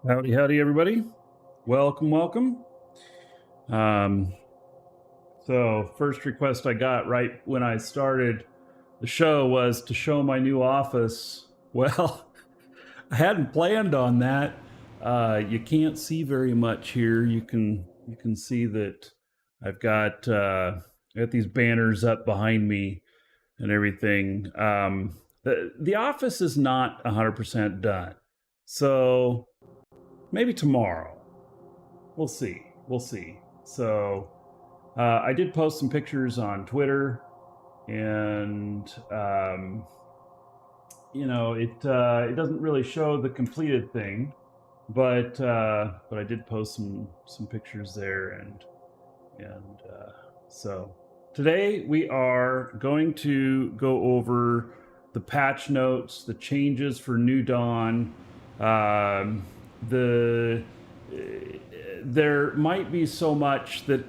Howdy, howdy, everybody. Welcome, welcome. Um, so, first request I got right when I started the show was to show my new office. Well, I hadn't planned on that. You can't see very much here. You can see that I've got these banners up behind me and everything. The office is not 100% done, so maybe tomorrow. We'll see. We'll see. So I did post some pictures on Twitter, and it doesn't really show the completed thing, but I did post some pictures there, and so today we are going to go over the patch notes, the changes for New Dawn, the there might be so much that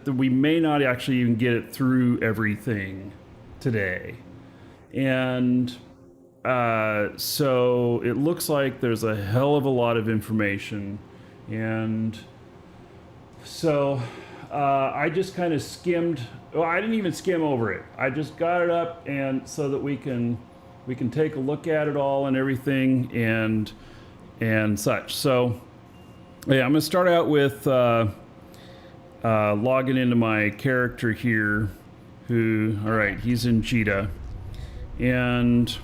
we may not actually even get it through everything today, and so it looks like there's a hell of a lot of information, and so I just kind of skimmed. Well, I didn't even skim over it. I just got it up, and so that we can take a look at it all and everything and such. So yeah, I'm gonna start out with logging into my character here. All right, he's in Cheetah, and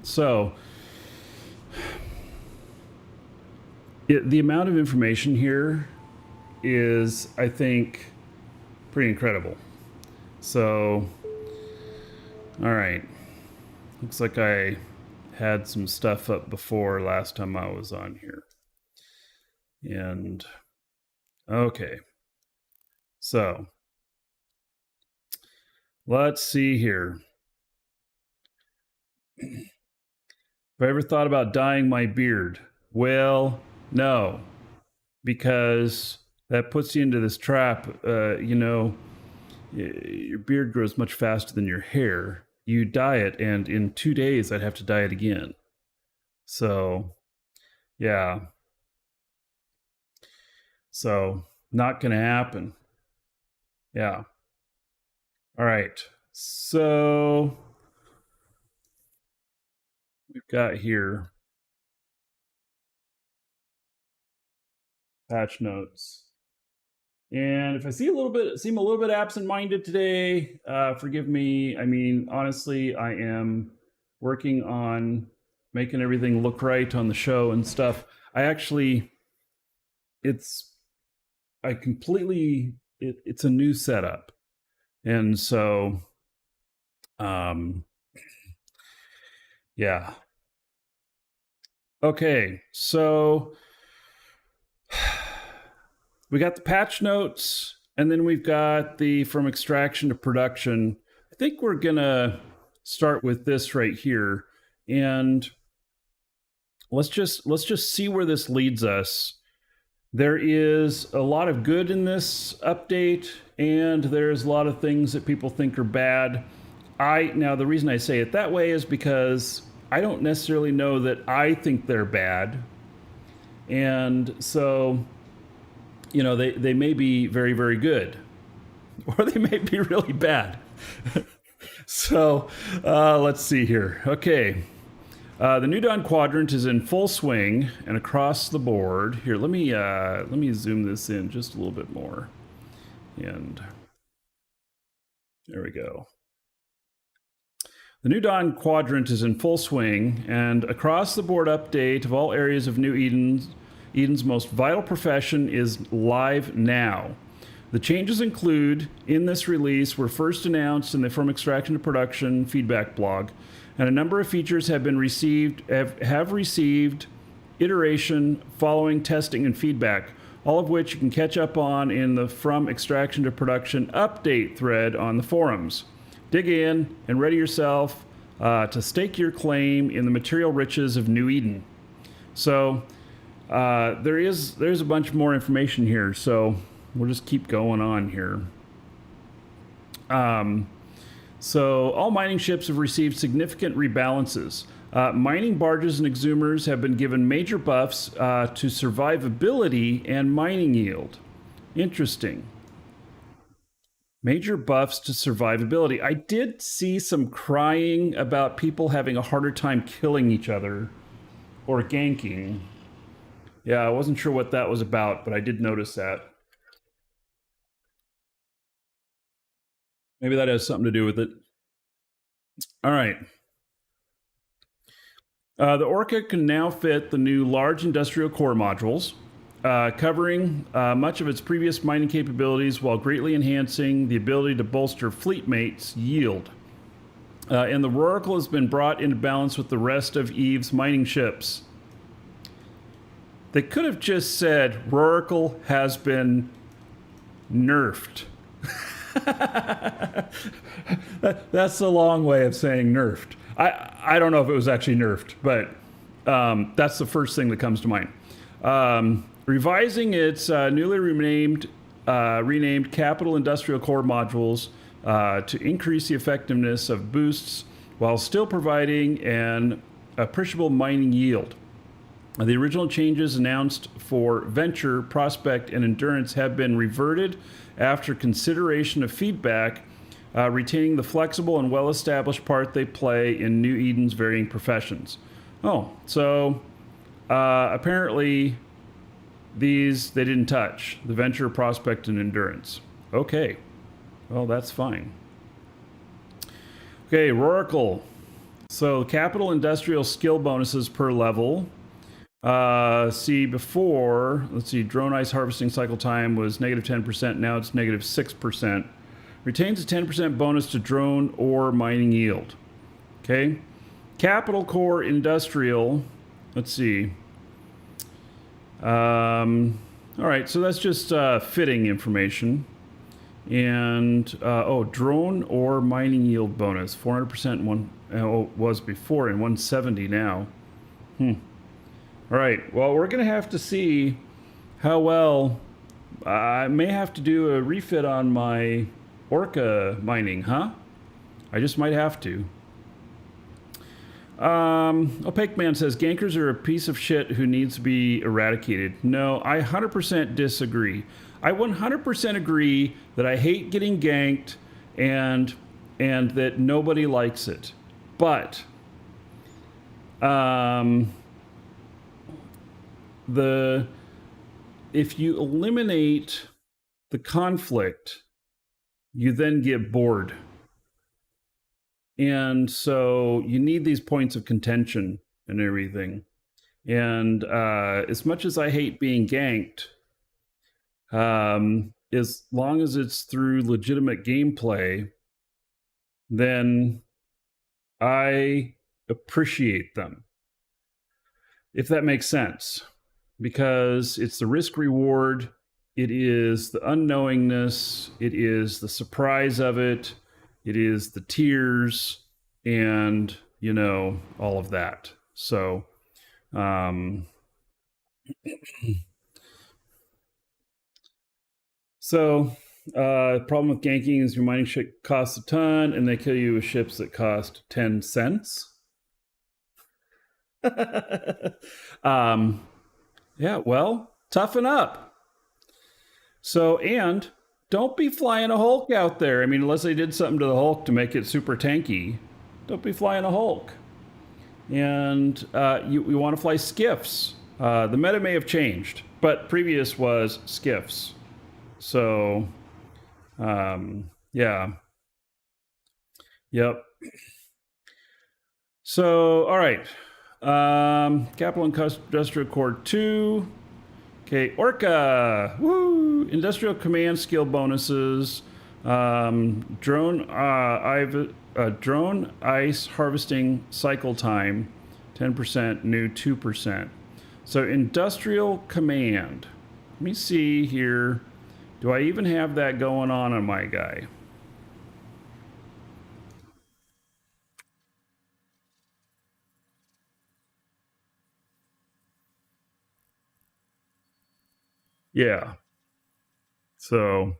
so the amount of information here is, I think, pretty incredible. So, all right, looks like I had some stuff up before last time I was on here. And okay, so let's see here. Have I ever thought about dyeing my beard? Well, no, because that puts you into this trap. Your beard grows much faster than your hair. You dye it, and in 2 days I'd have to dye it again. So, yeah. So, not gonna happen. Yeah. All right. So, we've got here patch notes. And if I seem a little bit absent-minded today, forgive me. I mean, honestly, I am working on making everything look right on the show and stuff. It's a new setup, and so, yeah. Okay, so we got the patch notes, and then we've got the from extraction to production. I think we're gonna start with this right here, and let's just see where this leads us. There is a lot of good in this update, and there's a lot of things that people think are bad. Now the reason I say it that way is because I don't necessarily know that I think they're bad, and so they may be very, very good, or they may be really bad. So let's see here. Okay. The new Dawn Quadrant is in full swing and across the board. Here, let me zoom this in just a little bit more. And there we go. The new Dawn Quadrant is in full swing, and across the board update of all areas of New Eden's most vital profession is live now. The changes include, in this release, were first announced in the From Extraction to Production feedback blog, and a number of features have received iteration following testing and feedback, all of which you can catch up on in the From Extraction to Production update thread on the forums. Dig in and ready yourself to stake your claim in the material riches of New Eden. So there's a bunch more information here, so we'll just keep going on here. So all mining ships have received significant rebalances. Mining barges and exhumers have been given major buffs to survivability and mining yield. Interesting. Major buffs to survivability. I did see some crying about people having a harder time killing each other or ganking. Yeah, I wasn't sure what that was about, but I did notice that. Maybe that has something to do with it. All right. The Orca can now fit the new large industrial core modules, covering much of its previous mining capabilities while greatly enhancing the ability to bolster fleet mates' yield. And the Oracle has been brought into balance with the rest of Eve's mining ships. They could have just said Roricle has been nerfed. That's a long way of saying nerfed. I don't know if it was actually nerfed, but that's the first thing that comes to mind. Revising its newly renamed Capital Industrial Core modules to increase the effectiveness of boosts while still providing an appreciable mining yield. The original changes announced for Venture, Prospect, and Endurance have been reverted after consideration of feedback, retaining the flexible and well-established part they play in New Eden's varying professions. Oh, so apparently these they didn't touch, the Venture, Prospect, and Endurance. Okay, well, that's fine. Okay, Roricle. So capital industrial skill bonuses per level. See before, let's see, drone ice harvesting cycle time was negative 10%, now it's negative 6%. Retains a 10% bonus to drone or mining yield. Okay. Capital core industrial, let's see. All right, so that's just fitting information. And, drone or mining yield bonus, 400% one, was before and 170 now. All right, well, we're going to have to see how well. I may have to do a refit on my Orca mining, huh? I just might have to. Opaque Man says, gankers are a piece of shit who needs to be eradicated. No, I 100% disagree. I 100% agree that I hate getting ganked and that nobody likes it. But if you eliminate the conflict, you then get bored. And so you need these points of contention and everything. And as much as I hate being ganked, as long as it's through legitimate gameplay, then I appreciate them. If that makes sense. Because it's the risk reward, it is the unknowingness, it is the surprise of it, it is the tears, and all of that. So problem with ganking is your mining ship costs a ton and they kill you with ships that cost 10 cents. Yeah, well, toughen up. So, and don't be flying a Hulk out there. I mean, unless they did something to the Hulk to make it super tanky, don't be flying a Hulk. And you want to fly skiffs. The meta may have changed, but previous was skiffs. So, yeah. Yep. So, all right. Capital Industrial Core 2. Okay, Orca. Woo! Industrial command skill bonuses. Drone ice harvesting cycle time, 10%, new 2%. So industrial command. Let me see here. Do I even have that going on my guy? Yeah. So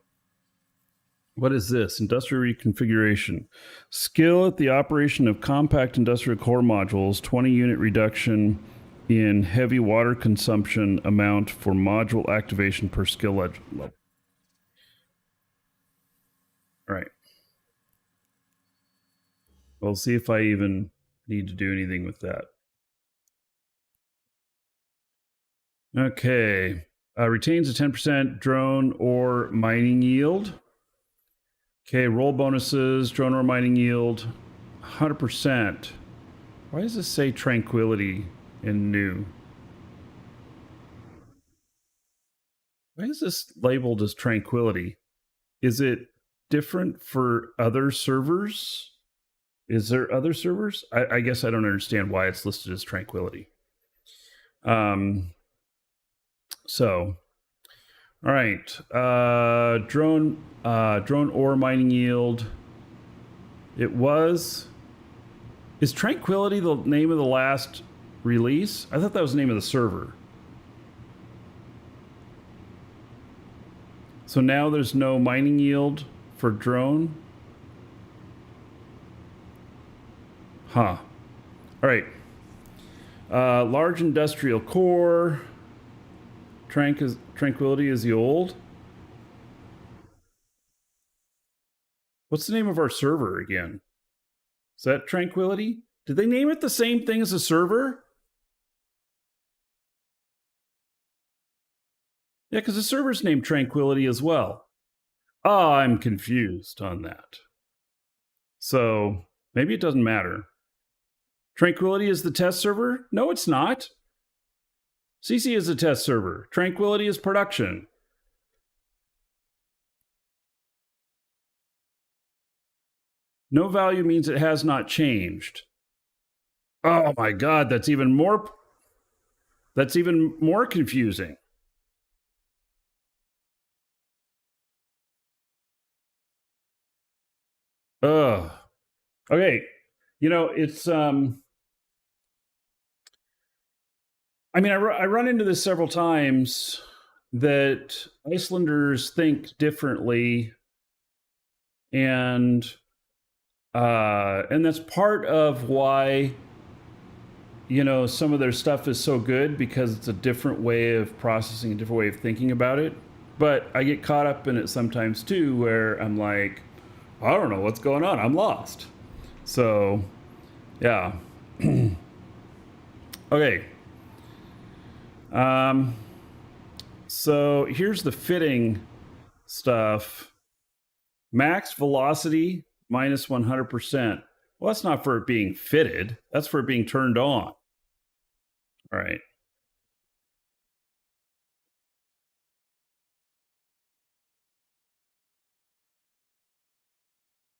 What is this? Industrial reconfiguration. Skill at the operation of compact industrial core modules, 20 unit reduction in heavy water consumption amount for module activation per skill level. All right. We'll see if I even need to do anything with that. Okay. Retains a 10% drone or mining yield. Okay, roll bonuses, drone or mining yield, 100%. Why does this say tranquility in new? Why is this labeled as tranquility? Is it different for other servers? Is there other servers? I guess I don't understand why it's listed as tranquility. So, all right. Drone ore mining yield. It was. Is Tranquility the name of the last release? I thought that was the name of the server. So now there's no mining yield for drone. Huh. All right. Large industrial core. Tranquility is the old. What's the name of our server again? Is that Tranquility? Did they name it the same thing as the server? Yeah, because the server's named Tranquility as well. Oh, I'm confused on that. So maybe it doesn't matter. Tranquility is the test server? No, it's not. CC is the test server. Tranquility is production. No value means it has not changed. Oh my God, that's even more confusing. Ugh. Okay. You know, it's I mean, I run into this several times that Icelanders think differently, and that's part of why, you know, some of their stuff is so good, because it's a different way of processing, a different way of thinking about it. But I get caught up in it sometimes too, where I'm like, I don't know what's going on. I'm lost. So, yeah. Okay. So here's the fitting stuff. Max velocity minus 100%. Well, that's not for it being fitted. That's for it being turned on. All right.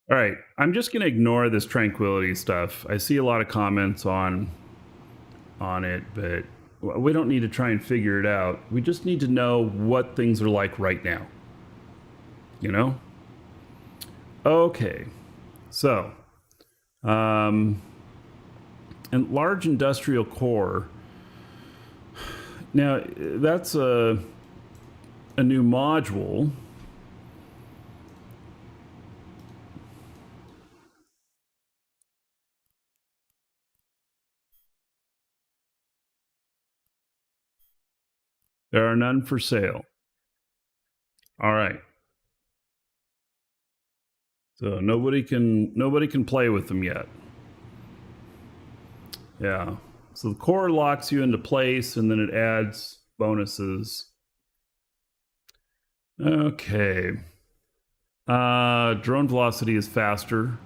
All right. I'm just going to ignore this tranquility stuff. I see a lot of comments on it, but we don't need to try and figure it out. We just need to know what things are like right now. You know? Okay. So, and large industrial core. Now, that's a new module. There are none for sale. All right. So nobody can play with them yet. Yeah. So the core locks you into place, and then it adds bonuses. Okay. Drone velocity is faster.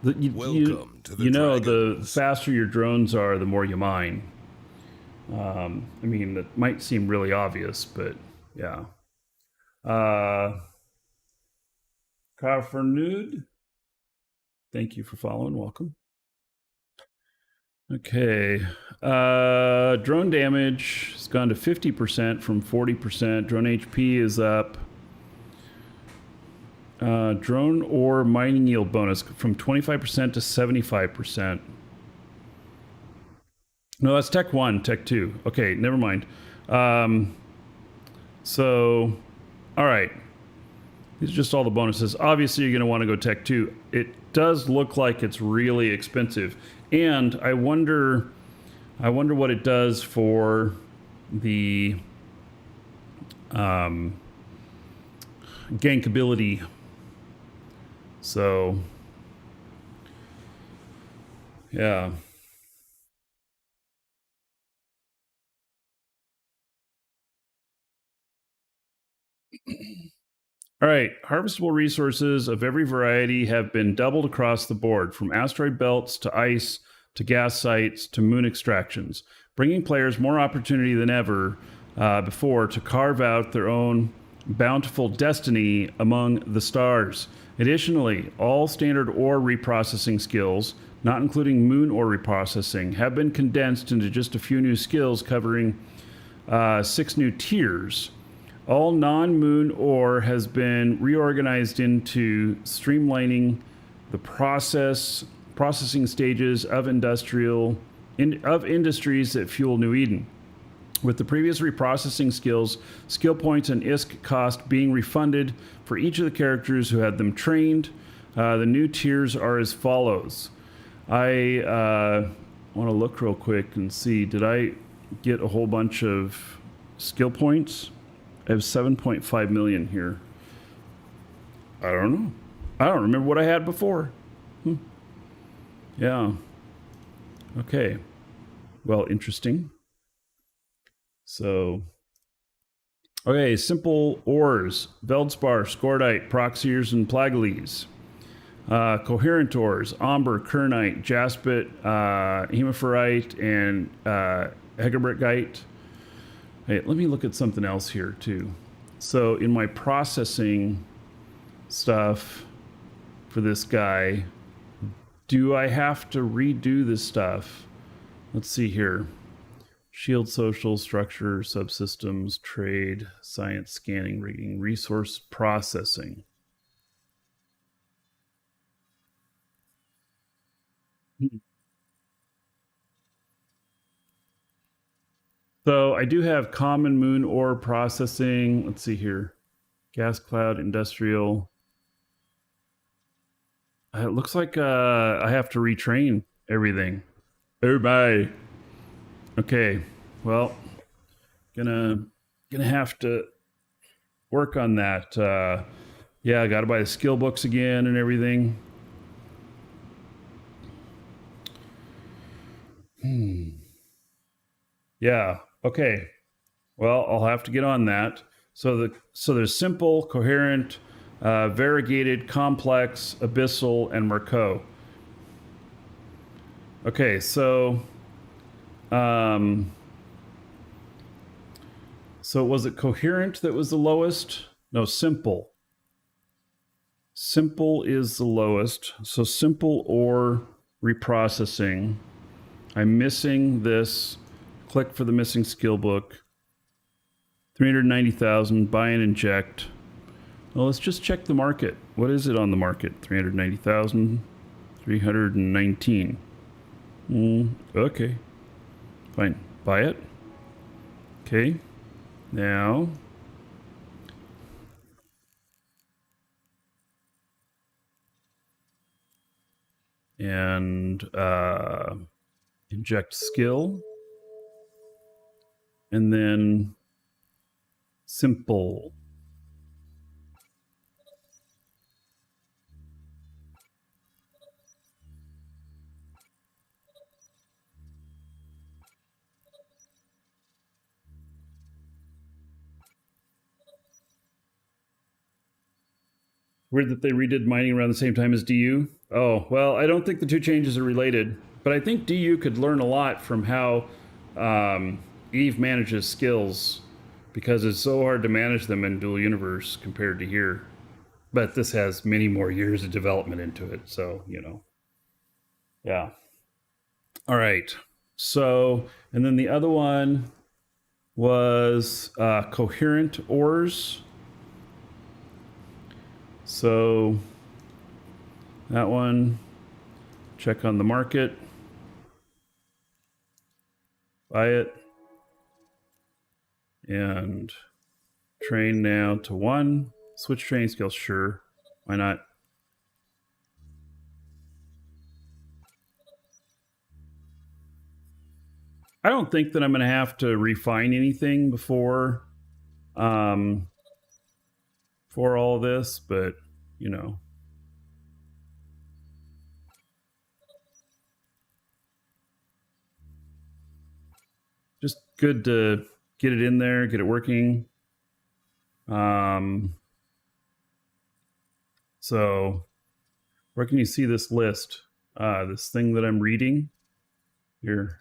Welcome to the the faster your drones are, the more you mine. I mean, that might seem really obvious, but yeah. Carfernud, thank you for following. Welcome. Okay. Drone damage has gone to 50% from 40%. Drone HP is up. Drone or mining yield bonus from 25% to 75%. No, that's Tech 1, Tech 2. Okay, never mind. So, all right. These are just all the bonuses. Obviously, you're going to want to go Tech 2. It does look like it's really expensive. And I wonder what it does for the gankability. So, yeah. All right, harvestable resources of every variety have been doubled across the board, from asteroid belts to ice to gas sites to moon extractions, bringing players more opportunity than ever before to carve out their own bountiful destiny among the stars. Additionally, all standard ore reprocessing skills, not including moon ore reprocessing, have been condensed into just a few new skills covering 6 new tiers. All non-moon ore has been reorganized into streamlining the processing stages of industries that fuel New Eden. With the previous reprocessing skills, skill points and ISK cost being refunded for each of the characters who had them trained, the new tiers are as follows. I want to look real quick and see, did I get a whole bunch of skill points? I have 7.5 million here. I don't know. I don't remember what I had before. Yeah. Okay. Well, interesting. So, okay, simple ores: Veldspar, Scordite, Proxiers, and Plagiles. Coherent ores: Amber, Kernite, Jaspit, Hemophorite, and Hegerbritgite. Hey, let me look at something else here too. So in my processing stuff for this guy, do I have to redo this stuff? Let's see here. Shield, social, structure, subsystems, trade, science, scanning, rigging, resource processing. So I do have common moon ore processing. Let's see here. Gas cloud, industrial. It looks like I have to retrain everything. Oh my. Okay. Well, gonna have to work on that. Yeah, I got to buy the skill books again and everything. Yeah. Okay. Well, I'll have to get on that. So there's simple, coherent, variegated, complex, abyssal, and Markee. Okay, so was it coherent that was the lowest? No, simple. Simple is the lowest. So simple or reprocessing. I'm missing this. Click for the missing skill book. 390,000, buy and inject. Well, let's just check the market. What is it on the market? 390,000, 319. Okay. Fine. Buy it. Okay. Now. And inject skill. And then simple. Weird that they redid mining around the same time as DU. Oh, well, I don't think the two changes are related, but I think DU could learn a lot from how Eve manages skills, because it's so hard to manage them in Dual Universe compared to here. But this has many more years of development into it, so, you know. Yeah. All right. So, and then the other one was coherent ores. So that one, check on the market, buy it, and train now to 1, Switch training skills, sure. Why not? I don't think that I'm going to have to refine anything before for all this, but you know. Just good to get it in there, get it working. So where can you see this list? This thing that I'm reading here.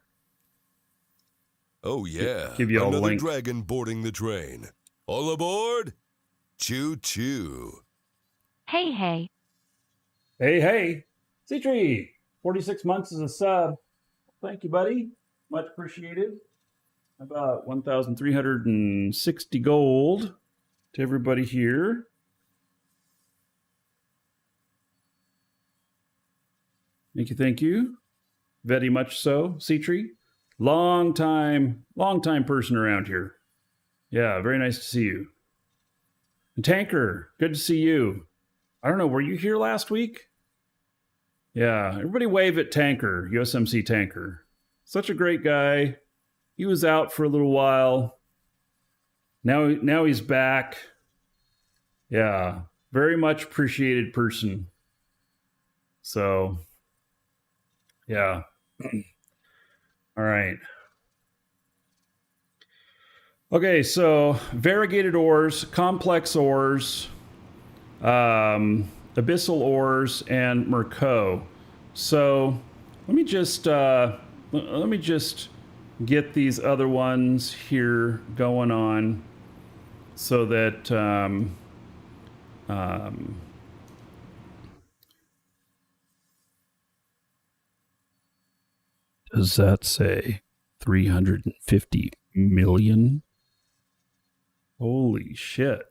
Oh yeah, give you all the another links. dragon boarding the train. All aboard! Choo choo. Hey, hey. Hey. C-Tree, 46 months as a sub. Thank you, buddy. Much appreciated. About 1,360 gold to everybody here. Thank you. Very much so, C-Tree. Long time person around here. Yeah, very nice to see you. And Tanker, good to see you. I don't know, were you here last week? Yeah, everybody wave at Tanker, USMC Tanker. Such a great guy. He was out for a little while. Now he's back. Yeah, very much appreciated person. So, yeah. All right. Okay, so variegated ores, complex ores, abyssal ores, and Markee. So let me just get these other ones here going on so that does that say 350 million? Holy shit.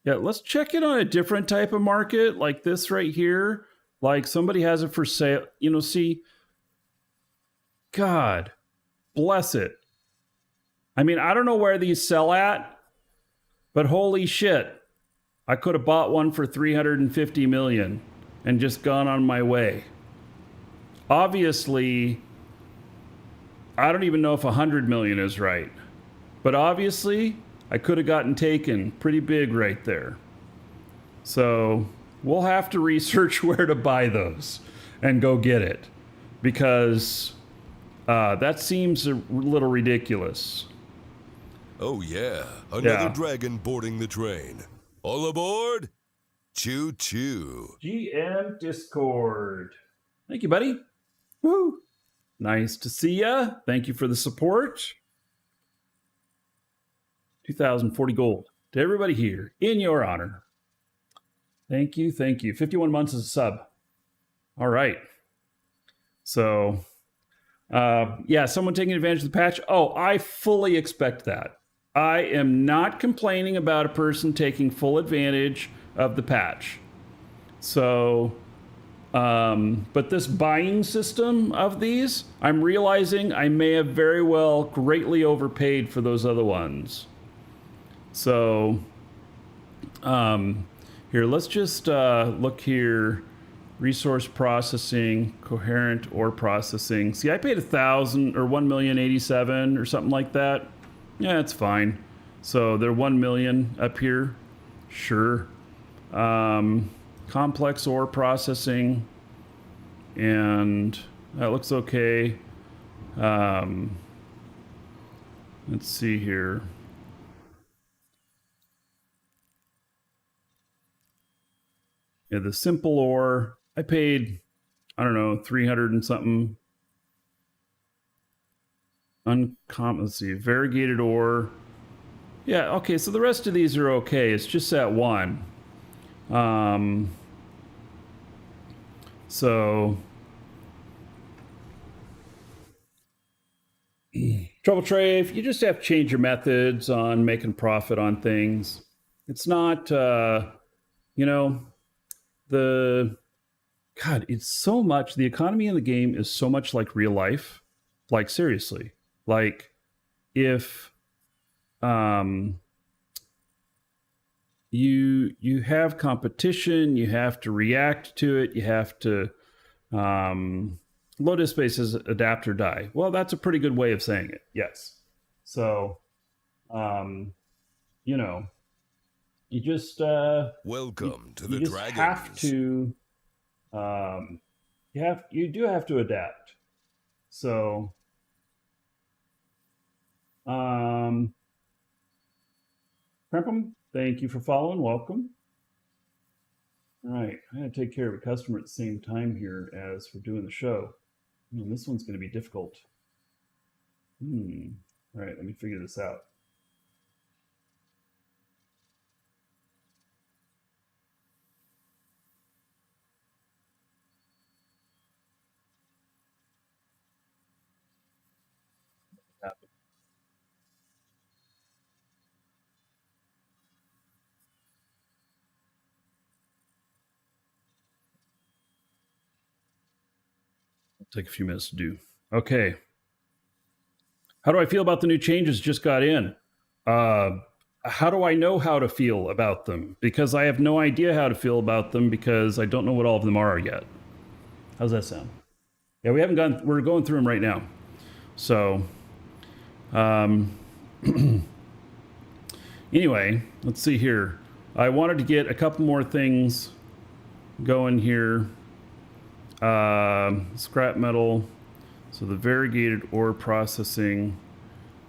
Yeah, let's check it on a different type of market, like this right here. Like somebody has it for sale. You know, see, God bless it. I mean, I don't know where these sell at, but holy shit. I could have bought one for 350 million and just gone on my way. Obviously, I don't even know if 100 million is right. But obviously, I could have gotten taken pretty big right there. So we'll have to research where to buy those and go get it. Because that seems a little ridiculous. Oh yeah, another dragon boarding the train. All aboard! Choo choo. GM Discord. Thank you, buddy. Woo! Nice to see ya. Thank you for the support. 2,040 gold to everybody here in your honor. Thank you. 51 months as a sub. All right. So, yeah, someone taking advantage of the patch. Oh, I fully expect that. I am not complaining about a person taking full advantage of the patch. So, but this buying system of these, I'm realizing I may have very well greatly overpaid for those other ones. So, here, let's just look here. Resource processing, coherent ore processing. See, I paid 1,000 or 1,087,000 or something like that. Yeah, it's fine. So they're 1 million up here. Sure. Complex ore processing. And that looks okay. Let's see here. Yeah, the simple ore, I paid, I don't know, 300 and something. Let's see, variegated ore. Yeah, okay, so the rest of these are okay. It's just that one. So Trouble Trade, you just have to change your methods on making profit on things. It's not, you know, the God, it's so much. The economy in the game is so much like real life. Like, seriously. Like, if you have competition, you have to react to it, you have to low disk space is adapt or die. Well, that's a pretty good way of saying it. Yes. So you know, you just welcome to the just Dragons. Have to you do have to adapt. So Crimpham, thank you for following. Welcome. All right, I gotta take care of a customer at the same time here as we're doing the show. This one's going to be difficult. All right, let me figure this out. Take a few minutes to do. Okay. How do I feel about the new changes just got in? How do I know how to feel about them? Because I have no idea how to feel about them because I don't know what all of them are yet. How's that sound? Yeah, we're going through them right now. So, anyway, let's see here. I wanted to get a couple more things going here. Scrap metal, so the variegated ore processing,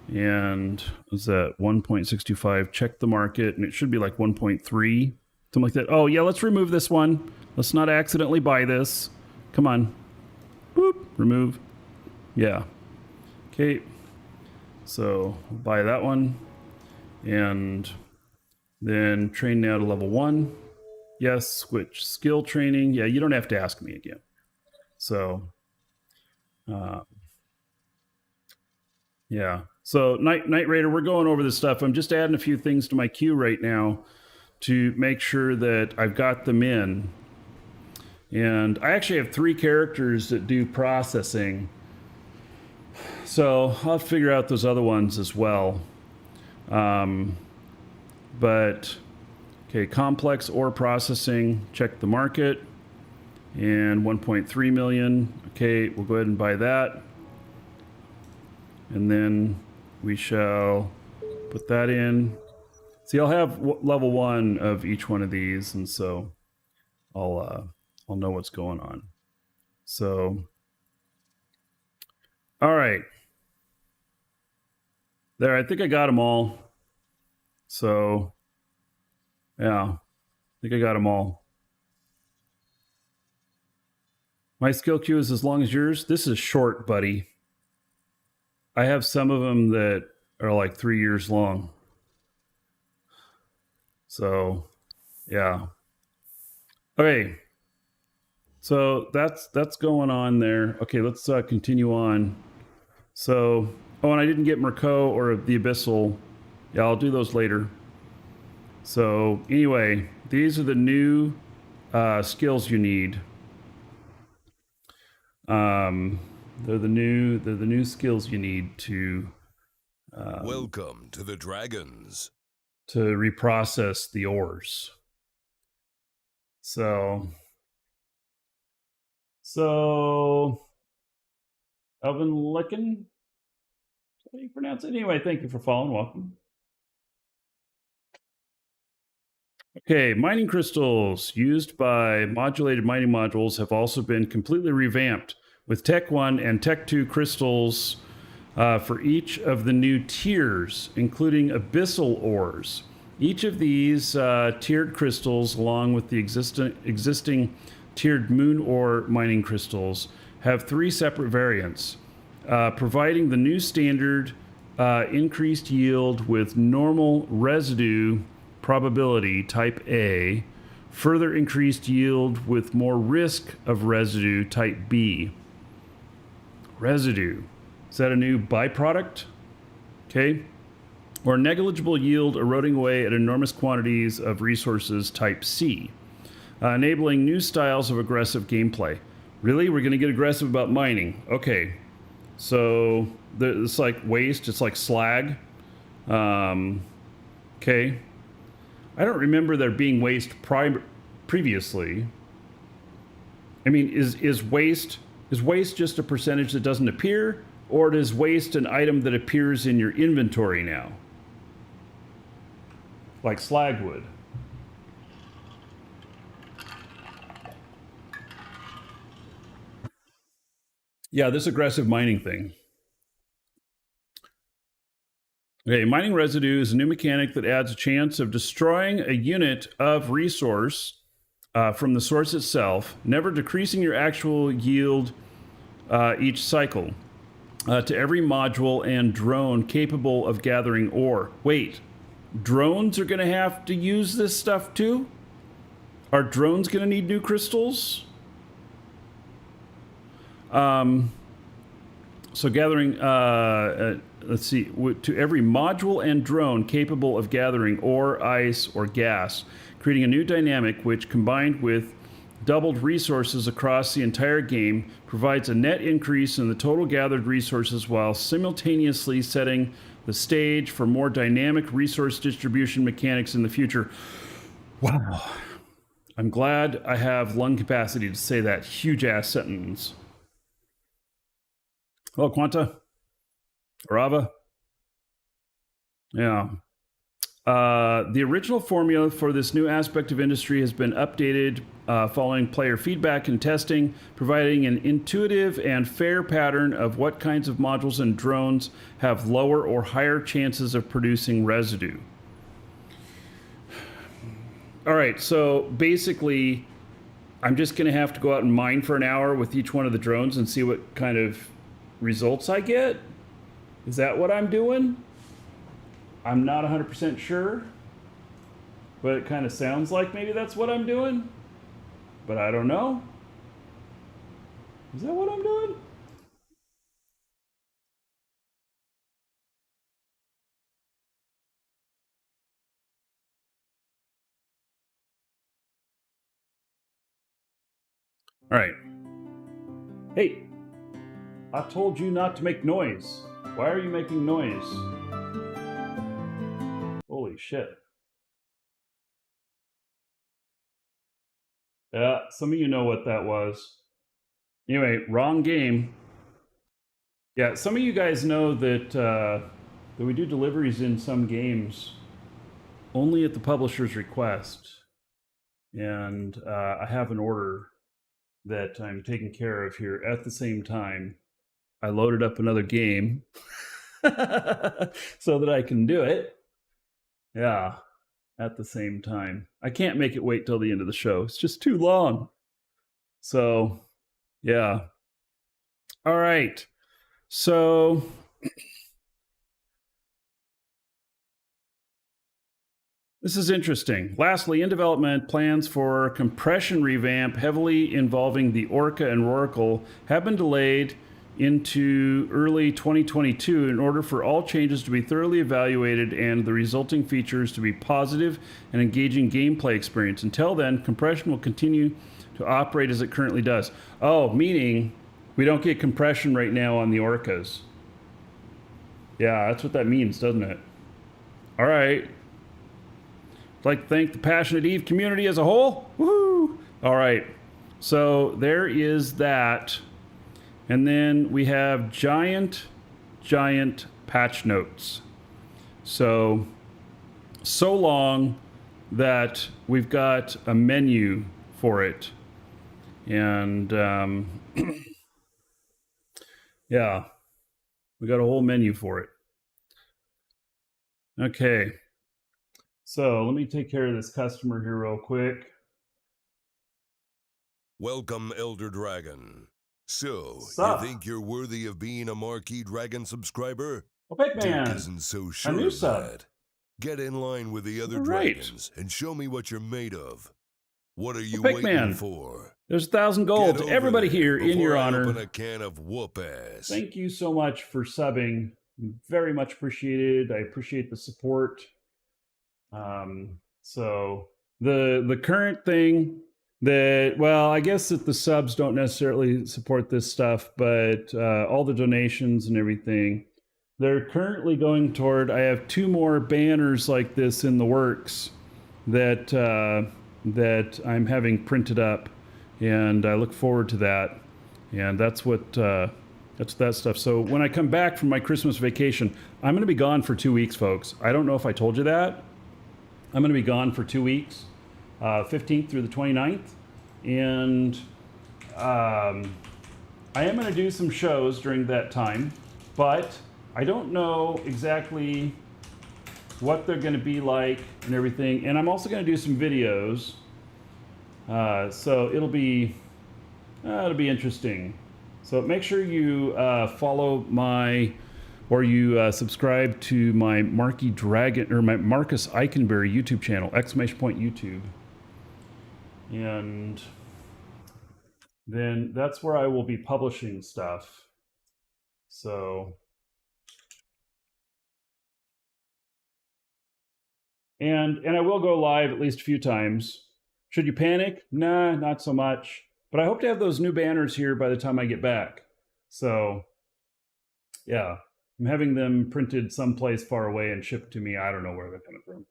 and what's that, 1.625, check the market, and it should be like 1.3, something like that. Oh yeah, let's remove this one. Let's not accidentally buy this. Come on. Boop, remove. Yeah. Okay, so we'll buy that one, and then train now to level 1. Yes, switch skill training. Yeah, you don't have to ask me again. So, yeah. So Night Raider, we're going over this stuff. I'm just adding a few things to my queue right now to make sure that I've got them in. And I actually have 3 characters that do processing. So I'll have to figure out those other ones as well. But, okay, complex ore processing, check the market. And 1.3 million. Okay, we'll go ahead and buy that. And then we shall put that in. See, I'll have level 1 of each one of these, and so I'll know what's going on. So, all right. There, I think I got them all. So, yeah, I think I got them all. My skill queue is as long as yours. This is short, buddy. I have some of them that are like 3 years long. So, yeah. Okay. So that's going on there. Okay, let's continue on. So, oh, and I didn't get Markee or the Abyssal. Yeah, I'll do those later. So, anyway, these are the new skills you need. They're the new skills you need to welcome to the Dragons, to reprocess the ores. So Oven Lickin', how do you pronounce it? Anyway, thank you for following. Welcome. Okay, mining crystals used by modulated mining modules have also been completely revamped with Tech 1 and Tech 2 crystals for each of the new tiers, including abyssal ores. Each of these tiered crystals, along with the existing tiered moon ore mining crystals, have 3 separate variants, providing the new standard increased yield with normal residue probability type A, further increased yield with more risk of residue type B. Residue, is that a new byproduct? Okay. Or negligible yield eroding away at enormous quantities of resources type C. enabling new styles of aggressive gameplay. Really? We're going to get aggressive about mining. Okay. So it's like waste. It's like slag. Okay. I don't remember there being waste previously. I mean, is waste just a percentage that doesn't appear, or is waste an item that appears in your inventory now? Like slag would. Yeah, this aggressive mining thing. Okay, mining residue is a new mechanic that adds a chance of destroying a unit of resource from the source itself, never decreasing your actual yield each cycle, to every module and drone capable of gathering ore. Wait, drones are going to have to use this stuff too? Are drones going to need new crystals? So gathering, let's see, to every module and drone capable of gathering ore, ice, or gas, creating a new dynamic which, combined with doubled resources across the entire game, provides a net increase in the total gathered resources while simultaneously setting the stage for more dynamic resource distribution mechanics in the future. Wow. I'm glad I have lung capacity to say that huge-ass sentence. Hello, Quanta. Arava. Yeah. The original formula for this new aspect of industry has been updated following player feedback and testing, providing an intuitive and fair pattern of what kinds of modules and drones have lower or higher chances of producing residue. All right, so basically, I'm just going to have to go out and mine for an hour with each one of the drones and see what kind of results I get. Is that what I'm doing? I'm not 100% sure, but it kind of sounds like maybe that's what I'm doing, but I don't know. Is that what I'm doing? All right. Hey, I told you not to make noise. Why are you making noise? Holy shit. Yeah, some of you know what that was. Anyway, wrong game. Yeah, some of you guys know that that we do deliveries in some games only at the publisher's request. And I have an order that I'm taking care of here at the same time. I loaded up another game so that I can do it. Yeah, at the same time. I can't make it wait till the end of the show. It's just too long. So, yeah. All right. So this is interesting. Lastly, in development, plans for compression revamp heavily involving the Orca and Oracle have been delayed into early 2022 in order for all changes to be thoroughly evaluated and the resulting features to be positive and engaging gameplay experience. Until then, compression will continue to operate as it currently does. Oh, meaning we don't get compression right now on the Orcas. Yeah, that's what that means, doesn't it? All right. I'd like to thank the Passionate Eve community as a whole. Woohoo! All right. So there is that. And then we have giant patch notes. So long that we've got a menu for it. And yeah, we got a whole menu for it. Okay. So let me take care of this customer here real quick. Welcome, Elder Dragon. So, Sup? you think you're worthy of being a Markee Dragon subscriber? Oh, Pigman, Duke isn't so sure new of sub. that. Get in line with the other All right. dragons and show me what you're made of. What are you Well, waiting Pigman, for? There's 1,000 gold Get to over everybody there here in before your I honor. open a can of whoop ass. Thank you so much for subbing. Very much appreciated. I appreciate the support. So the current thing that, well, I guess that the subs don't necessarily support this stuff, but all the donations and everything, they're currently going toward, I have 2 more banners like this in the works that that I'm having printed up, and I look forward to that. And that's that stuff. So when I come back from my Christmas vacation, I'm going to be gone for 2 weeks, folks. I don't know if I told you that. I'm going to be gone for 2 weeks, 15th through the 29th. And I am going to do some shows during that time, but I don't know exactly what they're going to be like and everything. And I'm also going to do some videos. So it'll be interesting. So make sure you follow my, or you subscribe to my Markee Dragon, or my Marcus Eikenberry YouTube channel, ! YouTube. And then that's where I will be publishing stuff. So, and I will go live at least a few times. Should you panic? Nah, not so much. But I hope to have those new banners here by the time I get back. So, yeah, I'm having them printed someplace far away and shipped to me. I don't know where they're coming from.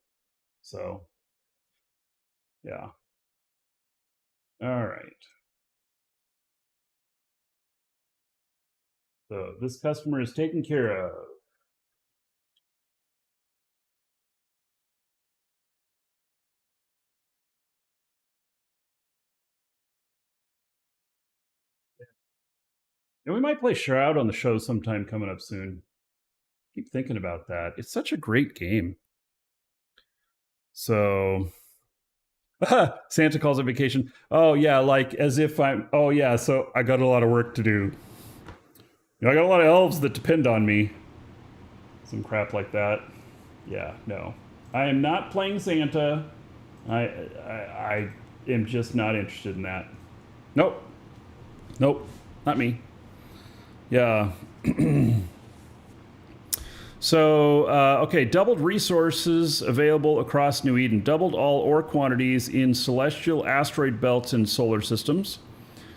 So, yeah. All right. So this customer is taken care of. And we might play Shroud on the show sometime coming up soon. Keep thinking about that. It's such a great game. So, Santa calls it vacation. Oh yeah, like as if I'm. Oh yeah, so I got a lot of work to do. You know, I got a lot of elves that depend on me. Some crap like that. Yeah, no, I am not playing Santa. I am just not interested in that. Nope, not me. Yeah. So, okay, doubled resources available across New Eden. Doubled all ore quantities in celestial asteroid belts and solar systems.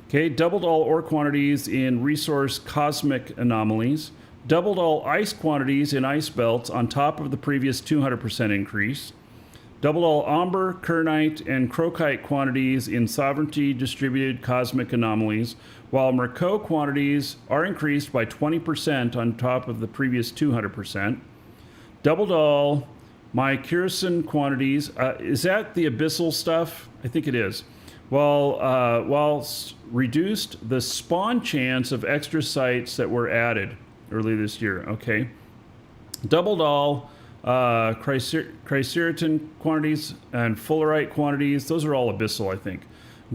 Okay, doubled all ore quantities in resource cosmic anomalies. Doubled all ice quantities in ice belts on top of the previous 200% increase. Doubled all amber, kernite, and crocite quantities in sovereignty distributed cosmic anomalies, while Merkee quantities are increased by 20% on top of the previous 200%. Doubled all my Kirsten quantities. Is that the abyssal stuff? I think it is. Whilst reduced the spawn chance of extra sites that were added early this year. Okay. Doubled all Chryseriton quantities and fullerite quantities. Those are all abyssal, I think.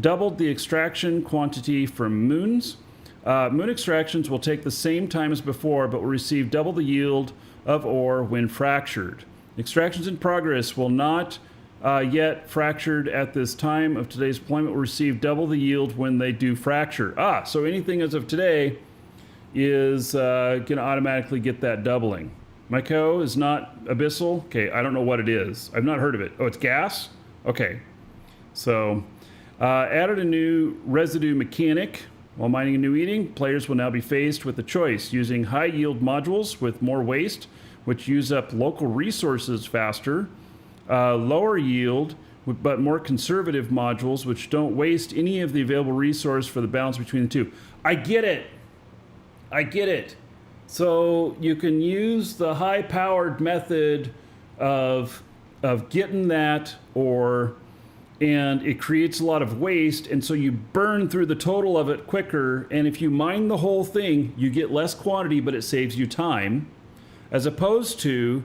Doubled the extraction quantity from moons. Moon extractions will take the same time as before, but will receive double the yield of ore when fractured. Extractions in progress will not yet fractured at this time of today's deployment will receive double the yield when they do fracture. So anything as of today is going to automatically get that doubling. Myco is not abyssal. Okay, I don't know what it is. I've not heard of it. Oh, it's gas? Okay. So, added a new residue mechanic. While mining a New Eden, players will now be faced with the choice using high-yield modules with more waste, which use up local resources faster, lower yield, but more conservative modules, which don't waste any of the available resource for the balance between the two. I get it. So you can use the high-powered method of getting that ore, and it creates a lot of waste, and so you burn through the total of it quicker, and if you mine the whole thing, you get less quantity, but it saves you time, as opposed to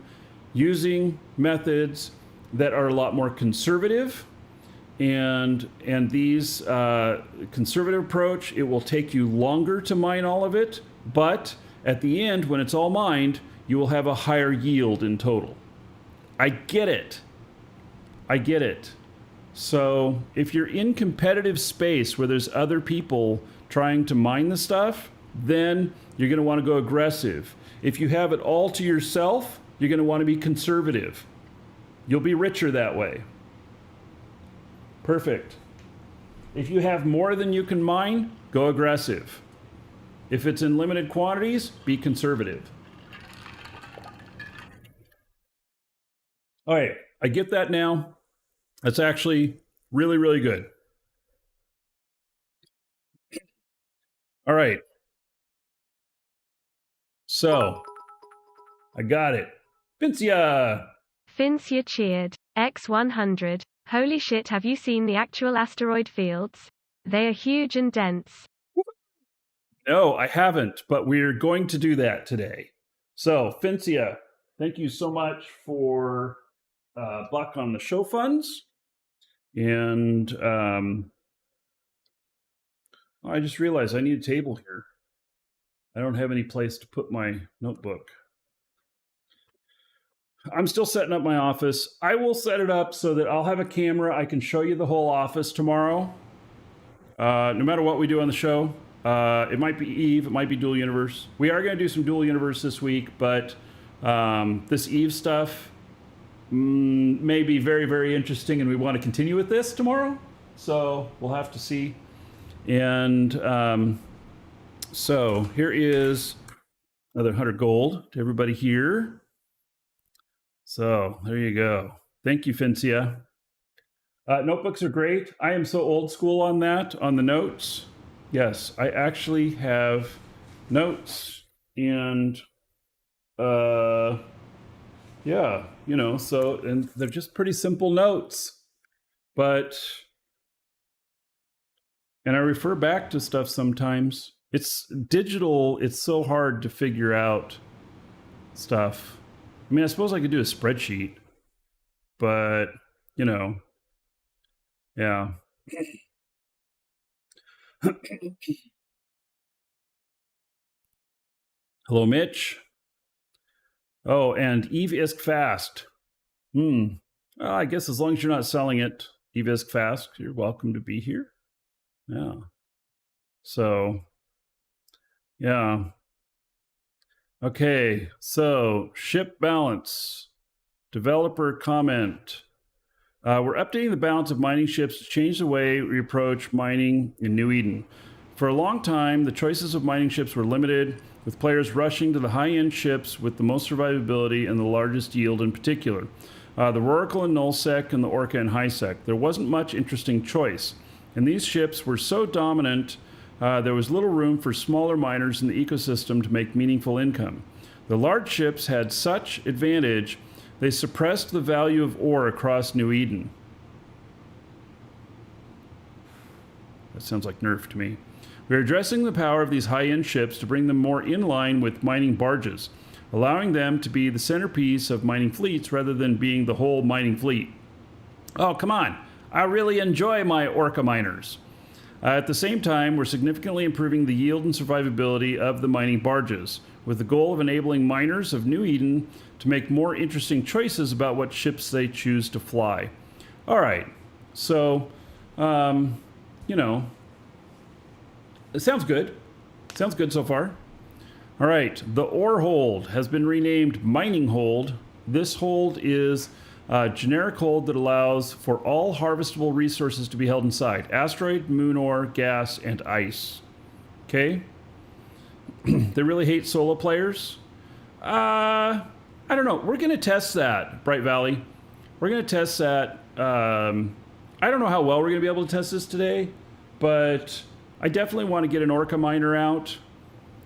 using methods that are a lot more conservative, and these conservative approach, it will take you longer to mine all of it, but at the end, when it's all mined, you will have a higher yield in total. I get it. So if you're in competitive space where there's other people trying to mine the stuff, then you're going to want to go aggressive. If you have it all to yourself, you're going to want to be conservative. You'll be richer that way. Perfect. If you have more than you can mine, go aggressive. If it's in limited quantities, be conservative. All right, I get that now. That's actually really, really good. All right. So, I got it. Fincia! Fincia cheered. X100. Holy shit, have you seen the actual asteroid fields? They are huge and dense. No, I haven't, but we're going to do that today. So, Fincia, thank you so much for Buck on the show funds. And I just realized I need a table here. I don't have any place to put my notebook. I'm still setting up my office. I will set it up so that I'll have a camera. I can show you the whole office tomorrow. No matter what we do on the show. It might be Eve. It might be Dual Universe. We are going to do some Dual Universe this week, but this Eve stuff may be very, very interesting, and we want to continue with this tomorrow. So we'll have to see. And so here is another 100 gold to everybody here. So there you go. Thank you, Fincia. Notebooks are great. I am so old school on that, on the notes. Yes, I actually have notes, and yeah, you know, so, and they're just pretty simple notes, but, and I refer back to stuff sometimes. It's digital, it's so hard to figure out stuff. I mean, I suppose I could do a spreadsheet, but, you know, yeah. Hello, Mitch. Oh, and Eve Isk Fast. Well, I guess as long as you're not selling it, Eve Isk Fast, you're welcome to be here. Yeah. So, yeah. Okay, so ship balance. Developer comment. We're updating the balance of mining ships to change the way we approach mining in New Eden. For a long time, the choices of mining ships were limited, with players rushing to the high-end ships with the most survivability and the largest yield in particular. The Rorical and Nullsec and the Orca and Highsec. There wasn't much interesting choice. And these ships were so dominant, there was little room for smaller miners in the ecosystem to make meaningful income. The large ships had such advantage, they suppressed the value of ore across New Eden. That sounds like nerf to me. We are addressing the power of these high-end ships to bring them more in line with mining barges, allowing them to be the centerpiece of mining fleets rather than being the whole mining fleet. Oh, come on. I really enjoy my Orca miners. At the same time, we're significantly improving the yield and survivability of the mining barges, with the goal of enabling miners of New Eden to make more interesting choices about what ships they choose to fly. All right, so, you know, it sounds good. Sounds good so far. All right, the ore hold has been renamed mining hold. This hold is a generic hold that allows for all harvestable resources to be held inside: asteroid, moon ore, gas, and ice. Okay? They really hate solo players. I don't know. We're going to test that, Bright Valley. We're going to test that. I don't know how well we're going to be able to test this today, but I definitely want to get an Orca miner out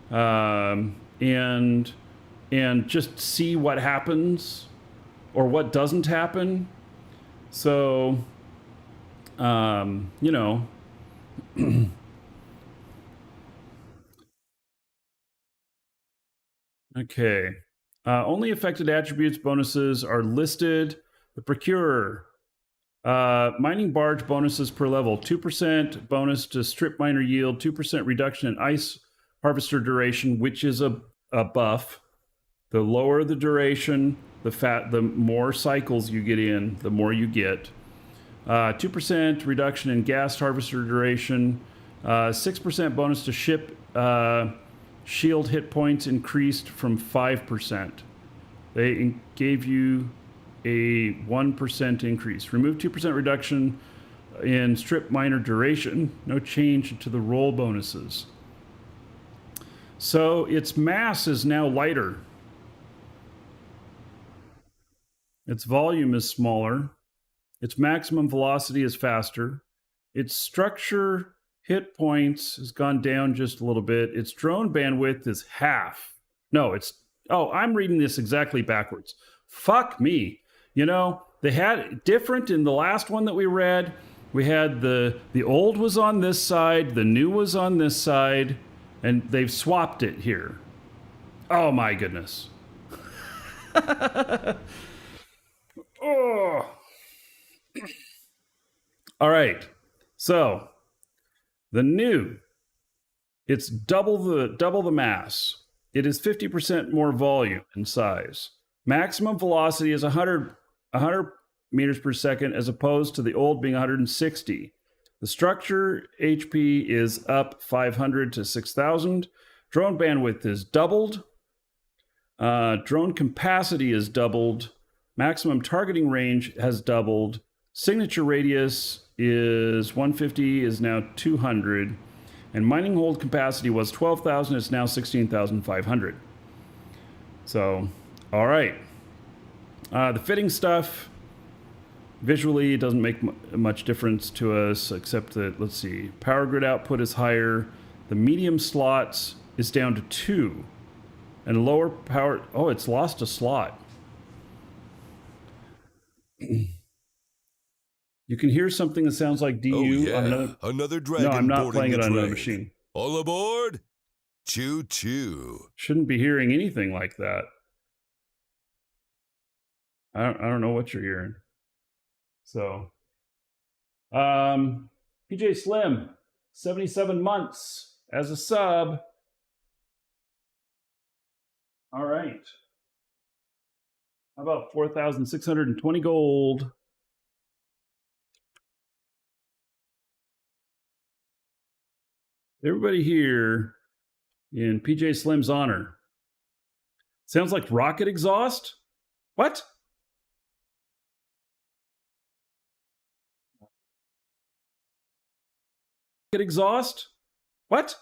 and just see what happens or what doesn't happen. So, you know, okay. Only affected attributes bonuses are listed. The Procurer. Mining barge bonuses per level. 2% bonus to strip miner yield. 2% reduction in ice harvester duration, which is a buff. The lower the duration, the more cycles you get in, the more you get. 2% reduction in gas harvester duration. 6% bonus to ship shield hit points increased from 5%. They gave you a 1% increase. Remove 2% reduction in strip miner duration. No change to the roll bonuses. So its mass is now lighter. Its volume is smaller. Its maximum velocity is faster. Its structure hit points has gone down just a little bit. Its drone bandwidth is half. No, I'm reading this exactly backwards. Fuck me. You know, they had different in the last one that we read. We had the old was on this side, the new was on this side, and they've swapped it here. Oh my goodness. Oh. All right. So, the new, it's double the mass. It is 50% more volume and size. Maximum velocity is 100 meters per second as opposed to the old being 160. The structure HP is up 500 to 6,000. Drone bandwidth is doubled. Drone capacity is doubled. Maximum targeting range has doubled. Signature radius is 150, is now 200. And mining hold capacity was 12,000, it's now 16,500. So, all right. The fitting stuff, visually, it doesn't make much difference to us, except that, let's see, power grid output is higher. The medium slots is down to 2. And lower power, it's lost a slot. You can hear something that sounds like DU. Oh, yeah. On another dragon. No, I'm not boarding playing the it on train. another machine. All aboard! Choo choo. Shouldn't be hearing anything like that. I don't know what you're hearing. So, PJ Slim, 77 months as a sub. All right. How about 4,620 gold? Everybody here in PJ Slim's honor. Sounds like rocket exhaust? What? Rocket exhaust? What?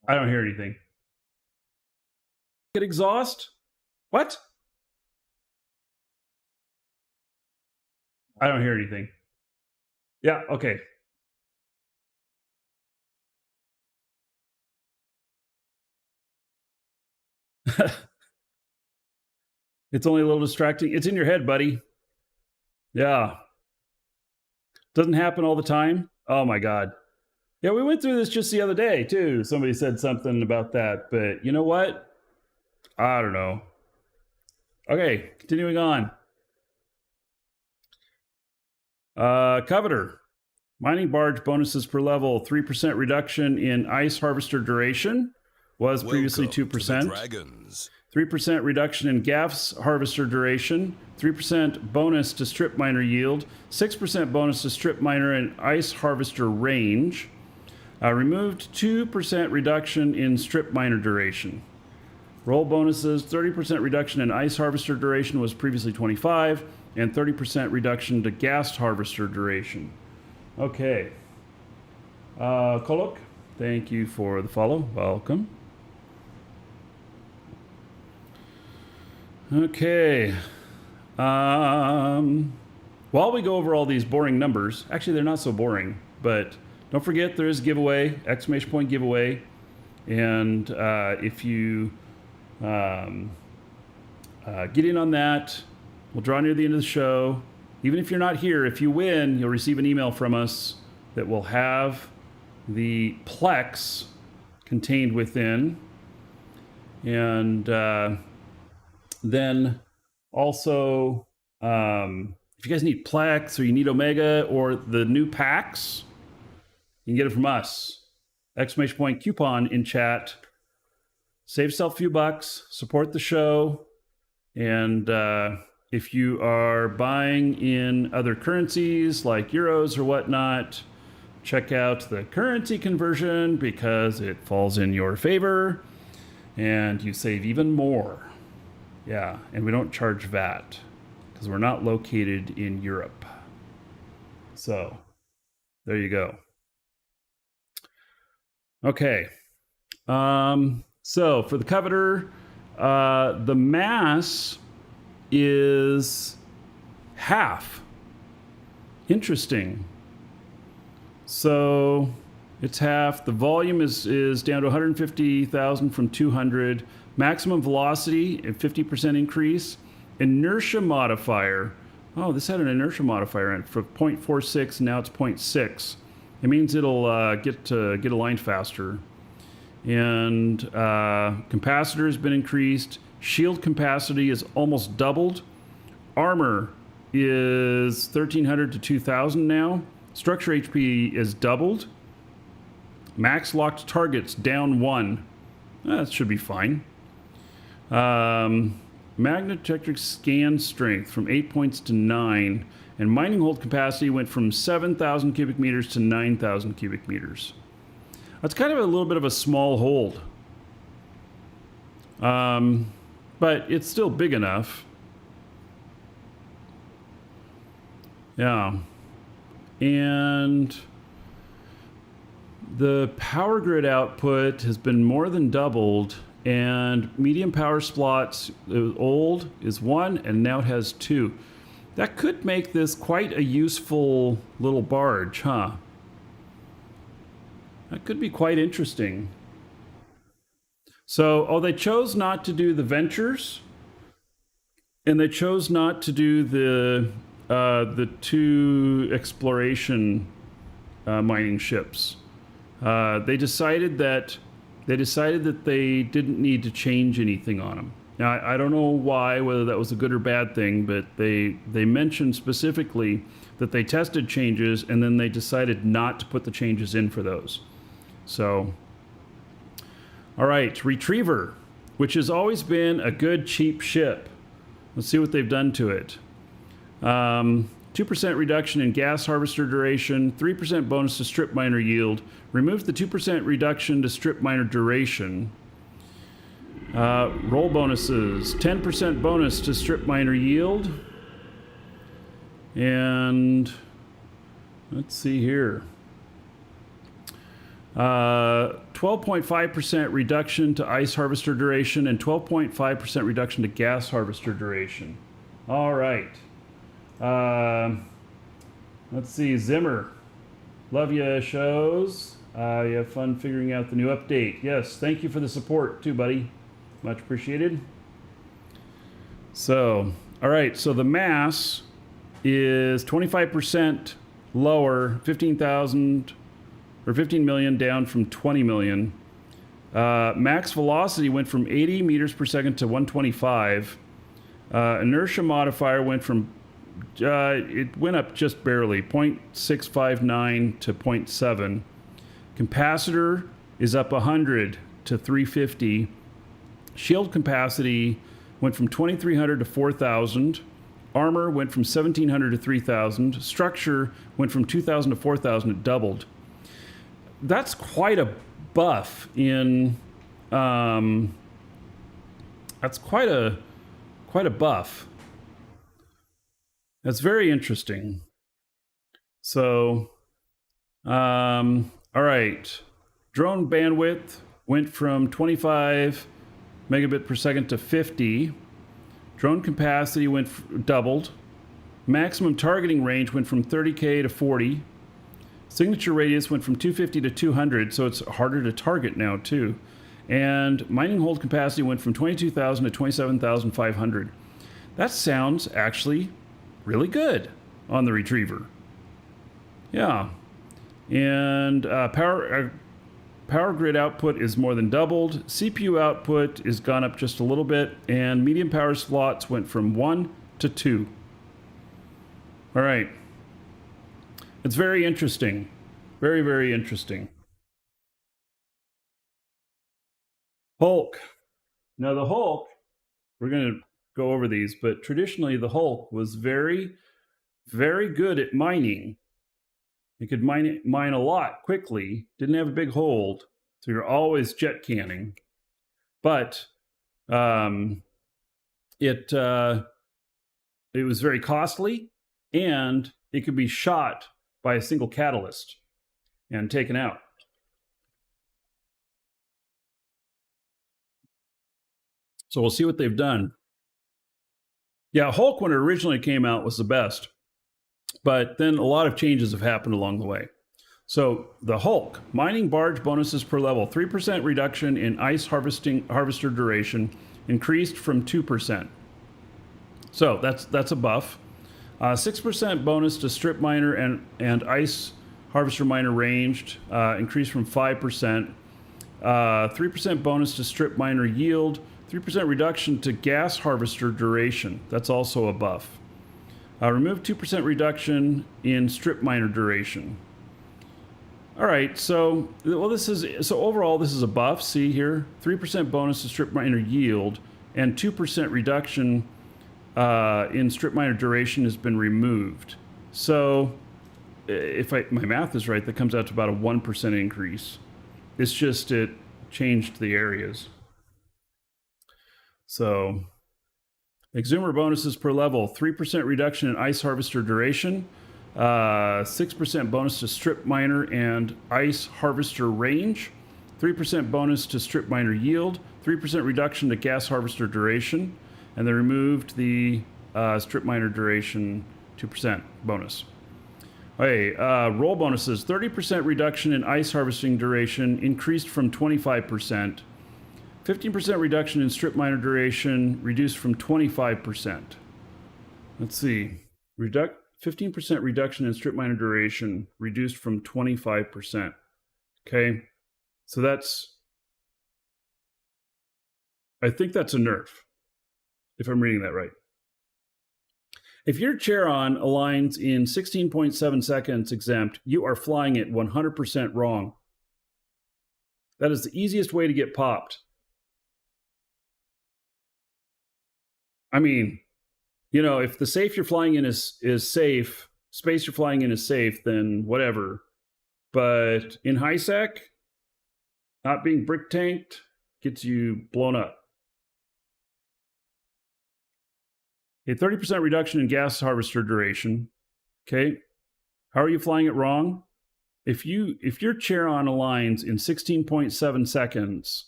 I don't hear anything. Rocket exhaust? What? I don't hear anything. Yeah, okay. It's only a little distracting. It's in your head, buddy. Yeah. Doesn't happen all the time. Oh my God. Yeah, we went through this just the other day, too. Somebody said something about that, but you know what? I don't know. Okay, continuing on. Coveter. Mining barge bonuses per level. 3% reduction in ice harvester duration. Was previously 2%. 3% reduction in gas harvester duration. 3% bonus to strip miner yield. 6% bonus to strip miner and ice harvester range. Removed 2% reduction in strip miner duration. Roll bonuses, 30% reduction in ice harvester duration was previously 25, and 30% reduction to gas harvester duration. Okay. Kolok, thank you for the follow. Welcome. Okay. While we go over all these boring numbers, actually they're not so boring, but don't forget there is a giveaway, exclamation point giveaway. And if you get in on that, we'll draw near the end of the show. Even if you're not here, if you win, you'll receive an email from us that will have the Plex contained within. And then also, if you guys need Plex or you need Omega or the new packs, you can get it from us. Exclamation point coupon in chat. Save yourself a few bucks, support the show, and if you are buying in other currencies like euros or whatnot, check out the currency conversion because it falls in your favor and you save even more. Yeah, and we don't charge VAT because we're not located in Europe. So there you go. Okay. So for the Coveter, the mass is half. Interesting. So it's half. The volume is down to 150,000 from 200. Maximum velocity, a 50% increase. Inertia modifier. Oh, this had an inertia modifier in it for 0.46. Now it's 0.6. It means it'll get aligned faster. And capacitor has been increased. Shield capacity is almost doubled. Armor is 1,300 to 2,000 now. Structure HP is doubled. Max locked targets down 1. That should be fine. Magnetometric scan strength from 8 points to 9. And mining hold capacity went from 7,000 cubic meters to 9,000 cubic meters. That's kind of a little bit of a small hold. But it's still big enough. Yeah. And the power grid output has been more than doubled, and medium power slots, old is 1 and now it has 2. That could make this quite a useful little barge, huh? That could be quite interesting. So, they chose not to do the ventures, and they chose not to do the 2 exploration mining ships. They decided that they didn't need to change anything on them. Now, I don't know why, whether that was a good or bad thing, but they mentioned specifically that they tested changes and then they decided not to put the changes in for those. So, all right, Retriever, which has always been a good, cheap ship. Let's see what they've done to it. 2% reduction in gas harvester duration, 3% bonus to strip miner yield, removes the 2% reduction to strip miner duration. Roll bonuses, 10% bonus to strip miner yield. And let's see here. 12.5% reduction to ice harvester duration and 12.5% reduction to gas harvester duration. All right. Let's see, Zimmer. Love ya shows. You have fun figuring out the new update. Yes, thank you for the support too, buddy. Much appreciated. So, all right, so the mass is 25% lower, 15,000 or 15 million down from 20 million. Max velocity went from 80 meters per second to 125. Inertia modifier went from it went up just barely, 0.659 to 0.7. Capacitor is up 100 to 350. Shield capacity went from 2,300 to 4,000. Armor went from 1,700 to 3,000. Structure went from 2,000 to 4,000. It doubled. That's quite a buff in. That's quite a buff. That's very interesting. So, all right. Drone bandwidth went from 25 megabit per second to 50. Drone capacity doubled. Maximum targeting range went from 30K to 40. Signature radius went from 250 to 200, so it's harder to target now too. And mining hold capacity went from 22,000 to 27,500. That sounds actually really good on the Retriever. Yeah. And power grid output is more than doubled. CPU output is gone up just a little bit. And medium power slots went from 1 to 2. All right. It's very interesting. Very, very interesting. Hulk. Now the Hulk, we're going to go over these, but traditionally the Hulk was very, very good at mining. It could mine a lot quickly, didn't have a big hold, so you're always jet canning. But it it was very costly, and it could be shot by a single catalyst and taken out. So we'll see what they've done. Yeah, Hulk, when it originally came out, was the best. But then a lot of changes have happened along the way. So the Hulk, mining barge bonuses per level, 3% reduction in ice harvester duration, increased from 2%. So that's a buff. 6% bonus to strip miner and ice harvester miner ranged, increased from 5%. 3% bonus to strip miner yield, 3% reduction to gas harvester duration. That's also a buff. Remove 2% reduction in strip miner duration. All right, so overall this is a buff. See here, 3% bonus to strip miner yield and 2% reduction in strip miner duration has been removed. So if my math is right, that comes out to about a 1% increase. It's just it changed the areas. So exhumer bonuses per level, 3% reduction in ice harvester duration, 6% bonus to strip miner and ice harvester range, 3% bonus to strip miner yield, 3% reduction to gas harvester duration, and they removed the strip miner duration 2% bonus. Okay, roll bonuses, 30% reduction in ice harvesting duration, increased from 25%. 15% reduction in strip miner duration, reduced from 25%. Let's see. 15% reduction in strip miner duration, reduced from 25%. Okay, so I think that's a nerf, if I'm reading that right. If your Charon aligns in 16.7 seconds exempt, you are flying it 100% wrong. That is the easiest way to get popped. I mean, you know, if the safe you're flying in is safe, space you're flying in is safe, then whatever. But in high sec, not being brick tanked gets you blown up. A 30% reduction in gas harvester duration. Okay. How are you flying it wrong? If your Charon aligns in 16.7 seconds,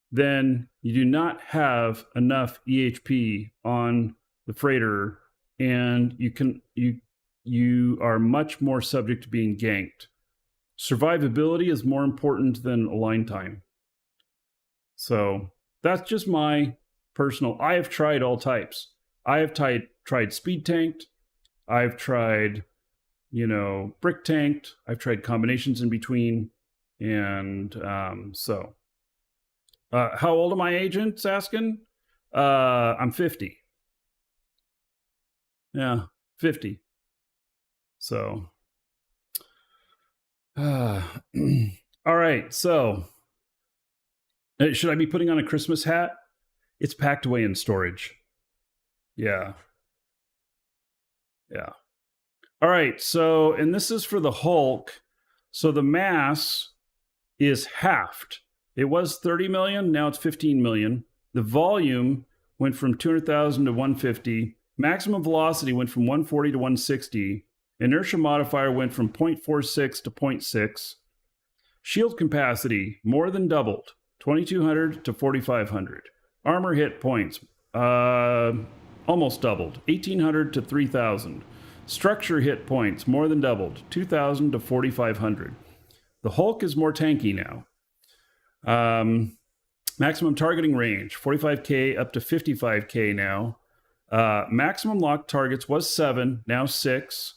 then you do not have enough EHP on the freighter, and you are much more subject to being ganked. Survivability is more important than align time. So that's just my personal. I have tried all types. I have tried speed tanked. I've tried, brick tanked. I've tried combinations in between, and so. How old am I, agents asking? I'm 50. Yeah, 50. So, all right. So, should I be putting on a Christmas hat? It's packed away in storage. Yeah. Yeah. All right. So, and this is for the Hulk. So the mass is halved. It was 30 million. Now it's 15 million. The volume went from 200,000 to 150. Maximum velocity went from 140 to 160. Inertia modifier went from 0.46 to 0.6. Shield capacity more than doubled, 2,200 to 4,500. Armor hit points almost doubled, 1,800 to 3,000. Structure hit points more than doubled, 2,000 to 4,500. The Hulk is more tanky now. Maximum targeting range, 45K up to 55K now. Maximum lock targets was 7, now 6.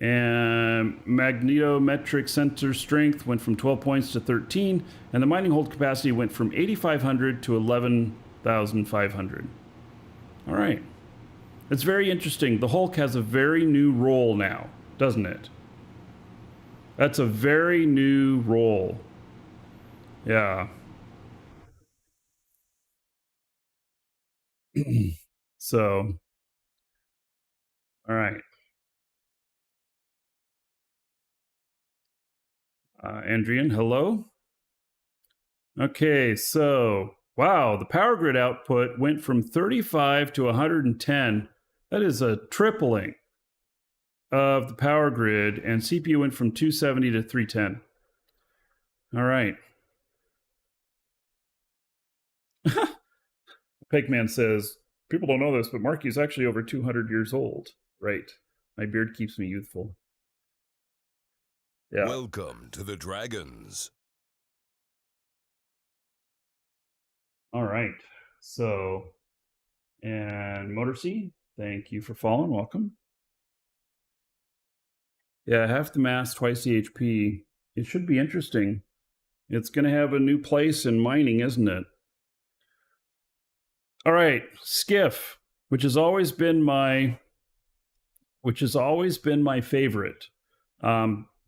And magnetometric sensor strength went from 12 points to 13. And the mining hold capacity went from 8,500 to 11,500. All right. It's very interesting. The Hulk has a very new role now, doesn't it? That's a very new role. Yeah. So, all right. Andrian, hello. Okay, so Wow, the power grid output went from 35 to 110. That is a tripling of the power grid, and CPU went from 270 to 310. All right. Pigman says, people don't know this, but Markee is actually over 200 years old. Right. My beard keeps me youthful. Yeah. Welcome to the Dragons. All right. So, and Motor C, thank you for following. Welcome. Yeah, half the mass, twice the HP. It should be interesting. It's going to have a new place in mining, isn't it? All right, Skiff, which has always been my favorite.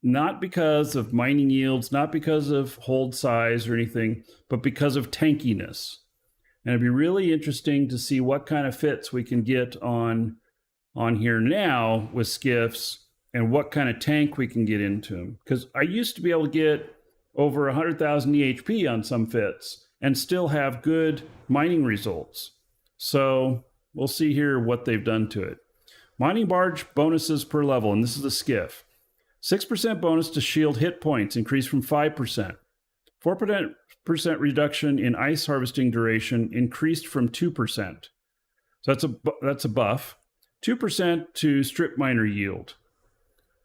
Not because of mining yields, not because of hold size or anything, but because of tankiness. And it'd be really interesting to see what kind of fits we can get on here now with Skiffs and what kind of tank we can get into them. Because I used to be able to get over 100,000 EHP on some fits and still have good mining results. So we'll see here what they've done to it. Mining barge bonuses per level, and this is the Skiff. 6% bonus to shield hit points, increased from 5%. 4% reduction in ice harvesting duration, increased from 2%. So that's a buff. 2% to strip miner yield.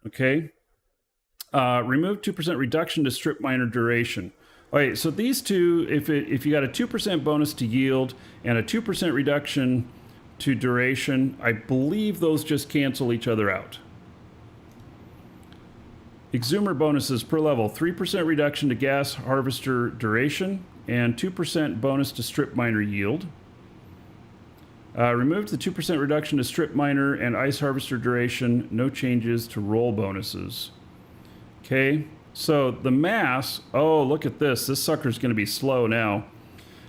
Okay. Remove 2% reduction to strip miner duration. Okay, so these two, if you got a 2% bonus to yield and a 2% reduction to duration, I believe those just cancel each other out. Exhumer bonuses per level, 3% reduction to gas harvester duration and 2% bonus to strip miner yield. Removed the 2% reduction to strip miner and ice harvester duration, no changes to roll bonuses. Okay, so the mass, oh, look at this. This sucker's going to be slow now.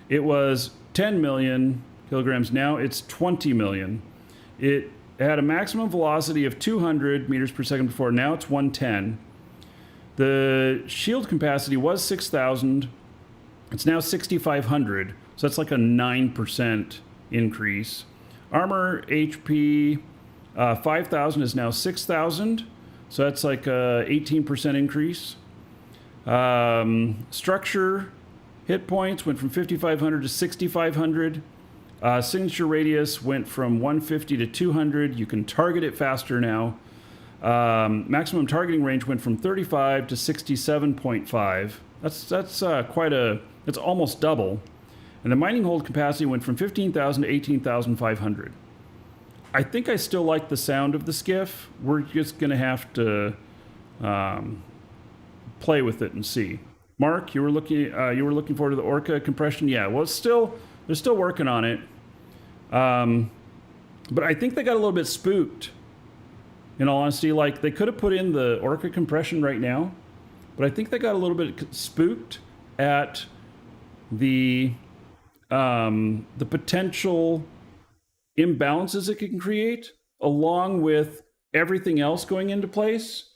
It was 10 million kilograms. Now it's 20 million. It had a maximum velocity of 200 meters per second before. Now it's 110. The shield capacity was 6,000. It's now 6,500. So that's like a 9% increase. Armor HP 5,000 is now 6,000. So that's like a 18% increase. Structure hit points went from 5,500 to 6,500. Signature radius went from 150 to 200. You can target it faster now. Maximum targeting range went from 35 to 67.5. That's almost double. And the mining hold capacity went from 15,000 to 18,500. I think I still like the sound of the Skiff. We're just going to have to play with it and see. Mark, you were looking forward to the Orca compression. Yeah, well, they're still working on it. But I think they got a little bit spooked. In all honesty, like they could have put in the Orca compression right now, but I think they got a little bit spooked at the potential imbalances it can create, along with everything else going into place.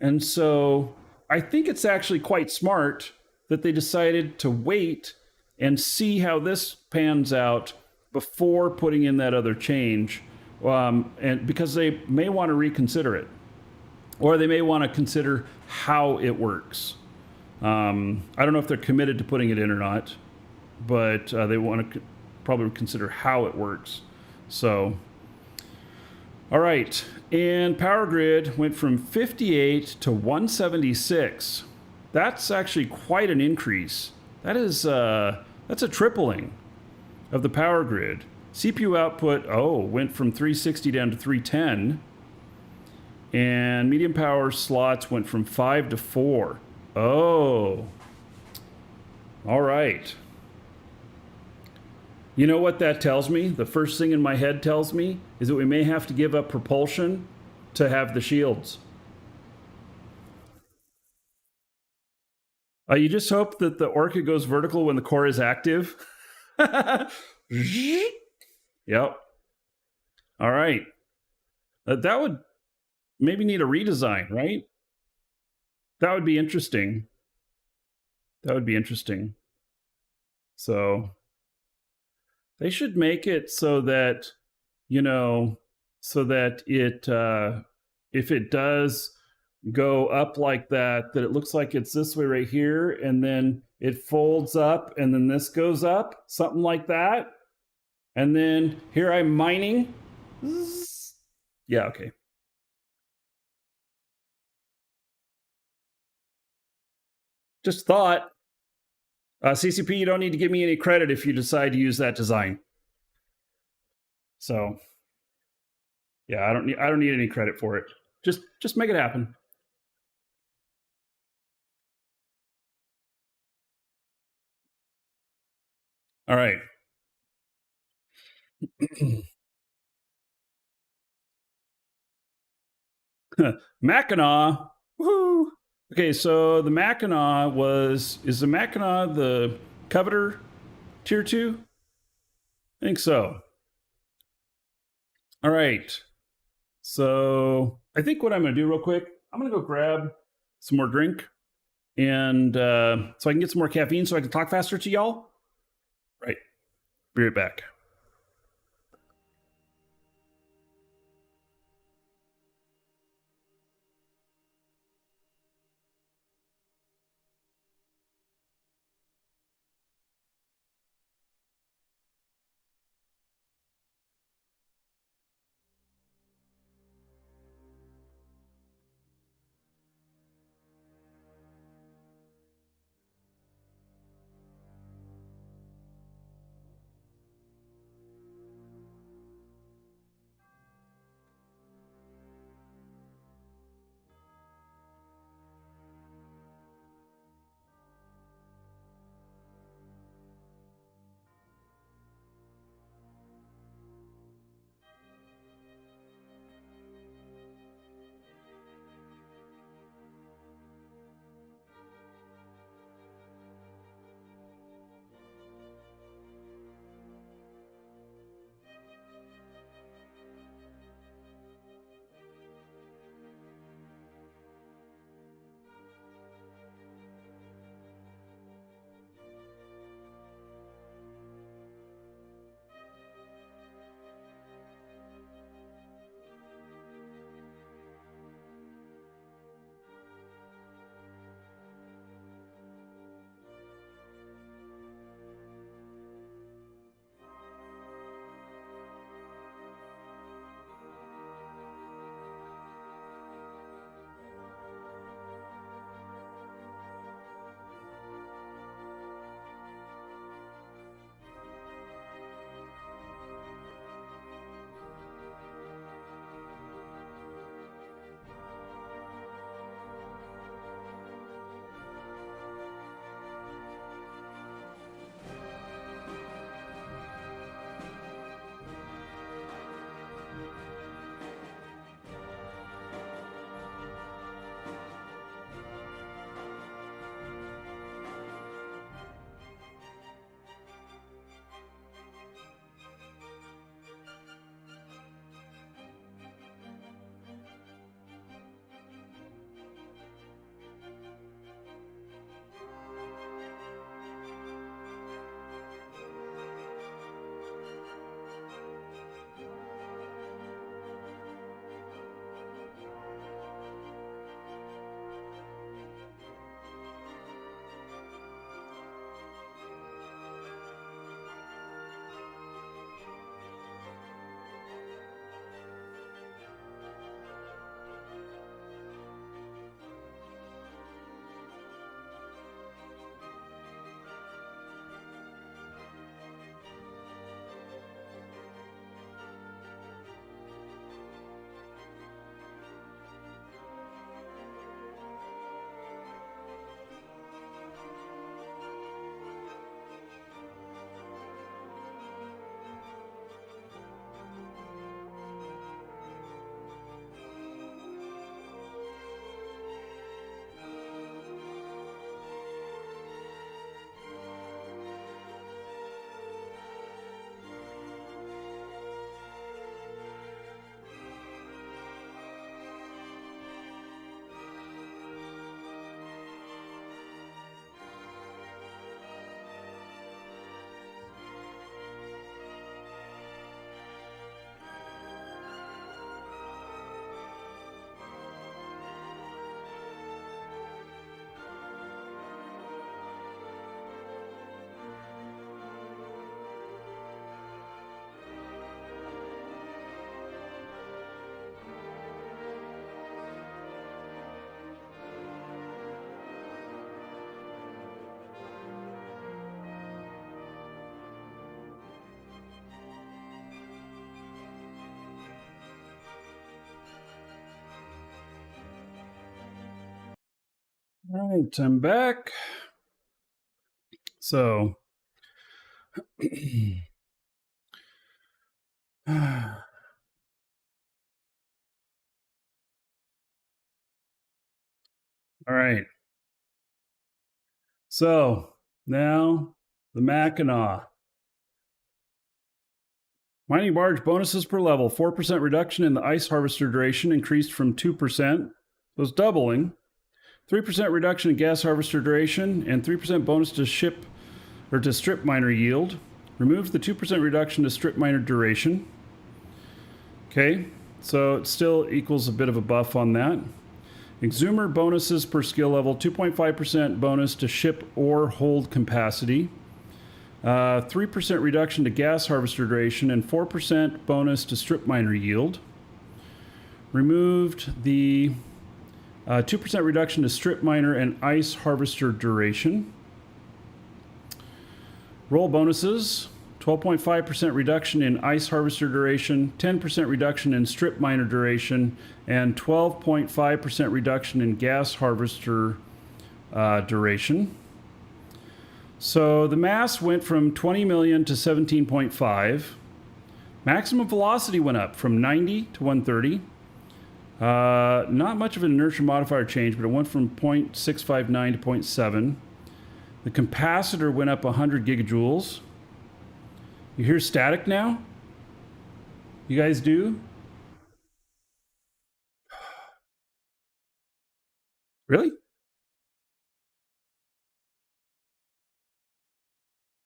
And so I think it's actually quite smart that they decided to wait and see how this pans out before putting in that other change. And because they may want to reconsider it, or they may want to consider how it works. I don't know if they're committed to putting it in or not, but they want to probably consider how it works. So, all right. And power grid went from 58 to 176. That's actually quite an increase. That's a tripling of the power grid. CPU output, went from 360 down to 310. And medium power slots went from 5 to 4. Oh. All right. You know what that tells me? The first thing in my head tells me is that we may have to give up propulsion to have the shields. You just hope that the Orca goes vertical when the core is active. Yep. All right. That would maybe need a redesign, right? That would be interesting. So, They should make it so that, so that it, if it does go up like that, that it looks like it's this way right here, and then it folds up, and then this goes up, something like that. And then here I'm mining. Yeah, okay. Just thought. CCP, you don't need to give me any credit if you decide to use that design. So, yeah, I don't need any credit for it. Just make it happen. All right. Mackinac. Woohoo! Okay, so the Mackinac is the Mackinac the Coveter tier 2? I think so. All right. So I think what I'm going to do real quick, I'm going to go grab some more drink, and so I can get some more caffeine so I can talk faster to y'all. Right. Be right back. right, I'm back. So, all right. So now the Mackinac. Mining barge bonuses per level. 4% reduction in the ice harvester duration increased from 2%. So it's doubling. 3% reduction in gas harvester duration and 3% bonus to ship or to strip miner yield. Removes the 2% reduction to strip miner duration. Okay, so it still equals a bit of a buff on that. Exhumer bonuses per skill level. 2.5% bonus to ship or hold capacity. 3% reduction to gas harvester duration and 4% bonus to strip miner yield. Removed the 2% reduction to strip miner and ice harvester duration. Roll bonuses. 12.5% reduction in ice harvester duration, 10% reduction in strip miner duration, and 12.5% reduction in gas harvester duration. So the mass went from 20 million to 17.5. Maximum velocity went up from 90 to 130. Not much of an inertia modifier change, but it went from 0.659 to 0.7. The capacitor went up 100 gigajoules. You hear static now? You guys do? Really?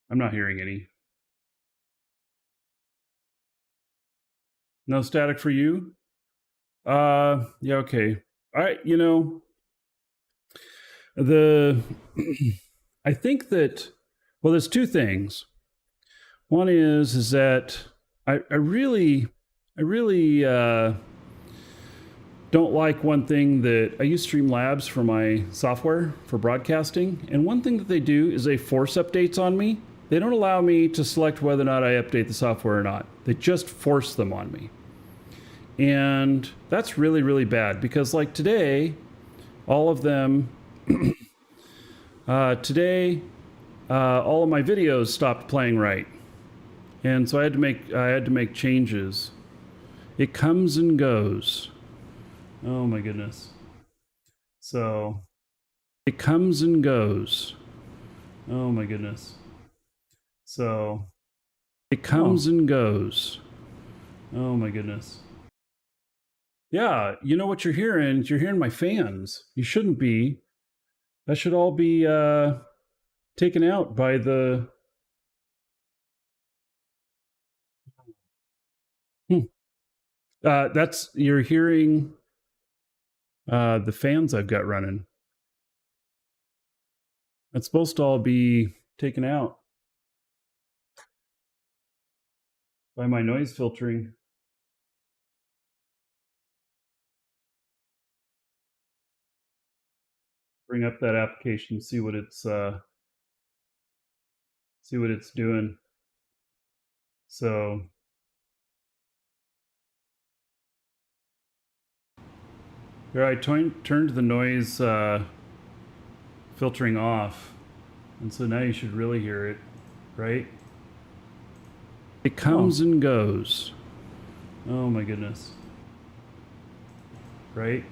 I'm not hearing any. No static for you? Yeah, okay. All right, you know, I think that, well, there's two things. One is that I really don't like one thing that I use Streamlabs for my software for broadcasting, and one thing that they do is they force updates on me. They don't allow me to select whether or not I update the software or not. They just force them on me. And that's really, really bad because like today, all of them, today, all of my videos stopped playing right. And so I had to make changes. It comes and goes. Oh my goodness. So it comes and goes. Oh my goodness. So it comes and goes. Oh my goodness. Yeah, you know what you're hearing? You're hearing my fans. You shouldn't be. That should all be taken out by the... that's, you're hearing the fans I've got running. That's supposed to all be taken out by my noise filtering. Bring up that application, see what it's doing. So here I turned the noise filtering off, and so now you should really hear it, right? It comes and goes. Oh my goodness. Right?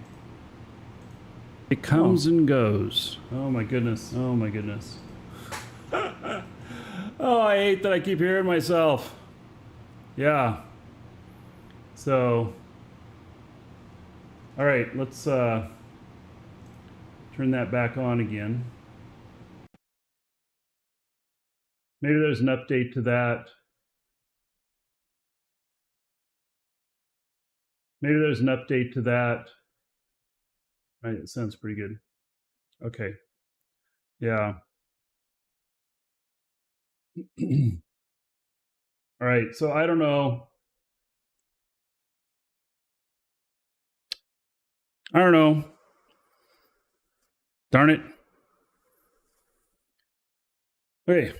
It comes and goes. Oh my goodness. Oh my goodness. Oh, I hate that I keep hearing myself. Yeah. So, all right, let's turn that back on again. Maybe there's an update to that. Maybe there's an update to that. Right, it sounds pretty good. Okay. Yeah. All right, so I don't know. Darn it. Okay.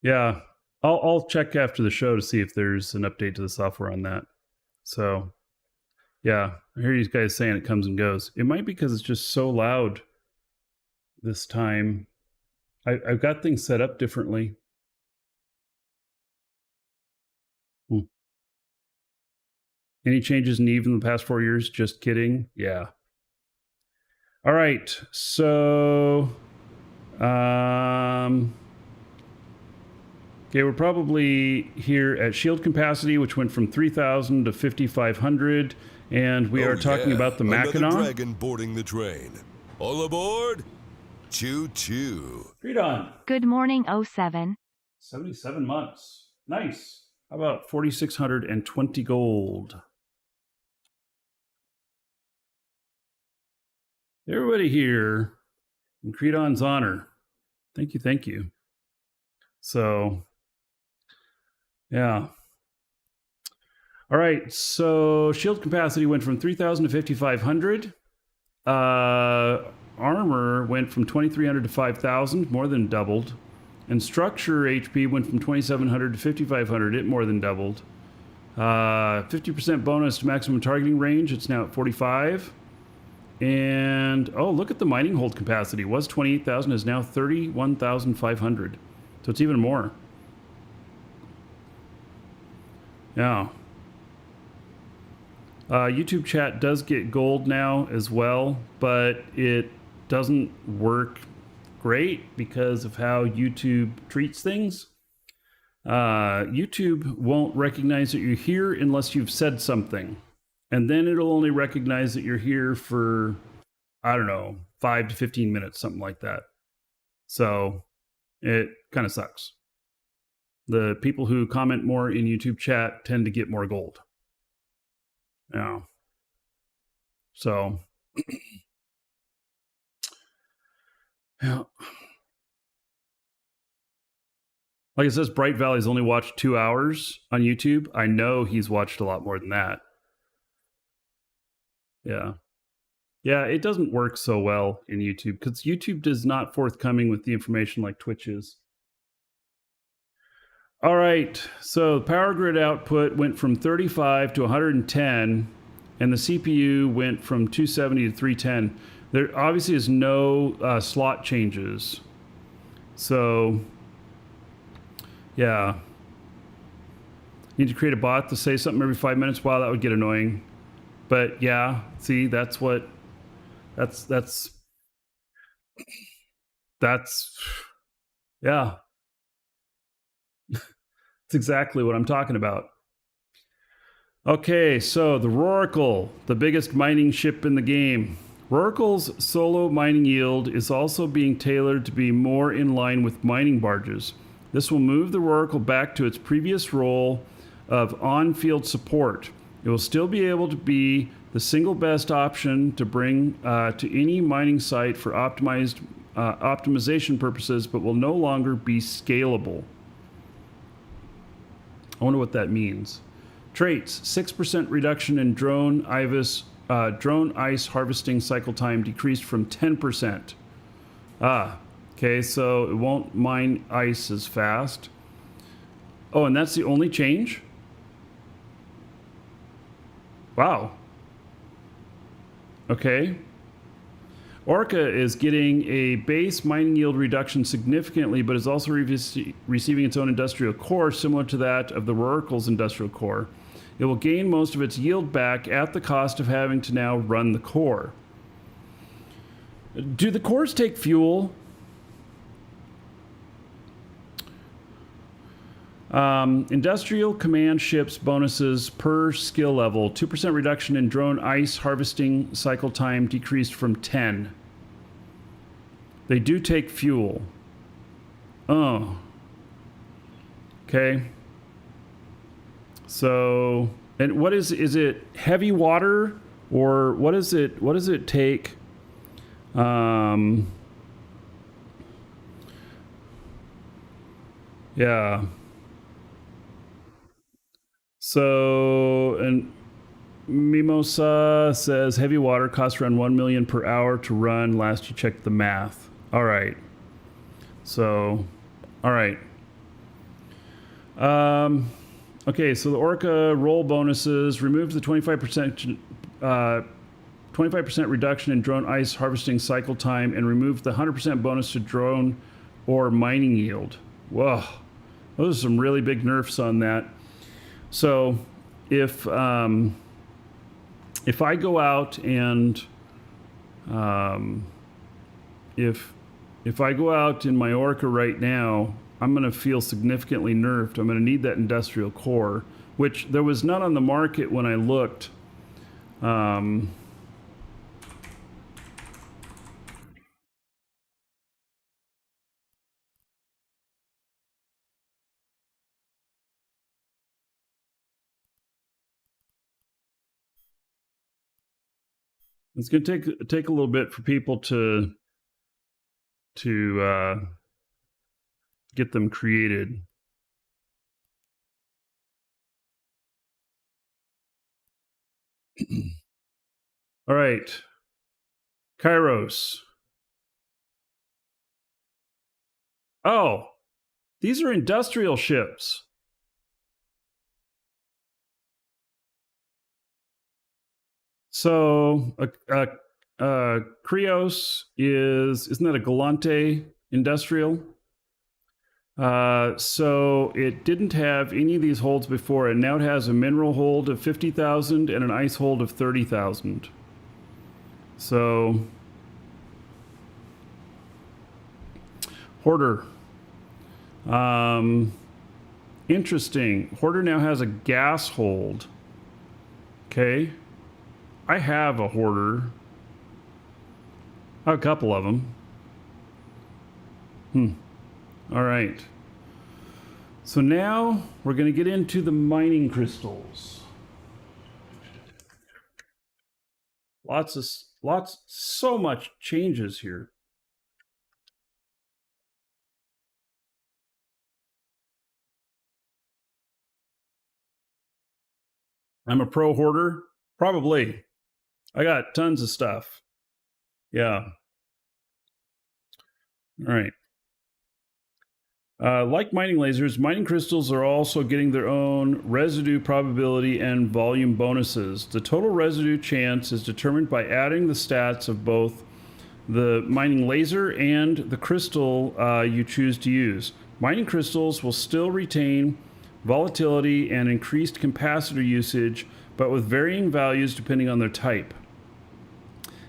Yeah. I'll check after the show to see if there's an update to the software on that. So Yeah, I hear you guys saying it comes and goes. It might be because it's just so loud this time. I've got things set up differently. Any changes in Eve in the past 4 years? Just kidding. Yeah. All right. So, okay, we're probably here at shield capacity, which went from 3,000 to 5,500, and we are talking about the Mackinac. Another dragon boarding the train. All aboard! Choo choo. Read on. Good morning, 07. 77 months. Nice. How about 4,620 gold? Everybody here in Creedon's honor. Thank you, thank you. So, yeah. All right, so shield capacity went from 3,000 to 5,500. Armor went from 2,300 to 5,000, more than doubled. And structure HP went from 2,700 to 5,500, it more than doubled. 50% bonus to maximum targeting range, it's now at 45. And, oh, look at the mining hold capacity. It was 28,000, is now 31,500. So it's even more. Yeah. YouTube chat does get gold now as well, but it doesn't work great because of how YouTube treats things. YouTube won't recognize that you're here unless you've said something. And then it'll only recognize that you're here for, I don't know, 5 to 15 minutes, something like that. So it kind of sucks. The people who comment more in YouTube chat tend to get more gold. Yeah. So, yeah. Like it says, Bright Valley's only watched 2 hours on YouTube. I know he's watched a lot more than that. Yeah. Yeah, it doesn't work so well in YouTube because YouTube is not forthcoming with the information like Twitch is. All right, so the power grid output went from 35 to 110, and the CPU went from 270 to 310. There obviously is no slot changes. So, yeah. Need to create a bot to say something every 5 minutes. Wow, that would get annoying. But yeah, see, that's yeah. That's exactly what I'm talking about. Okay, so the Rorqual, the biggest mining ship in the game. Rorqual's solo mining yield is also being tailored to be more in line with mining barges. This will move the Rorqual back to its previous role of on-field support. It will still be able to be the single best option to bring to any mining site for optimization purposes, but will no longer be scalable. I wonder what that means. Traits: 6% reduction in drone ice harvesting cycle time decreased from 10%. Okay, so it won't mine ice as fast. Oh, and that's the only change? Wow. Okay. Orca is getting a base mining yield reduction significantly, but is also receiving its own industrial core similar to that of the Rorqual's industrial core. It will gain most of its yield back at the cost of having to now run the core. Do the cores take fuel? Industrial command ships bonuses per skill level. 2% reduction in drone ice harvesting cycle time decreased from 10. They do take fuel. Oh. Okay. So, and what is it heavy water or what does it take? Yeah. So, and Mimosa says heavy water costs around 1 million per hour to run. Last you checked the math. All right. So, all right. Okay, so the Orca roll bonuses removes the 25% 25% reduction in drone ice harvesting cycle time, and removed the 100% bonus to drone or mining yield. Whoa, those are some really big nerfs on that. So if I go out and if I go out in my Orca right now, I'm going to feel significantly nerfed. I'm going to need that industrial core, which there was none on the market when I looked. It's going to take a little bit for people to get them created. All right, Kairos. Oh, these are industrial ships. So Krios isn't that a Galante industrial? So it didn't have any of these holds before, and now it has a mineral hold of 50,000 and an ice hold of 30,000. So Hoarder. Interesting. Hoarder now has a gas hold. Okay. I have a Hoarder. I have a couple of them. All right. So now we're going to get into the mining crystals. So much changes here. I'm a pro hoarder? Probably. I got tons of stuff. Yeah. All right. Like mining lasers, mining crystals are also getting their own residue probability and volume bonuses. The total residue chance is determined by adding the stats of both the mining laser and the crystal you choose to use. Mining crystals will still retain volatility and increased capacitor usage, but with varying values depending on their type.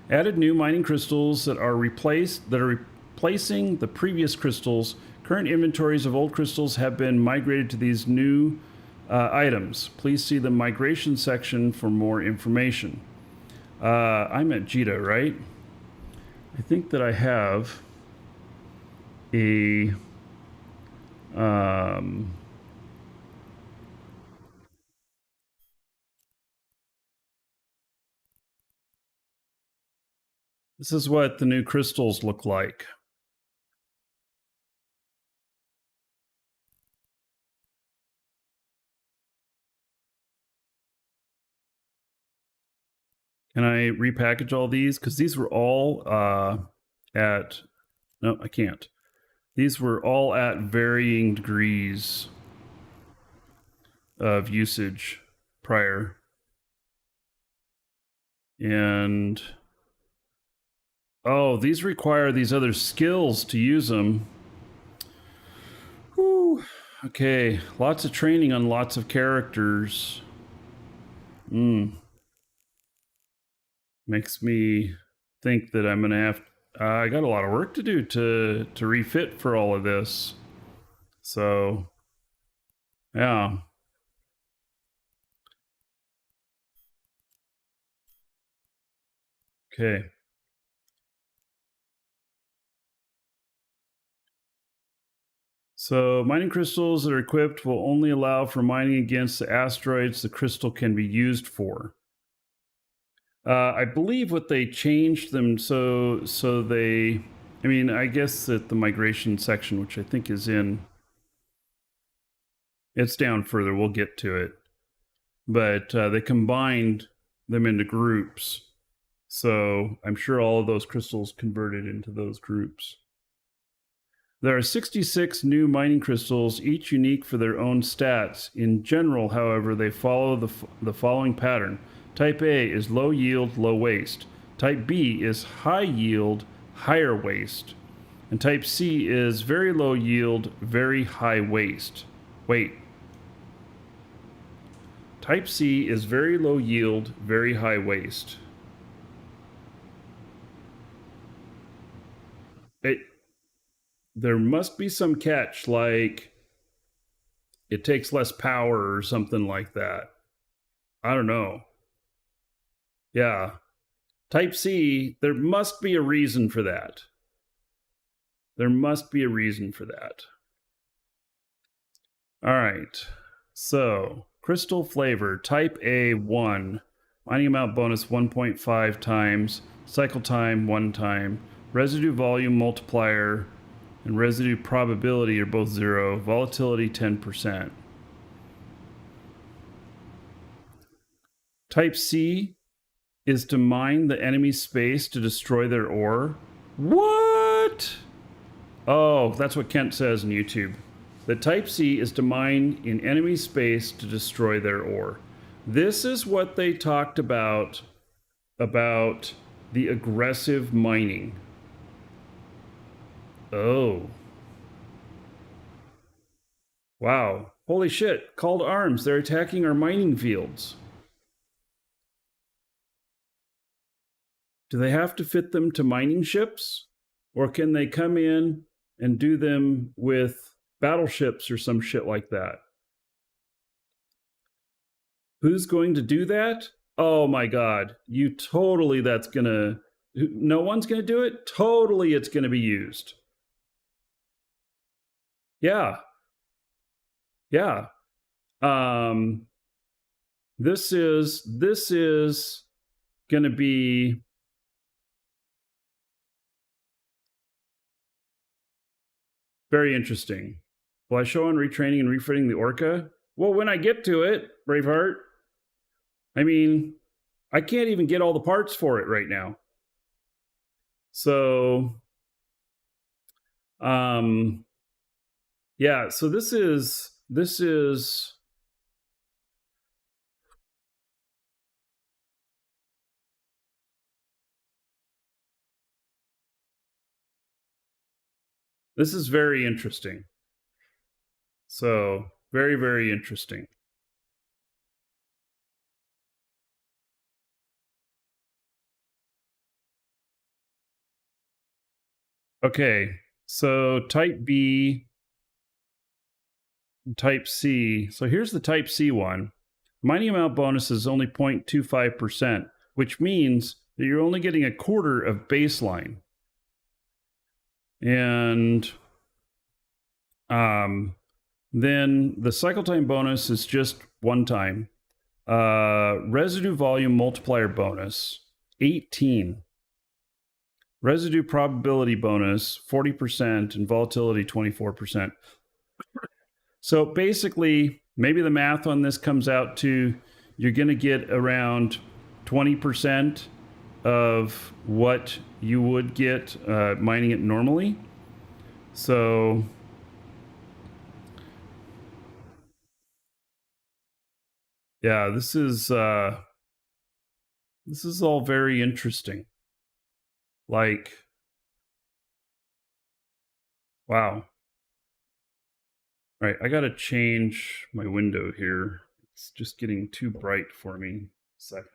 Added new mining crystals that are replacing the previous crystals. Current inventories of old crystals have been migrated to these new items. Please see the migration section for more information. I'm at Jita, right? I think that I have a this is what the new crystals look like. Can I repackage all these? Because these were all no, I can't. These were all at varying degrees of usage prior. And oh, these require these other skills to use them. Whew. Okay, lots of training on lots of characters. Makes me think that I'm gonna have. I got a lot of work to do to refit for all of this. So, yeah. Okay. So mining crystals that are equipped will only allow for mining against the asteroids the crystal can be used for. I believe what they changed them so they, I mean, I guess that the migration section, which I think is it's down further, we'll get to it. But they combined them into groups. So I'm sure all of those crystals converted into those groups. There are 66 new mining crystals, each unique for their own stats. In general, however, they follow the following pattern. Type A is low yield, low waste. Type B is high yield, higher waste. And type C is very low yield, very high waste. Wait. Type C is very low yield, very high waste. There must be some catch, like it takes less power or something like that. I don't know. Yeah. Type C, there must be a reason for that. There must be a reason for that. All right. So, crystal flavor, type A 1. Mining amount bonus 1.5 times. Cycle time 1 time. Residue volume multiplier and residue probability are both 0. Volatility 10%. Type C is to mine the enemy's space to destroy their ore. What? Oh, that's what Kent says in YouTube. The type C is to mine in enemy space to destroy their ore. This is what they talked about the aggressive mining. Oh. Wow. Holy shit. Call to arms. They're attacking our mining fields. Do they have to fit them to mining ships? Or can they come in and do them with battleships or some shit like that? Who's going to do that? Oh my God. No one's gonna do it? Totally it's gonna be used. Yeah. Yeah. This is gonna be very interesting. Will I show on retraining and refitting the Orca? Well, when I get to it, Braveheart. I mean, I can't even get all the parts for it right now. So, yeah, so this is this is very interesting. So, very, very interesting. Okay, so type B, type C. So here's the type C one. Mining amount bonus is only 0.25%, which means that you're only getting a quarter of baseline. And then the cycle time bonus is just 1 time. Residue volume multiplier bonus, 18. Residue probability bonus, 40%, and volatility, 24%. So basically, maybe the math on this comes out to you're going to get around 20% of what you would get mining it normally. So yeah, this is all very interesting. Like, wow. All right, I got to change my window here. It's just getting too bright for me. Second.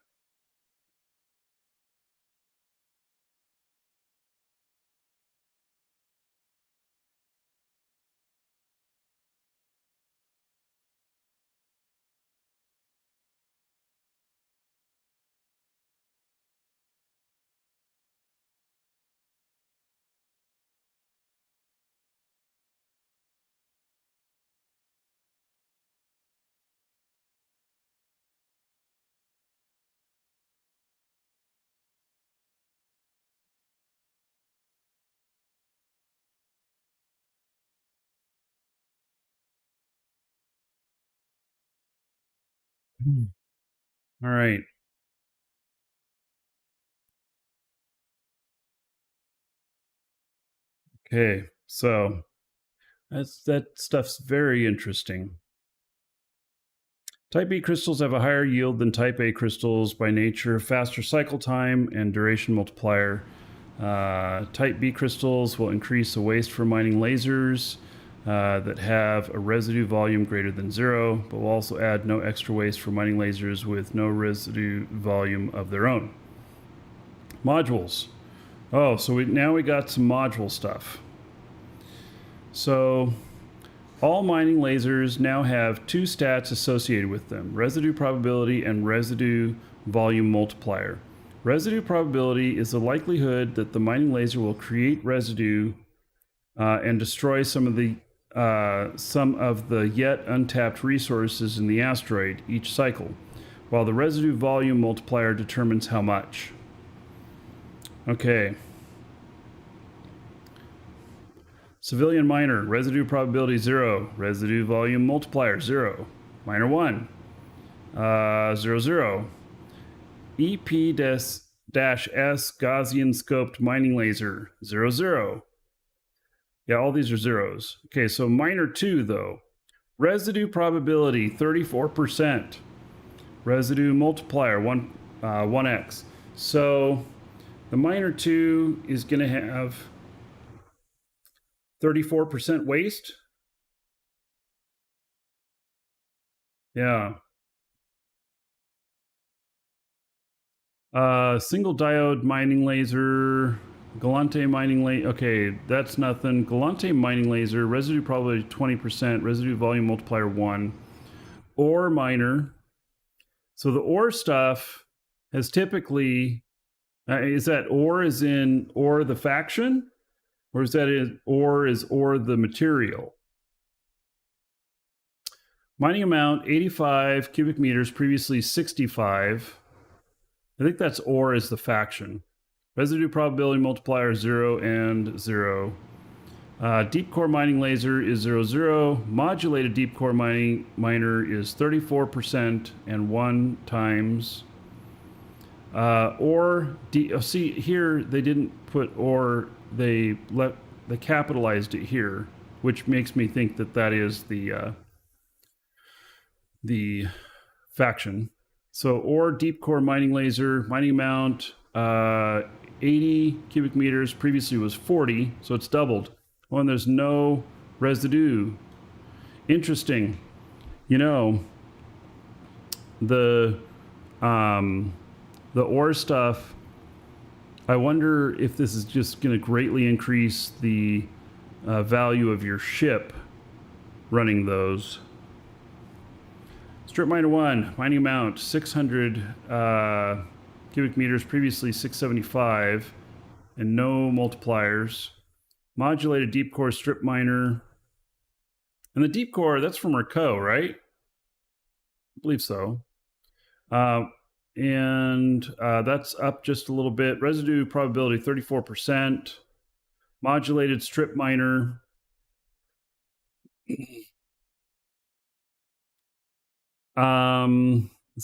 All right. Okay, so that stuff's very interesting. Type B crystals have a higher yield than Type A crystals by nature, faster cycle time, and duration multiplier. Type B crystals will increase the waste for mining lasers that have a residue volume greater than 0, but will also add no extra waste for mining lasers with no residue volume of their own. Modules. Oh, so now we got some module stuff. So all mining lasers now have two stats associated with them: residue probability and residue volume multiplier. Residue probability is the likelihood that the mining laser will create residue and destroy some of the yet untapped resources in the asteroid each cycle, while the residue volume multiplier determines how much. Okay. Civilian miner, residue probability 0, residue volume multiplier 0. Miner 1, 0, 0. EP-S Gaussian scoped mining laser, 0, 0. Yeah, all these are zeros. Okay, so miner 2, though. Residue probability 34%. Residue multiplier 1x. So the miner 2 is going to have 34% waste. Yeah. Single diode mining laser, Galante mining laser. Okay, that's nothing. Galante mining laser, residue probability 20%, residue volume multiplier 1. Ore miner. So the ore stuff has typically, is that ore is in ore the faction? Or is that ore the material? Mining amount 85 cubic meters, previously 65. I think that's ore is the faction. Residue probability multiplier 0 and 0. Deep core mining laser is 0, 0. Modulated deep core miner is 34% and 1 times. See here they didn't put ore. They capitalized it here, which makes me think that is the faction. So ore deep core mining laser, mining amount 80 cubic meters, previously was 40, so it's doubled. Oh, and there's no residue. Interesting. You know, the ore stuff, I wonder if this is just going to greatly increase the value of your ship running those. Strip miner 1, mining amount 600 cubic meters, previously 675, and no multipliers. Modulated deep core strip miner. And the deep core, that's from Orca, right? I believe so. And that's up just a little bit. Residue probability 34%. Modulated strip miner. It's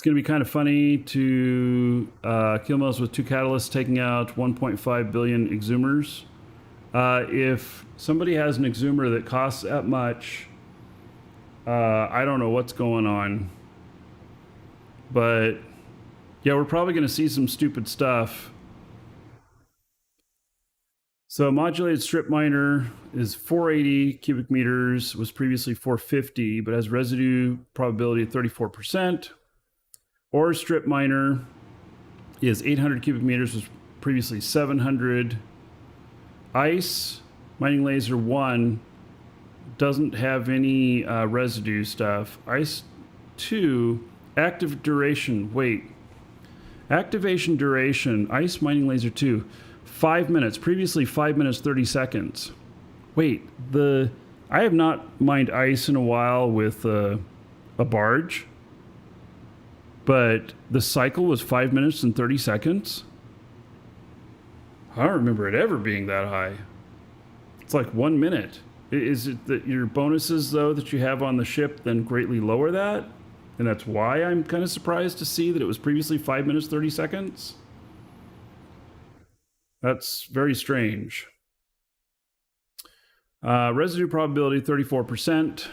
going to be kind of funny to kill mills with 2 catalysts taking out 1.5 billion exhumers. If somebody has an exhumer that costs that much, I don't know what's going on. But yeah, we're probably going to see some stupid stuff. So modulated strip miner is 480 cubic meters, was previously 450, but has residue probability of 34%. Ore strip miner is 800 cubic meters, was previously 700. Ice mining laser 1 doesn't have any residue stuff. Ice 2, active duration, activation duration, ice mining laser 2, 5 minutes, previously 5 minutes 30 seconds. I have not mined ice in a while with a barge, but the cycle was 5 minutes and 30 seconds. I don't remember it ever being that high. It's like 1 minute. Is it that your bonuses, though, that you have on the ship then greatly lower that? And that's why I'm kind of surprised to see that it was previously 5 minutes, 30 seconds. That's very strange. Residue probability, 34%.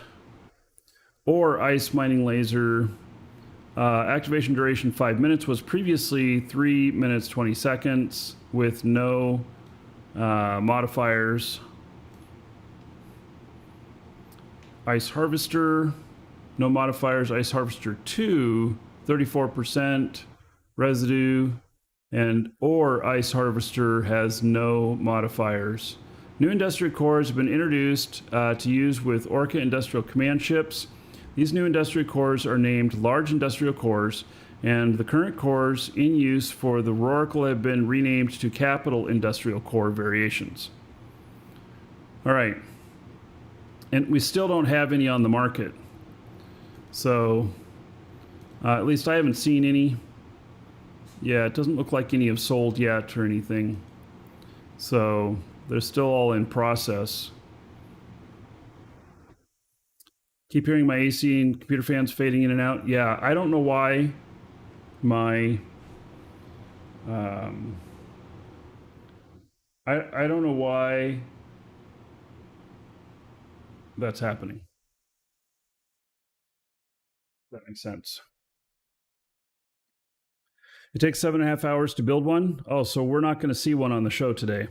Or ice mining laser, Activation duration 5 minutes, was previously 3 minutes 20 seconds with no modifiers. Ice Harvester, no modifiers. Ice Harvester 2, 34% residue, and or Ice Harvester has no modifiers. New industrial cores have been introduced to use with Orca industrial command ships. These new industrial cores are named large industrial cores, and the current cores in use for the Rorqual have been renamed to capital industrial core variations. All right. And we still don't have any on the market. So, at least I haven't seen any. Yeah, it doesn't look like any have sold yet or anything. So, they're still all in process. Keep hearing my AC and computer fans fading in and out. Yeah, I don't know why my... I don't know why that's happening. That makes sense. It takes 7.5 hours to build one. Oh, so we're not going to see one on the show today.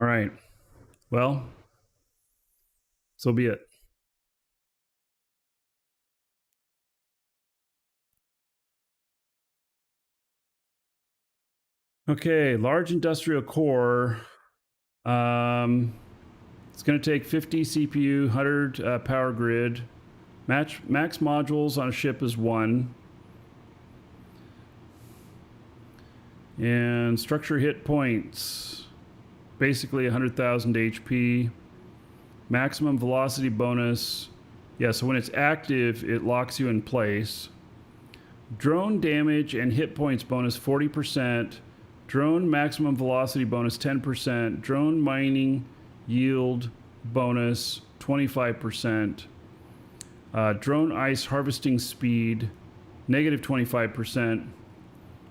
All right. Well, so be it. Okay, large industrial core. It's going to take 50 CPU, 100 power grid. Max modules on a ship is 1. And structure hit points, basically 100,000 HP. Maximum velocity bonus. Yeah, so when it's active, it locks you in place. Drone damage and hit points bonus 40%. Drone maximum velocity bonus 10%. Drone mining yield bonus 25%. Drone ice harvesting speed negative 25%,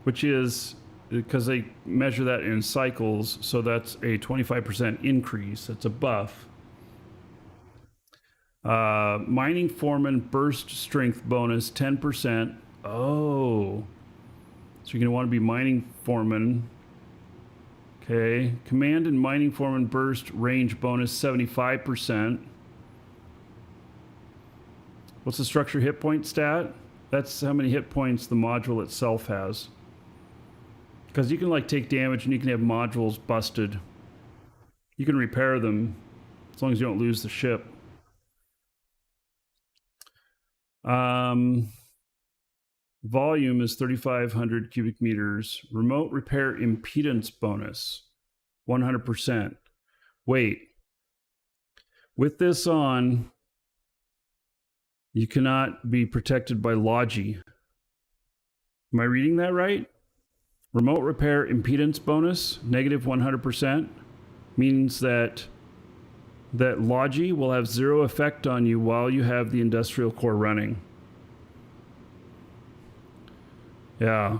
which is because they measure that in cycles, so that's a 25% increase. That's a buff. Mining foreman burst strength bonus 10%. Oh, so you're going to want to be mining foreman. Okay. Command and mining foreman burst range bonus 75%. What's the structure hit point stat? That's how many hit points the module itself has. Because you can like take damage and you can have modules busted. You can repair them as long as you don't lose the ship. Volume is 3,500 cubic meters. Remote repair impedance bonus, 100%. Wait. With this on, you cannot be protected by Logi. Am I reading that right? Remote repair impedance bonus, negative 100%, means that Logi will have 0 effect on you while you have the industrial core running. Yeah.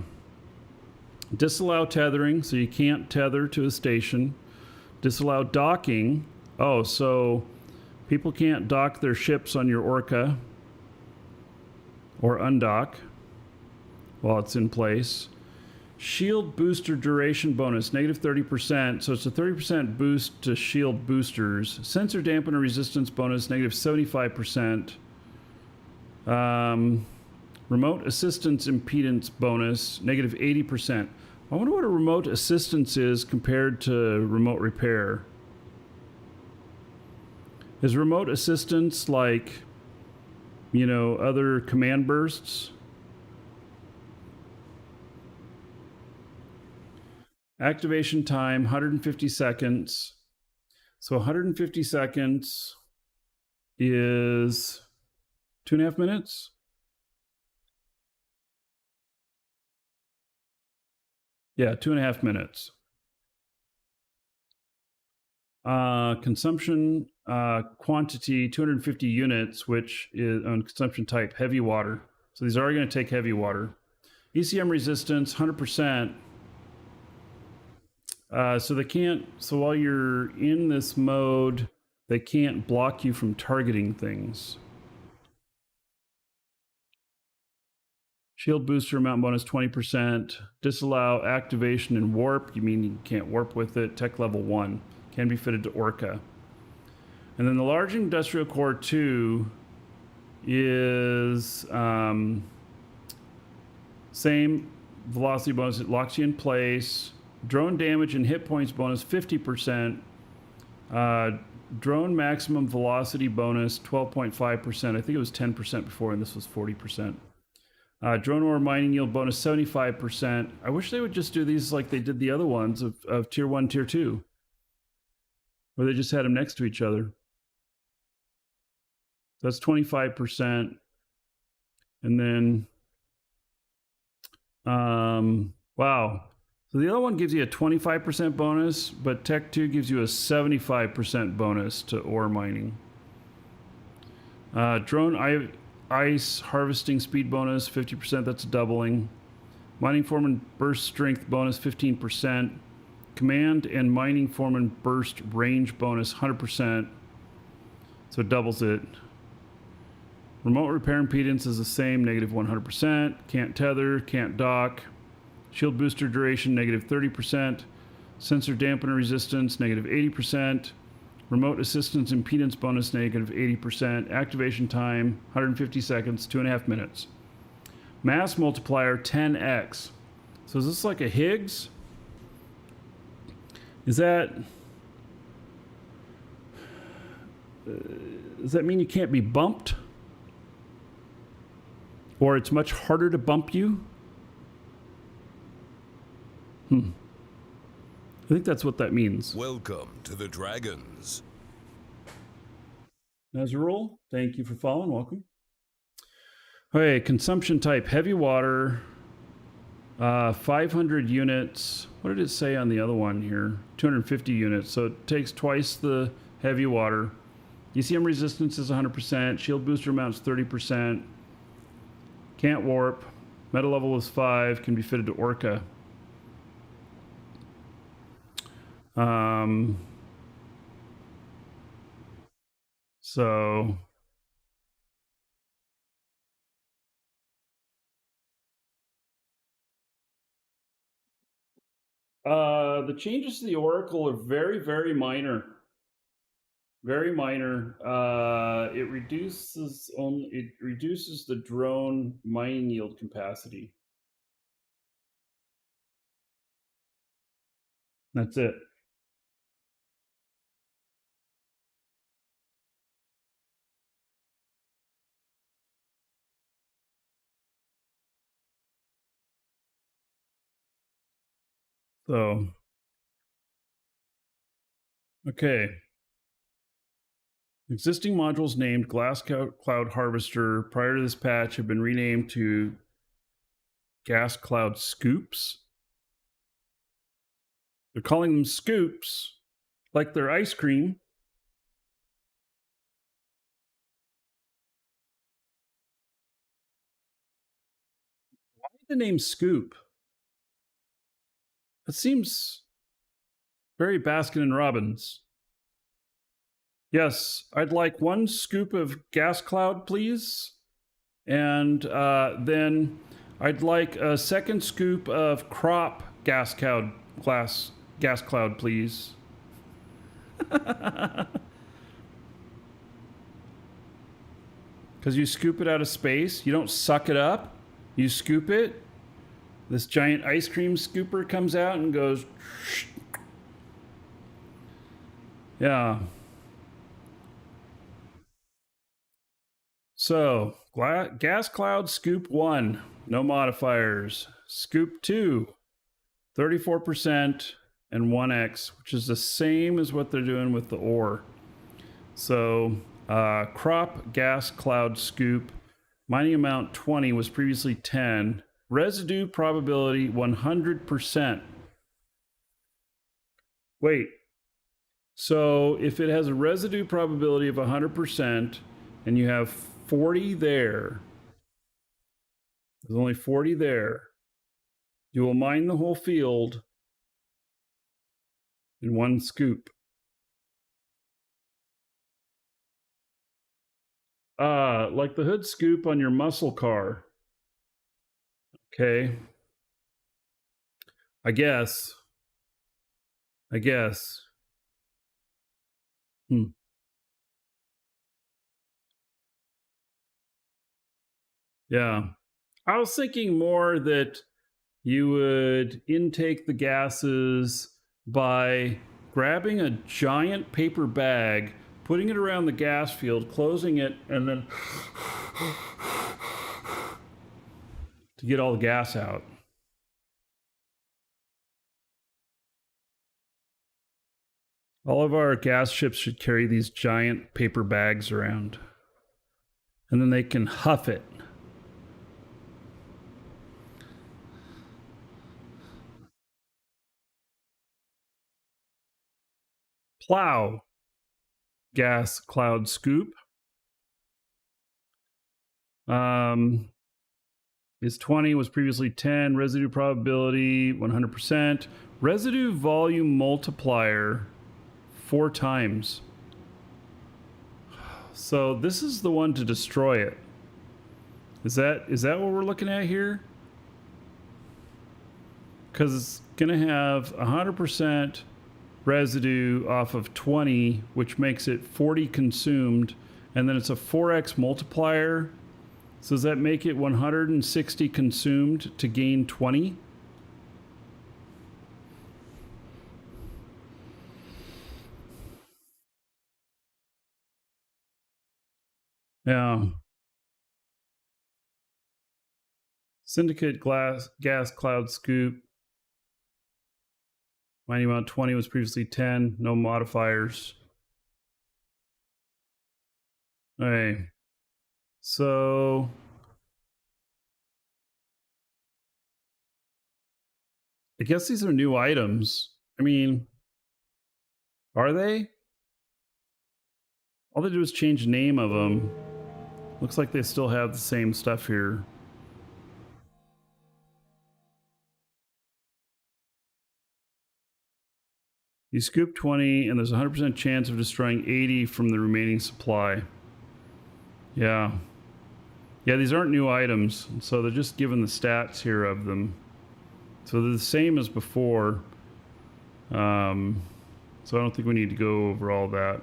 Disallow tethering, so you can't tether to a station. Disallow docking. Oh, so people can't dock their ships on your Orca or undock while it's in place. Shield booster duration bonus, negative 30%. So it's a 30% boost to shield boosters. Sensor dampener resistance bonus, negative 75%. Remote assistance impedance bonus, negative 80%. I wonder what a remote assistance is compared to remote repair. Is remote assistance like, you know, other command bursts? Activation time, 150 seconds. So 150 seconds is 2.5 minutes? Yeah, 2.5 minutes. Consumption quantity, 250 units, which is on consumption type, heavy water. So these are going to take heavy water. ECM resistance, 100%. So they can't, so while you're in this mode, they can't block you from targeting things. Shield booster amount bonus 20%. Disallow activation and warp. You mean you can't warp with it. Tech level 1. Can be fitted to Orca. And then the large industrial core 2 is same velocity bonus. It locks you in place. Drone damage and hit points bonus 50%. Drone maximum velocity bonus 12.5%. I think it was 10% before, and this was 40%. Drone ore mining yield bonus 75%. I wish they would just do these like they did the other ones of tier 1, tier 2, where they just had them next to each other. That's 25%. And then, wow. So the other one gives you a 25% bonus, but Tech 2 gives you a 75% bonus to ore mining. Drone ice harvesting speed bonus, 50%, that's doubling. Mining foreman burst strength bonus, 15%. Command and mining foreman burst range bonus, 100%. So it doubles it. Remote repair impedance is the same, negative 100%. Can't tether, can't dock. Shield booster duration, negative 30%. Sensor dampener resistance, negative 80%. Remote assistance impedance bonus, negative 80%. Activation time, 150 seconds, 2.5 minutes. Mass multiplier, 10x. So is this like a Higgs? Does that mean you can't be bumped? Or it's much harder to bump you? I think that's what that means. Welcome to the Dragons. Nazarul, thank you for following. Welcome. Okay, consumption type, heavy water, 500 units. What did it say on the other one here? 250 units. So it takes twice the heavy water. ECM resistance is 100%. Shield booster amount is 30%. Can't warp. Meta level is 5. Can be fitted to Orca. So the changes to the Oracle are very, very minor. Very minor. It reduces the drone mining yield capacity. That's it. So, okay. Existing modules named Glass Cloud Harvester prior to this patch have been renamed to Gas Cloud Scoops. They're calling them scoops, like they're ice cream. Why the name Scoop? That seems very Baskin and Robbins. Yes, I'd like 1 scoop of gas cloud, please. And then I'd like a 2nd scoop of crop gas cloud, please. Because you scoop it out of space. You don't suck it up. You scoop it. This giant ice cream scooper comes out and goes... Yeah. So, gas cloud scoop 1, no modifiers. Scoop 2, 34% and 1x, which is the same as what they're doing with the ore. So, crop gas cloud scoop, mining amount 20 was previously 10. Residue probability 100%. Wait. So, if it has a residue probability of 100% and you have 40 there, there's only 40 there, you will mine the whole field in 1 scoop. Like the hood scoop on your muscle car. Okay. I guess. Yeah. I was thinking more that you would intake the gases by grabbing a giant paper bag, putting it around the gas field, closing it, and then to get all the gas out. All of our gas ships should carry these giant paper bags around, and then they can huff it. Plow gas cloud scoop is 20, was previously 10. Residue probability 100%. Residue volume multiplier 4 times. So this is the one to destroy it. Is that what we're looking at here? Because it's gonna have 100% residue off of 20, which makes it 40 consumed, and then it's a 4x multiplier. So does that make it 160 consumed to gain 20? Yeah. Syndicate gas cloud scoop. Mining amount 20 was previously 10. No modifiers. Okay. So I guess these are new items. I mean, are they? All they do is change the name of them. Looks like they still have the same stuff here. You scoop 20 and there's a 100% chance of destroying 80 from the remaining supply. Yeah. Yeah, these aren't new items, so they're just given the stats here of them. So they're the same as before. So I don't think we need to go over all that.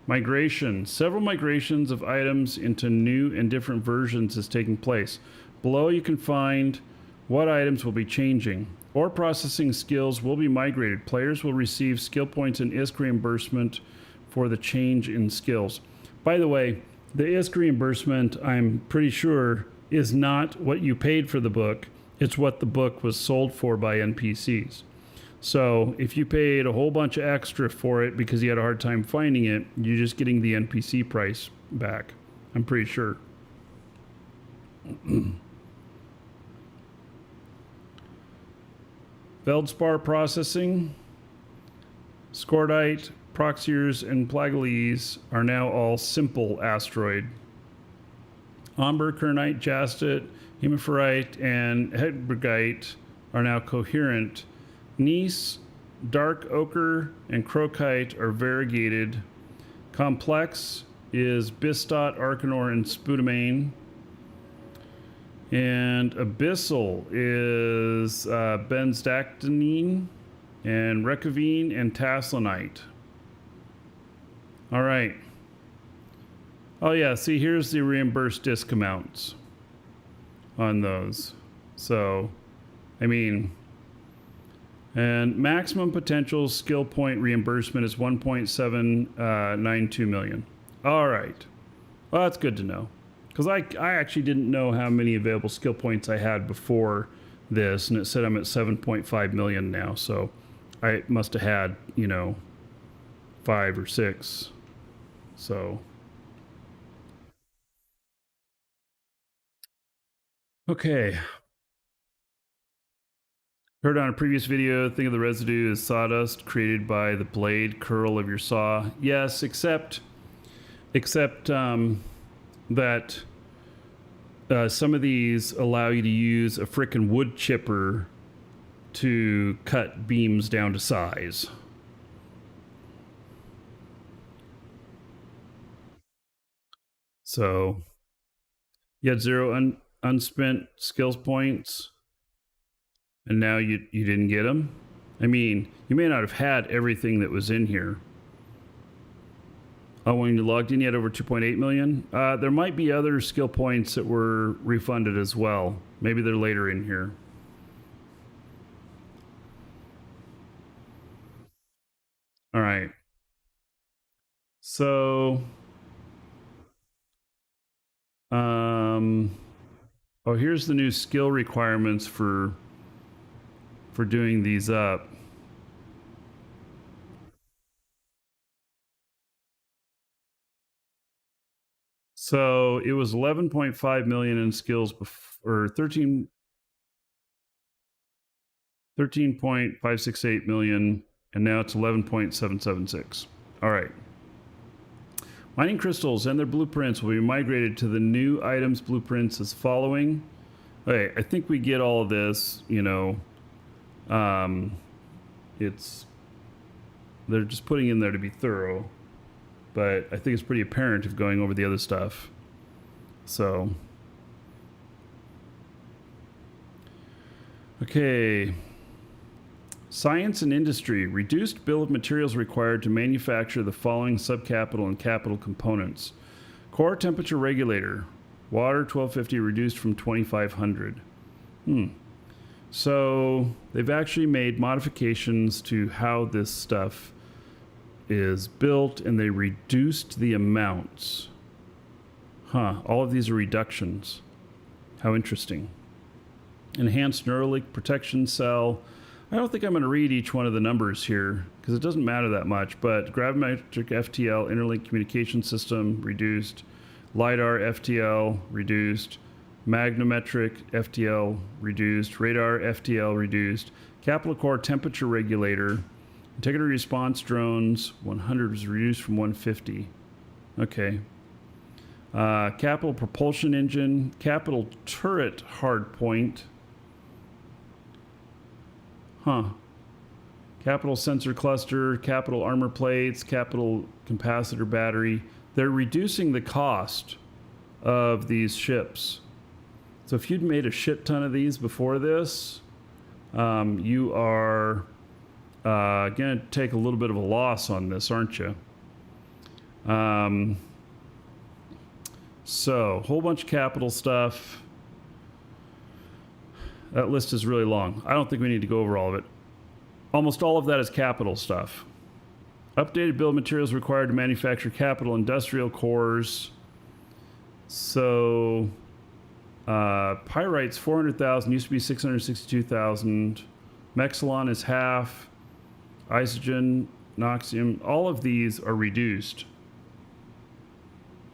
Migration. Several migrations of items into new and different versions is taking place. Below you can find what items will be changing. Ore processing skills will be migrated. Players will receive skill points and ISK reimbursement for the change in skills. By the way, the ISK reimbursement, I'm pretty sure, is not what you paid for the book. It's what the book was sold for by NPCs. So if you paid a whole bunch of extra for it because you had a hard time finding it, you're just getting the NPC price back. I'm pretty sure. Feldspar processing. Scordite, Proxiers, and Plagiles are now all simple asteroid. Amber, Kernite, Jastit, Hemiferite, and Hedbergite are now coherent. Gneiss, Dark Ochre, and Crocite are variegated. Complex is Bistot, Arcanor, and Spudamane. And Abyssal is Benzedactynine, and Recavine, and Taslanite. All right. Oh yeah, see, here's the reimbursed disc amounts on those. So, I mean, and maximum potential skill point reimbursement is 1.792 million. All right. Well, that's good to know. Because I actually didn't know how many available skill points I had before this, and it said I'm at 7.5 million now, so I must have had, 5 or 6. So, okay. Heard on a previous video, think of the residue as sawdust created by the blade curl of your saw. Yes, except that some of these allow you to use a frickin' wood chipper to cut beams down to size. So you had 0 unspent skills points, and now you didn't get them. I mean, you may not have had everything that was in here. Oh, when you logged in, you had over 2.8 million. There might be other skill points that were refunded as well. Maybe they're later in here. All right. So, oh, here's the new skill requirements for doing these up. So it was 11.5 million in skills or 13.568 million, and now it's 11.776. All right. Mining crystals and their blueprints will be migrated to the new items blueprints as following. Okay, I think we get all of this, you know. They're just putting in there to be thorough, but I think it's pretty apparent if going over the other stuff. So, okay. Science and industry. Reduced bill of materials required to manufacture the following subcapital and capital components. Core temperature regulator. Water 1250 reduced from 2500. So they've actually made modifications to how this stuff is built, and they reduced the amounts. All of these are reductions. How interesting. Enhanced Neuralink protection cell. I don't think I'm going to read each one of the numbers here because it doesn't matter that much, but gravimetric FTL interlink communication system reduced, LiDAR FTL reduced, magnetometric FTL reduced, radar FTL reduced, capital core temperature regulator, integrity response drones 100 was reduced from 150. Okay. Capital propulsion engine, capital turret hardpoint. Capital sensor cluster, capital armor plates, capital capacitor battery. They're reducing the cost of these ships. So if you'd made a shit ton of these before this, you are going to take a little bit of a loss on this, aren't you? So, whole bunch of capital stuff. That list is really long. I don't think we need to go over all of it. Almost all of that is capital stuff. Updated bill of materials required to manufacture capital industrial cores. So, pyrite's 400,000, used to be 662,000. Mexilon is half. Isogen, Noxium, all of these are reduced.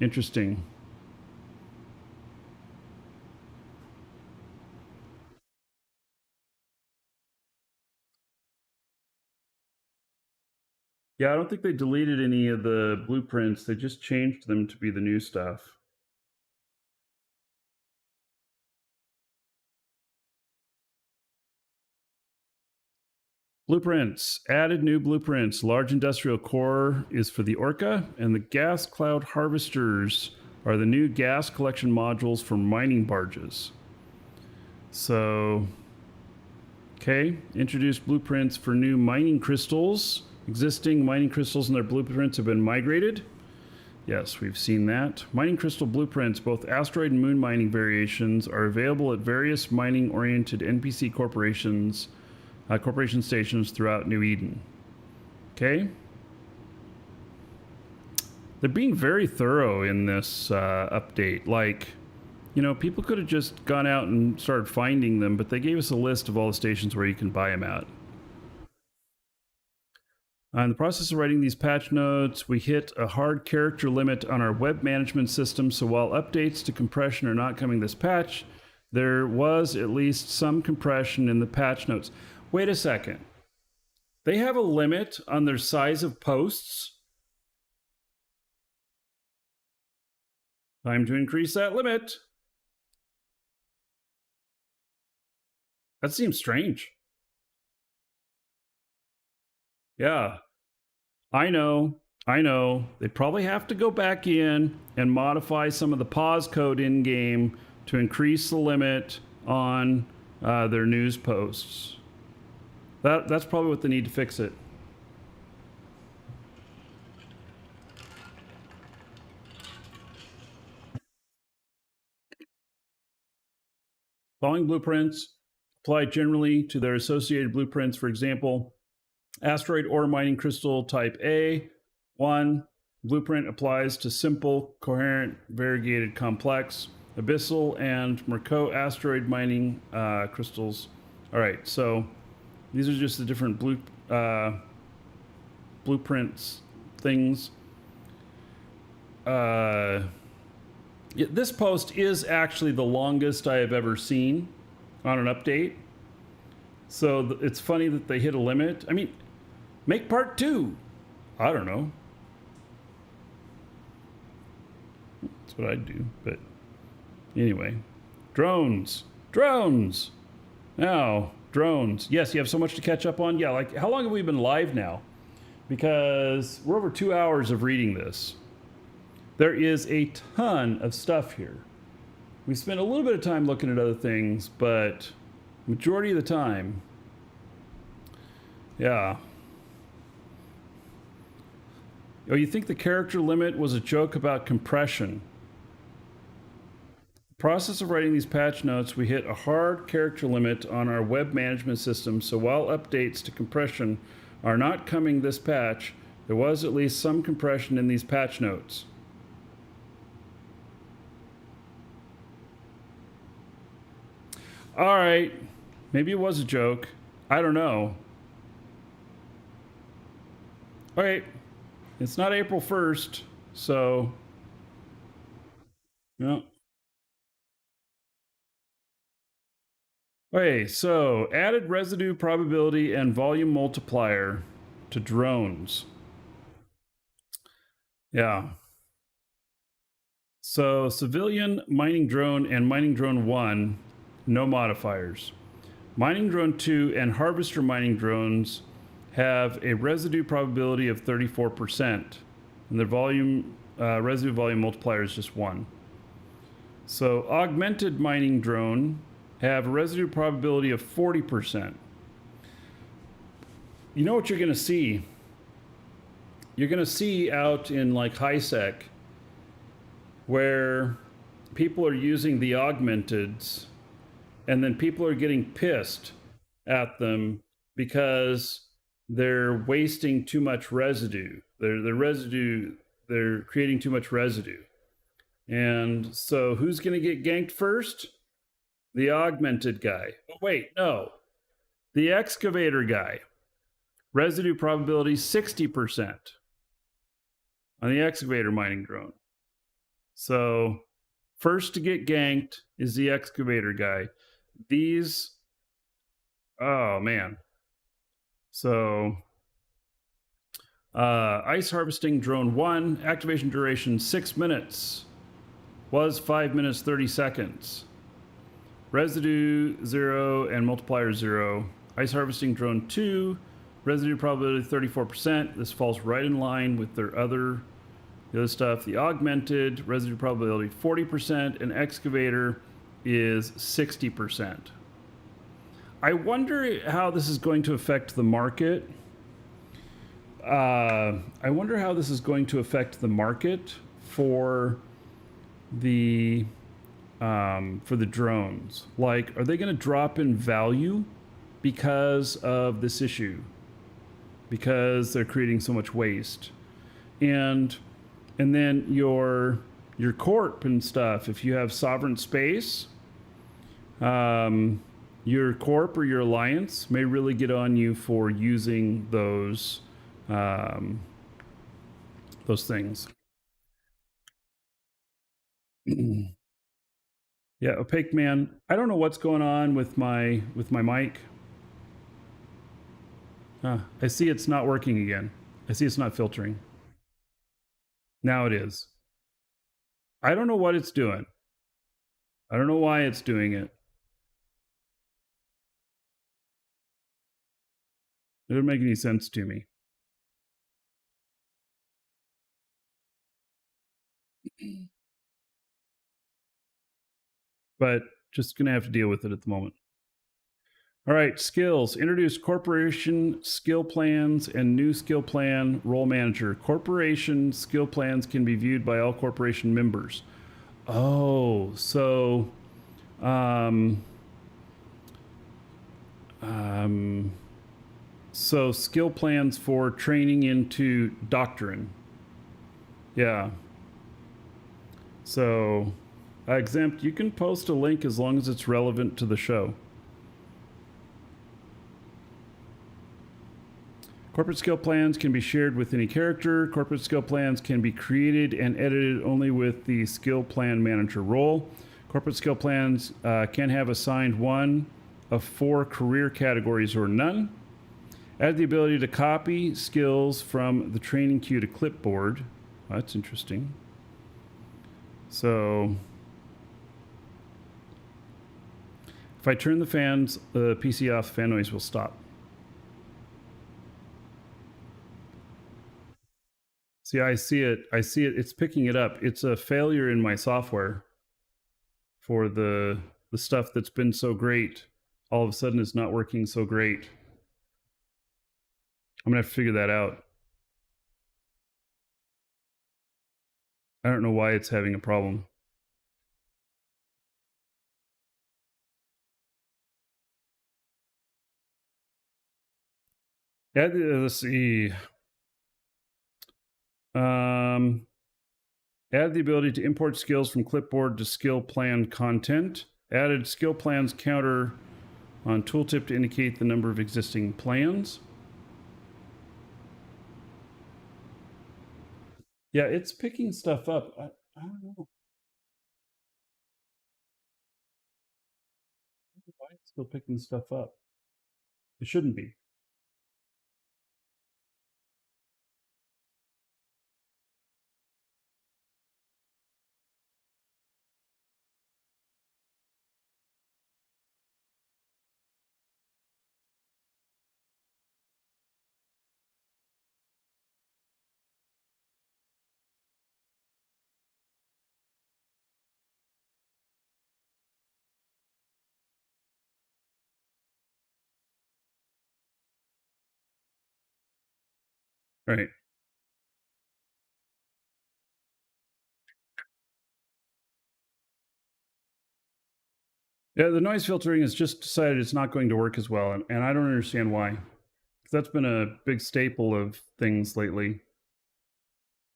Interesting. Yeah, I don't think they deleted any of the blueprints. They just changed them to be the new stuff. Blueprints. Added new blueprints. Large industrial core is for the Orca, and the gas cloud harvesters are the new gas collection modules for mining barges. So, okay. Introduced blueprints for new mining crystals. Existing mining crystals and their blueprints have been migrated. Yes, we've seen that. Mining crystal blueprints, both asteroid and moon mining variations, are available at various mining-oriented NPC corporation stations throughout New Eden. Okay. They're being very thorough in this update. Like, you know, people could have just gone out and started finding them, but they gave us a list of all the stations where you can buy them at. In the process of writing these patch notes, we hit a hard character limit on our web management system, so while updates to compression are not coming this patch, there was at least some compression in the patch notes. Wait a second. They have a limit on their size of posts? Time to increase that limit. That seems strange. Yeah, I know. They probably have to go back in and modify some of the pause code in game to increase the limit on their news posts. That's probably what they need to fix it. Following blueprints apply generally to their associated blueprints. For example, asteroid ore mining crystal type A1 blueprint applies to simple, coherent, variegated, complex, abyssal, and Markee asteroid mining crystals. All right, so these are just the different blueprints things. This post is actually the longest I have ever seen on an update. So it's funny that they hit a limit. I mean, make part 2. I don't know. That's what I'd do. But anyway, drones. Now, drones. Yes, you have so much to catch up on. Yeah, like how long have we been live now? Because we're over 2 hours of reading this. There is a ton of stuff here. We spent a little bit of time looking at other things, but majority of the time, yeah. Oh, you think the character limit was a joke about compression? The process of writing these patch notes, we hit a hard character limit on our web management system, so while updates to compression are not coming this patch, there was at least some compression in these patch notes. All right, maybe it was a joke. I don't know. All right, it's not April 1st, so no. Okay, so added residue probability and volume multiplier to drones. Yeah. So civilian mining drone and mining drone 1, no modifiers. Mining drone 2 and harvester mining drones have a residue probability of 34%, and the volume residue volume multiplier is just 1. So augmented mining drone have a residue probability of 40%. You know what you're going to see? You're going to see out in like high-sec where people are using the augmenteds and then people are getting pissed at them because they're wasting too much residue. They're creating too much residue. And so who's going to get ganked first? The augmented guy. Oh, wait, no. The excavator guy. Residue probability 60% on the excavator mining drone. So first to get ganked is the excavator guy. These, oh man. So ice harvesting drone 1, activation duration 6 minutes, was 5 minutes 30 seconds. Residue 0 and multiplier 0. Ice harvesting drone 2, residue probability 34%. This falls right in line with the other stuff. The augmented residue probability 40%, and excavator is 60%. I wonder how this is going to affect the market. I wonder how this is going to affect the market for the drones. Like, are they going to drop in value because of this issue? Because they're creating so much waste, and then your corp and stuff. If you have sovereign space, your corp or your alliance may really get on you for using those things. Yeah, opaque man. I don't know what's going on with my mic. I see it's not working again. I see it's not filtering. Now it is. I don't know what it's doing. I don't know why it's doing it. It doesn't make any sense to me. but just going to have to deal with it at the moment. All right, skills. Introduce corporation skill plans and new skill plan role manager. Corporation skill plans can be viewed by all corporation members. Oh, so so skill plans for training into doctrine. Yeah. So exempt, you can post a link as long as it's relevant to the show. Corporate skill plans can be shared with any character. Corporate skill plans can be created and edited only with the skill plan manager role. Corporate skill plans can have assigned one of 4 career categories or none. Add the ability to copy skills from the training queue to clipboard. Oh, that's interesting. So if I turn the PC off, fan noise will stop. See, I see it. It's picking it up. It's a failure in my software for the stuff that's been so great. All of a sudden, it's not working so great. I'm going to have to figure that out. I don't know why it's having a problem. Let's see. Add the ability to import skills from clipboard to skill plan content. Added skill plans counter on tooltip to indicate the number of existing plans. Yeah, it's picking stuff up. I don't know. Why it's still picking stuff up? It shouldn't be. Right. Yeah, the noise filtering has just decided it's not going to work as well, and I don't understand why. That's been a big staple of things lately,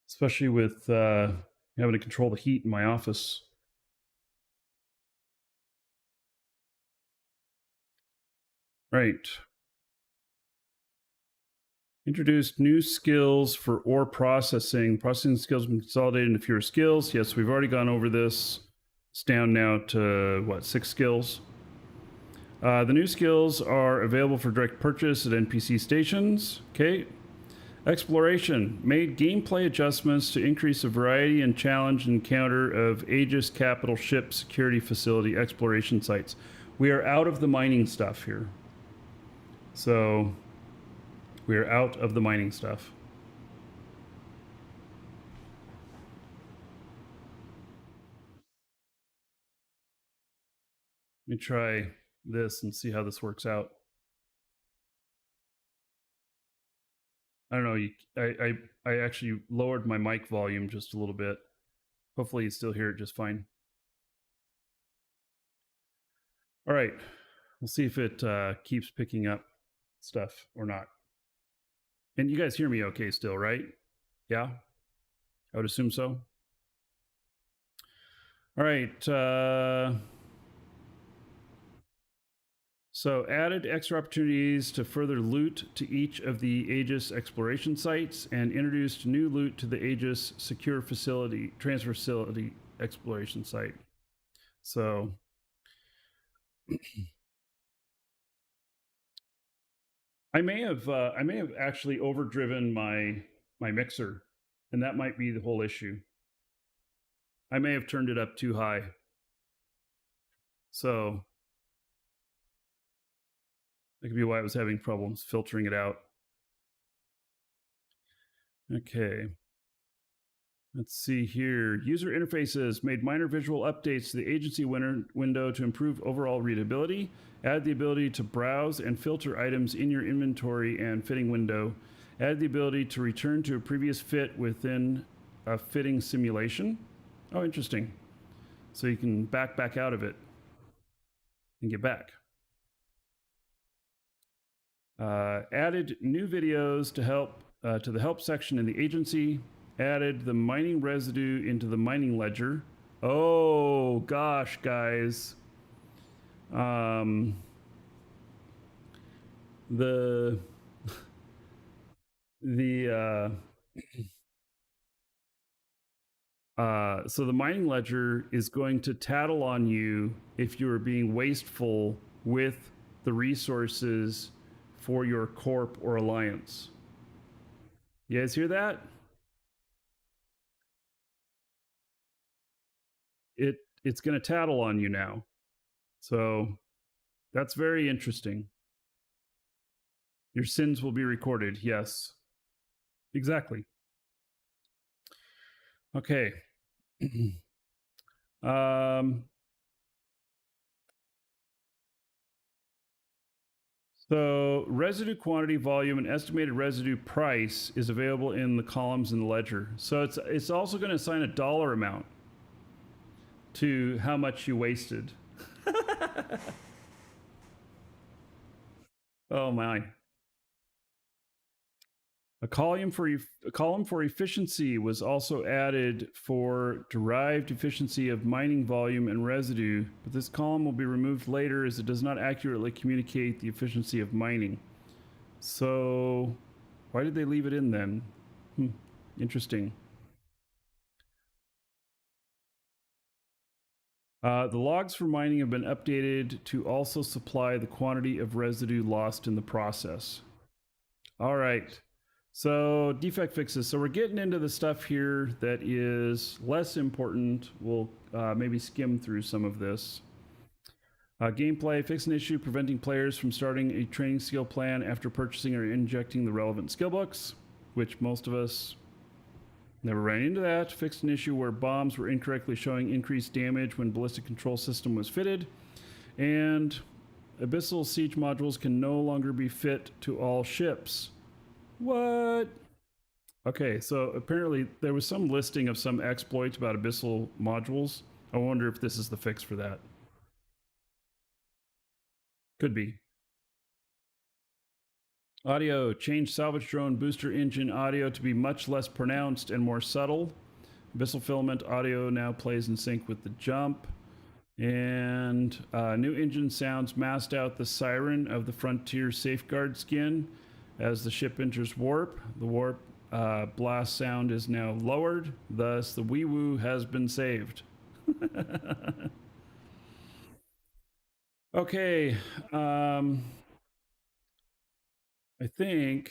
especially with having to control the heat in my office. Right. Introduced new skills for ore processing. Processing skills have been consolidated into fewer skills. Yes, we've already gone over this. It's down now to, what, 6 skills? The new skills are available for direct purchase at NPC stations. Okay. Exploration. Made gameplay adjustments to increase the variety and challenge encounter of Aegis capital ship security facility exploration sites. We are out of the mining stuff here. So we are out of the mining stuff. Let me try this and see how this works out. I don't know. I actually lowered my mic volume just a little bit. Hopefully you still hear it just fine. All right. We'll see if it keeps picking up stuff or not. And you guys hear me okay still, right? Yeah? I would assume so. All right. So added extra opportunities to further loot to each of the Aegis exploration sites and introduced new loot to the Aegis secure facility, transfer facility exploration site. So I may have actually overdriven my mixer, and that might be the whole issue. I may have turned it up too high. So that could be why I was having problems filtering it out. Okay. Let's see here. User interfaces made minor visual updates to the agency window to improve overall readability. Add the ability to browse and filter items in your inventory and fitting window. Add the ability to return to a previous fit within a fitting simulation. Oh, interesting. So you can back out of it and get back. Added new videos to help to the help section in the agency. Added the mining residue into the mining ledger. Oh gosh, guys. So the mining ledger is going to tattle on you if you are being wasteful with the resources for your corp or alliance. You guys hear that? It's going to tattle on you now. So that's very interesting. Your sins will be recorded. Yes. Exactly. Okay. So residue quantity, volume, and estimated residue price is available in the columns in the ledger. So it's also going to assign a dollar amount to how much you wasted. Oh my. A column for efficiency was also added for derived efficiency of mining volume and residue, but this column will be removed later as it does not accurately communicate the efficiency of mining. So why did they leave it in then? Interesting. The logs for mining have been updated to also supply the quantity of residue lost in the process. All right. So defect fixes. So we're getting into the stuff here that is less important. We'll maybe skim through some of this. Gameplay, fix an issue preventing players from starting a training skill plan after purchasing or injecting the relevant skill books, which most of us never ran into that. Fixed an issue where bombs were incorrectly showing increased damage when ballistic control system was fitted. And abyssal siege modules can no longer be fit to all ships. What? Okay, so apparently there was some listing of some exploits about abyssal modules. I wonder if this is the fix for that. Could be. Audio, change salvage drone booster engine audio to be much less pronounced and more subtle. Abyssal filament audio now plays in sync with the jump. And new engine sounds masked out the siren of the Frontier Safeguard skin as the ship enters warp. The warp blast sound is now lowered, thus the wee-woo has been saved. Okay, I think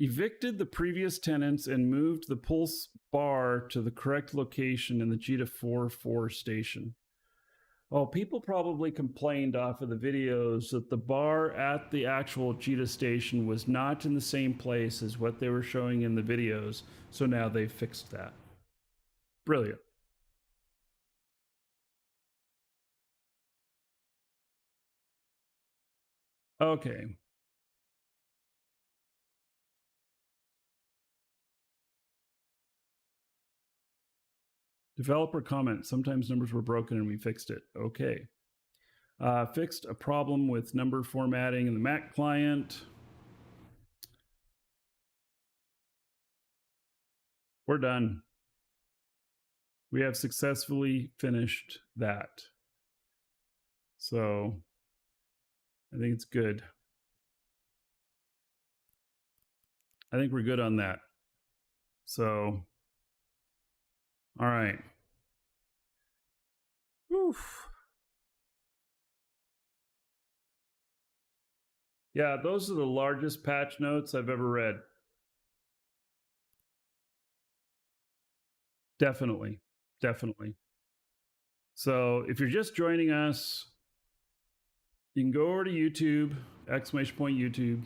evicted the previous tenants and moved the pulse bar to the correct location in the Jita 4-4 station. Oh, people probably complained off of the videos that the bar at the actual Jita station was not in the same place as what they were showing in the videos. So now they've fixed that. Brilliant. Okay. Developer comment, sometimes numbers were broken and we fixed it. Okay. Fixed a problem with number formatting in the Mac client. We're done. We have successfully finished that. So I think it's good. I think we're good on that. So, all right. Oof. Yeah, those are the largest patch notes I've ever read. Definitely. Definitely. So if you're just joining us, you can go over to YouTube, !YouTube,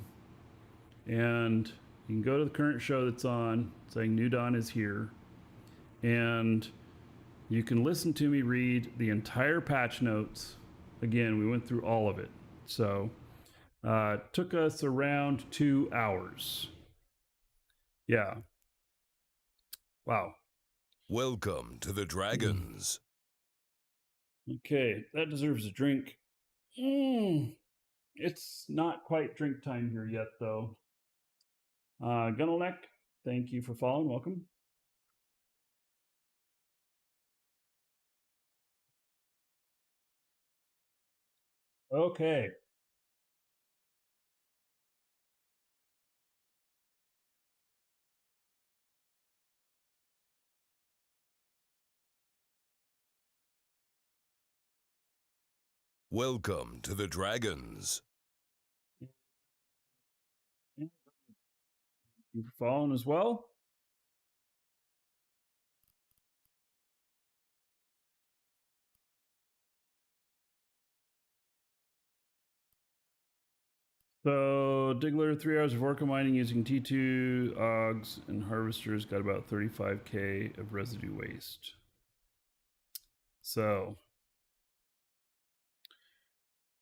and You can go to the current show that's on, saying New Dawn is here, and you can listen to me read the entire patch notes. Again, we went through all of it. So it took us around 2 hours. Yeah. Wow. Welcome to the Dragons. Okay, that deserves a drink. It's not quite drink time here yet, though. Gunnelneck, thank you for following. Welcome. Okay. Welcome to the Dragons. Thank you for following as well. So, Diggler, 3 hours of Orca mining using T2, Augs, and Harvesters got about 35k of residue waste. So,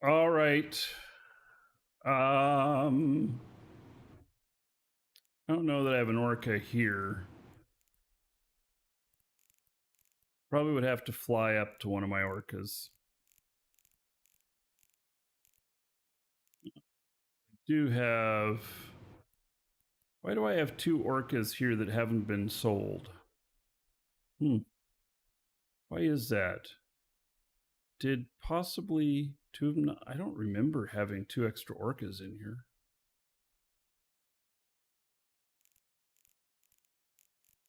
all right. I don't know that I have an Orca here. Probably would have to fly up to one of my Orcas. Do have... Why do I have 2 Orcas here that haven't been sold? Why is that? Did possibly 2 of them... I don't remember having 2 extra Orcas in here.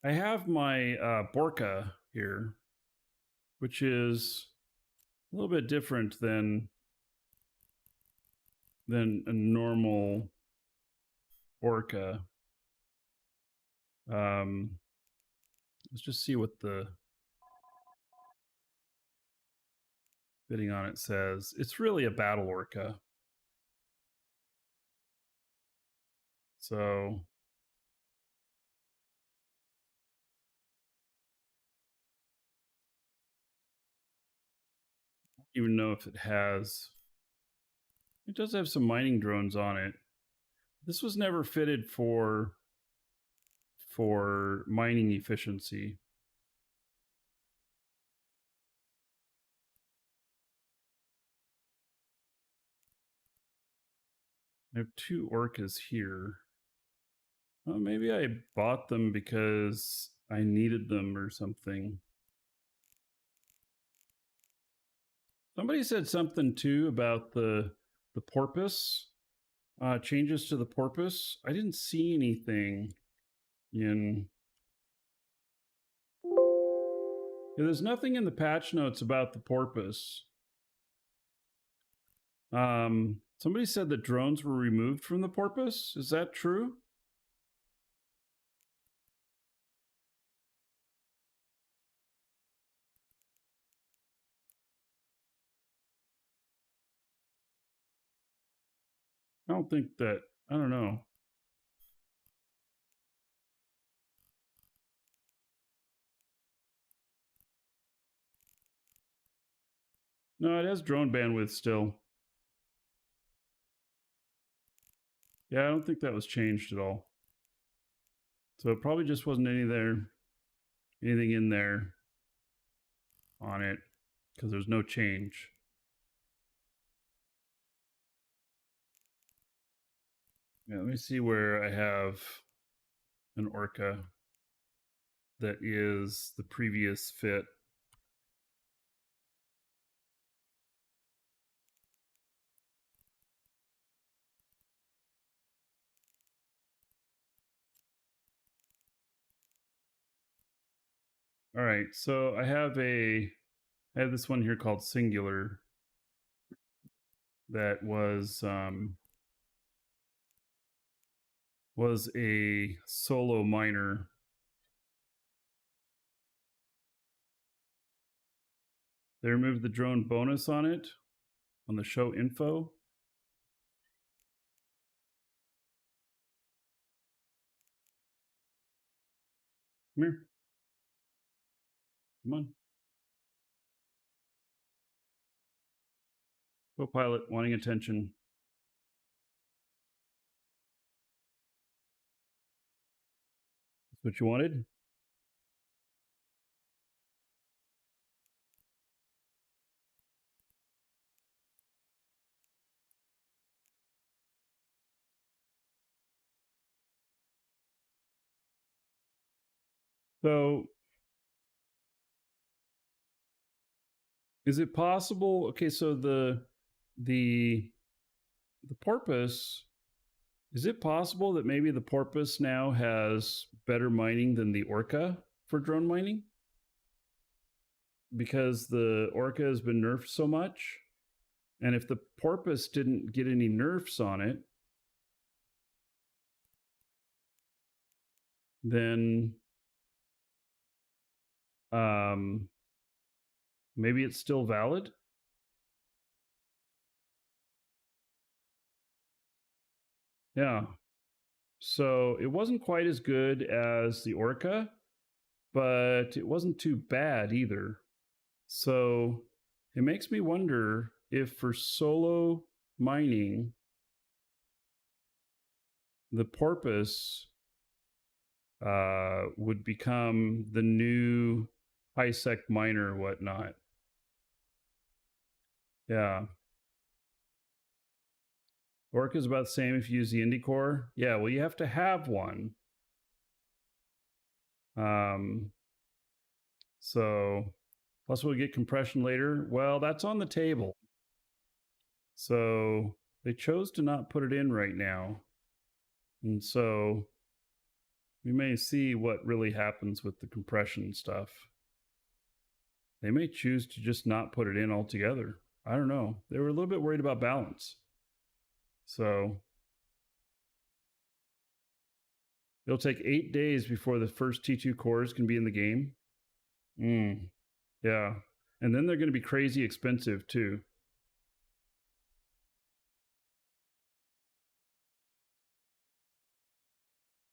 I have my Borca here, which is a little bit different than a normal Orca. Let's just see what the bidding on it says. It's really a battle Orca. So I don't even know if it has... It does have some mining drones on it. This was never fitted for mining efficiency. I have 2 Orcas here. Well, maybe I bought them because I needed them or something. Somebody said something too about the porpoise, changes to the porpoise. I didn't see anything in... Yeah, there's nothing in the patch notes about the porpoise. Somebody said that drones were removed from the porpoise. Is that true? I don't think that... I don't know. No, it has drone bandwidth still. Yeah, I don't think that was changed at all. So it probably just wasn't anything in there on it because there's no change. Yeah, let me see where I have an Orca that is the previous fit. All right, so I have this one here called Singular that was a solo miner. They removed the drone bonus on it on the show info. Come here. Come on. Co-pilot wanting attention. That's what you wanted? So, is it possible? Okay, so the porpoise, is it possible that maybe the porpoise now has better mining than the orca for drone mining? Because the orca has been nerfed so much, and if the porpoise didn't get any nerfs on it, then maybe it's still valid. Yeah. So it wasn't quite as good as the orca, but it wasn't too bad either. So it makes me wonder if for solo mining, the porpoise would become the new high-sec miner or whatnot. Yeah. Orca is about the same if you use the Indie Core. Yeah, well, you have to have one. So, plus we'll get compression later. Well, that's on the table. So they chose to not put it in right now. And so we may see what really happens with the compression stuff. They may choose to just not put it in altogether. I don't know. They were a little bit worried about balance. So it'll take 8 days before the first T2 cores can be in the game. Yeah. And then they're going to be crazy expensive too.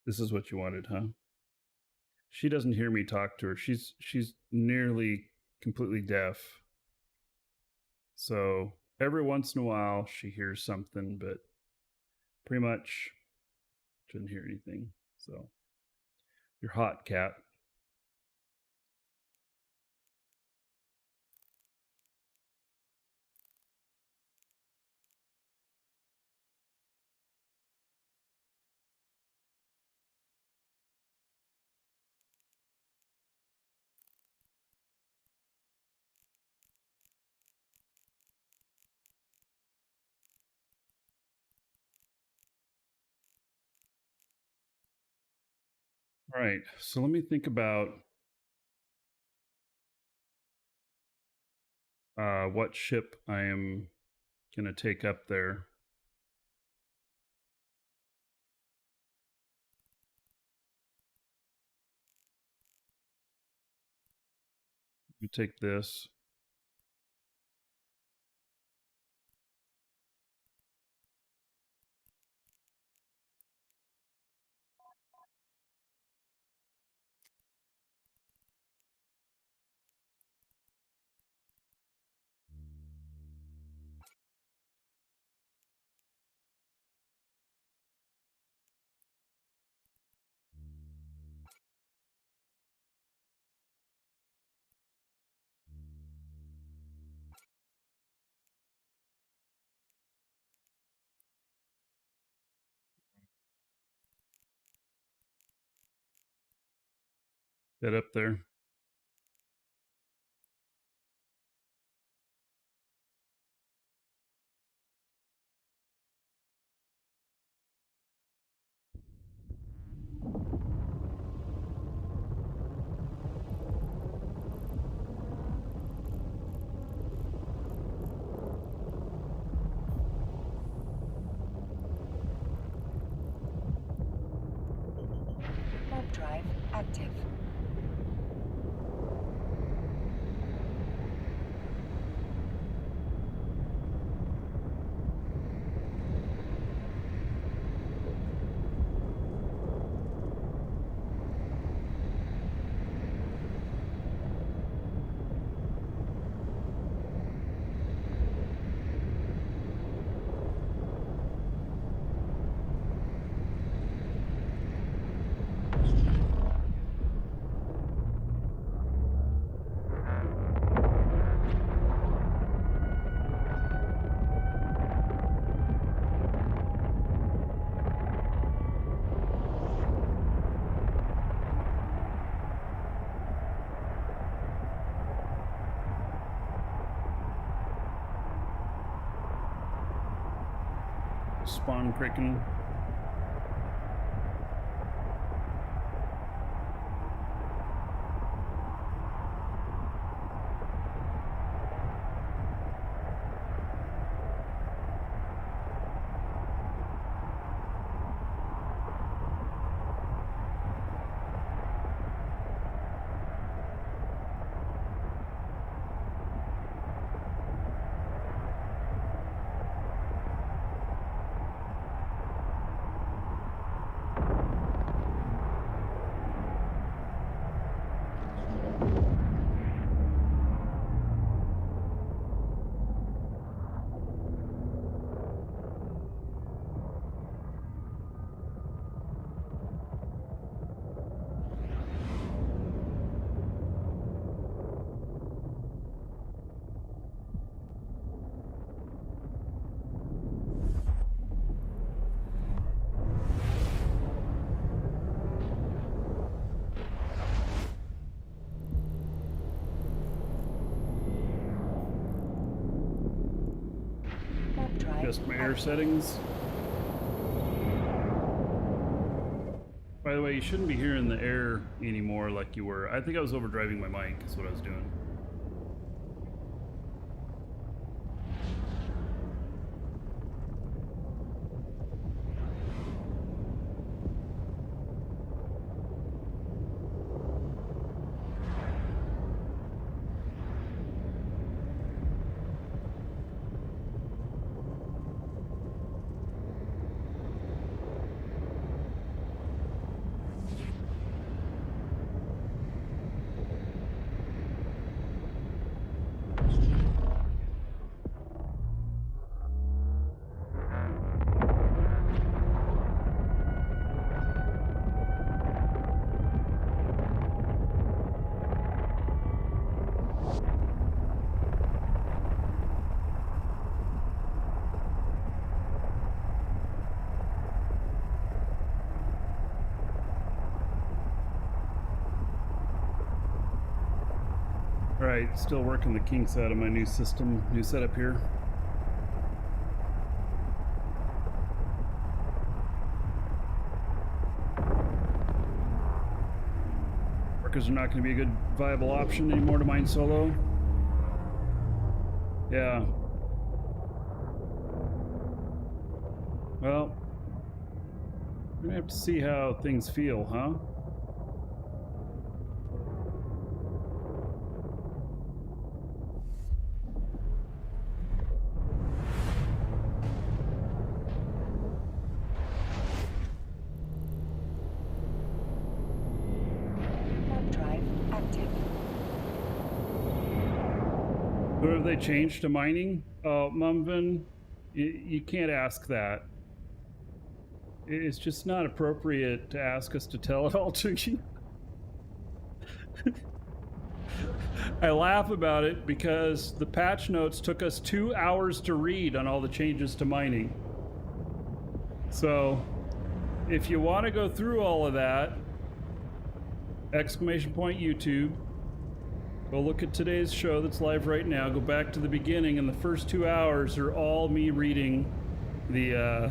This is what you wanted, huh? She doesn't hear me talk to her. She's nearly completely deaf. So every once in a while she hears something, but pretty much shouldn't hear anything. So you're hot, cat. All right, so let me think about what ship I am going to take up there. You take this. Get up there. Warp drive active. spawn Kraken. Warp drive Just my air active. settings. By the way, you shouldn't be hearing the air anymore like you were. I think I was overdriving my mic, is what I was doing. Alright, still working the kinks out of my new system, new setup here. Orcas are not going to be a good viable option anymore to mine solo. Yeah. Well, we're going to have to see how things feel, huh? Warp drive active. What have they changed to mining? Oh, Mumvin, you can't ask that. It's just not appropriate to ask us to tell it all to you. I laugh about it because the patch notes took us 2 hours to read on all the changes to mining. So, if you want to go through all of that, exclamation point YouTube, go look at today's show that's live right now, go back to the beginning, and the first 2 hours are all me reading the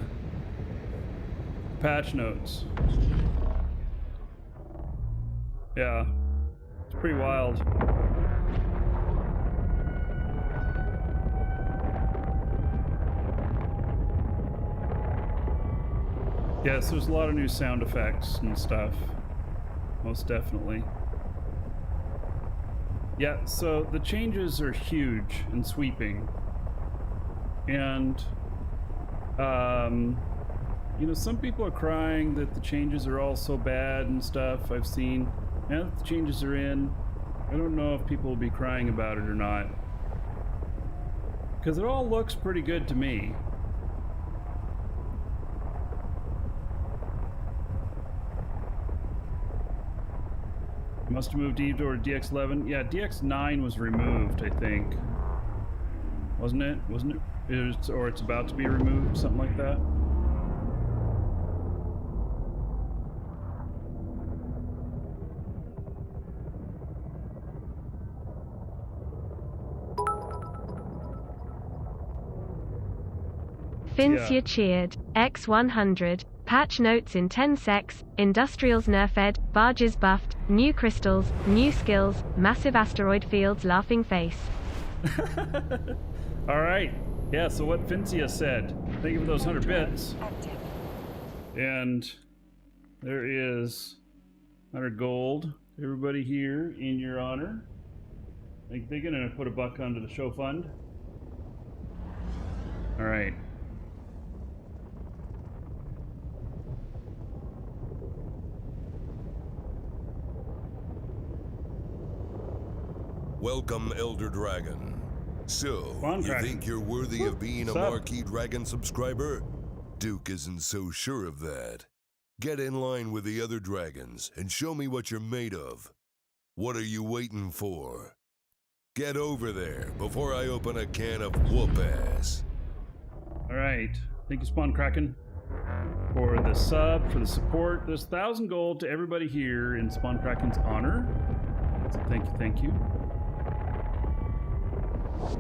patch notes. Yeah, it's pretty wild. Yes, there's a lot of new sound effects and stuff. Most definitely. Yeah, so the changes are huge and sweeping. And, you know, some people are crying that the changes are all so bad and stuff. I've seen, now that the changes are in, I don't know if people will be crying about it or not. Because it all looks pretty good to me. Must have moved Eve to DX11. Yeah, DX9 was removed, I think. Wasn't it? Wasn't it? Or it's about to be removed, something like that. Fincia Yeah. cheered. X100. Patch notes in 10 secs, industrials nerfed, barges buffed, new crystals, new skills, massive asteroid fields laughing face. All right. Yeah, so what Fincia said. Thank you for those 100 bits. Active. And there is 100 gold. Everybody here in your honor. I think they're going to put $1 onto the show fund. All right. Welcome, Elder Dragon. So, you Dragon. think you're worthy of being a Sup? Markee Dragon subscriber? Duke isn't so sure of that. Get in line with the other dragons and show me what you're made of. What are you waiting for? Get over there before I open a can of whoop-ass. All right. Thank you, Spawn Kraken, for the sub, for the support. There's 1,000 gold to everybody here in Spawn Kraken's honor. So thank you, thank you. So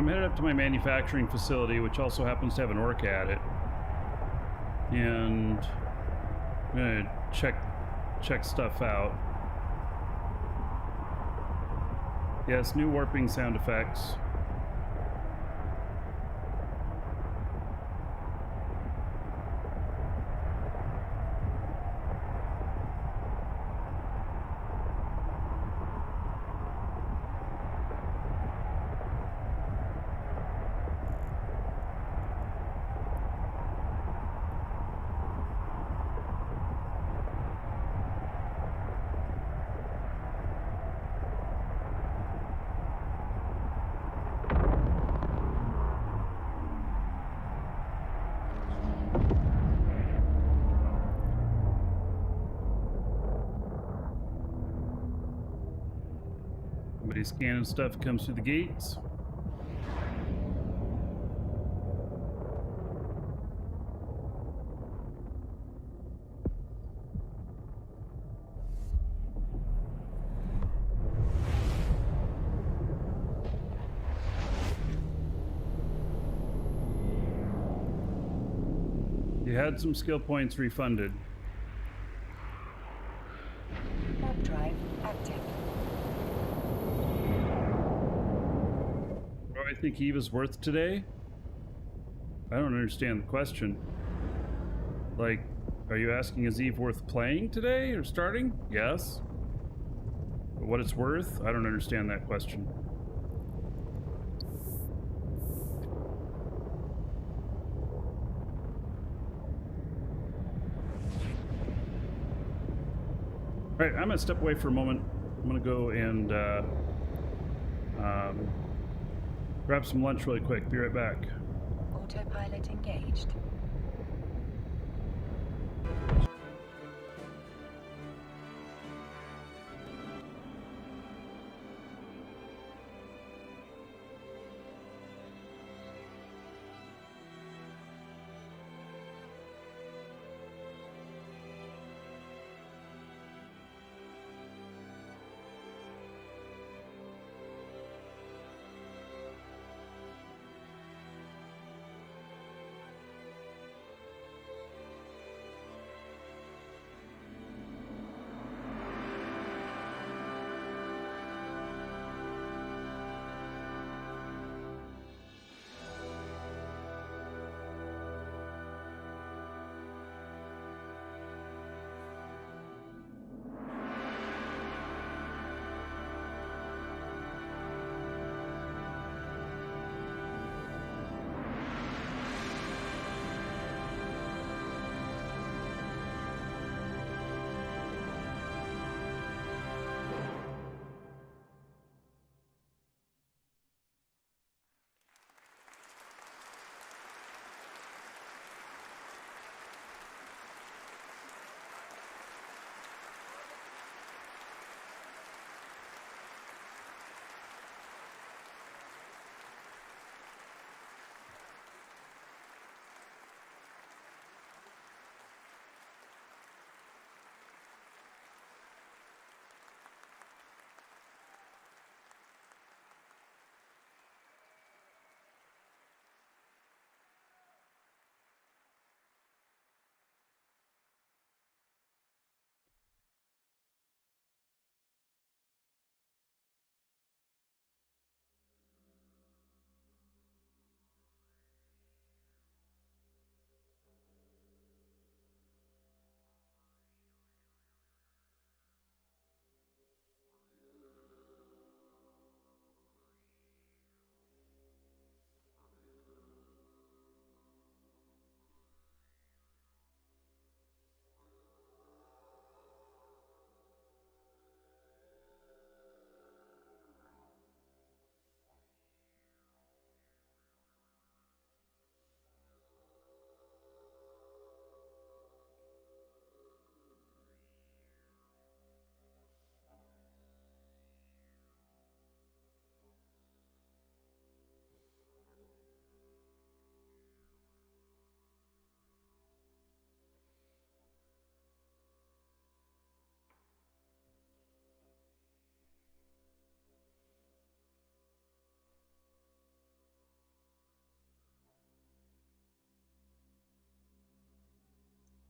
I'm headed up to my manufacturing facility, which also happens to have an Orca at it. And I'm gonna check stuff out. Yes, new warping sound effects. Somebody scanning stuff comes through the gates. You had some skill points refunded. Warp drive active. What do I think Eve is worth today? I don't understand the question. Like, are you asking is Eve worth playing today or starting? Yes. But what it's worth? I don't understand that question. All right, I'm gonna step away for a moment. I'm gonna go and grab some lunch really quick. Be right back. Autopilot engaged.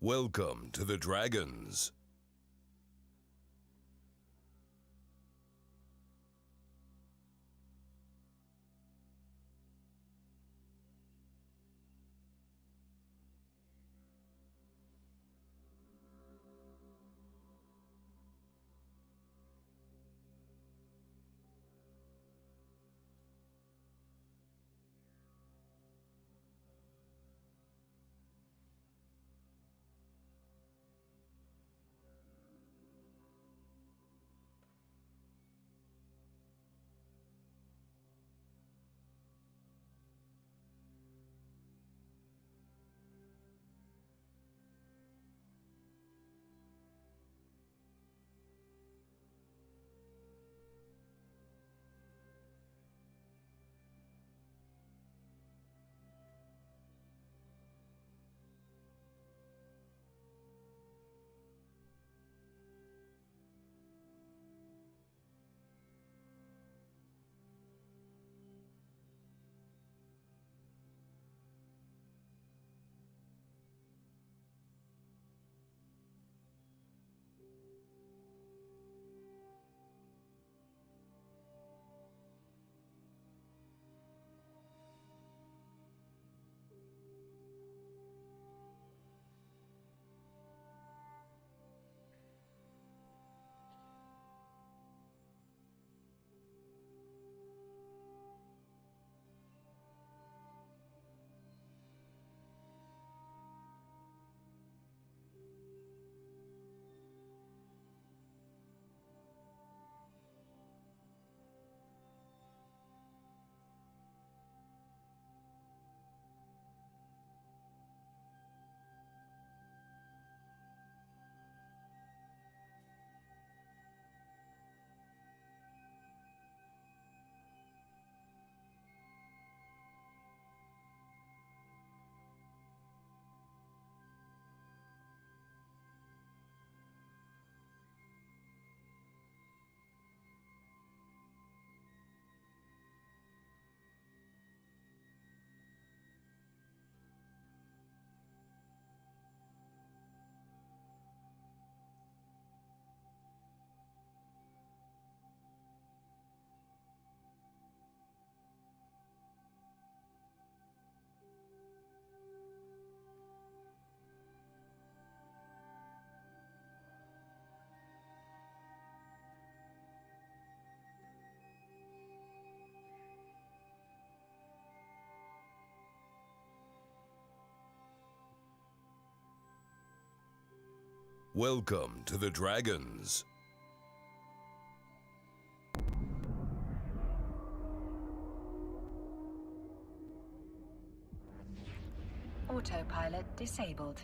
Welcome to the Dragons. Welcome to the Dragons. Autopilot disabled.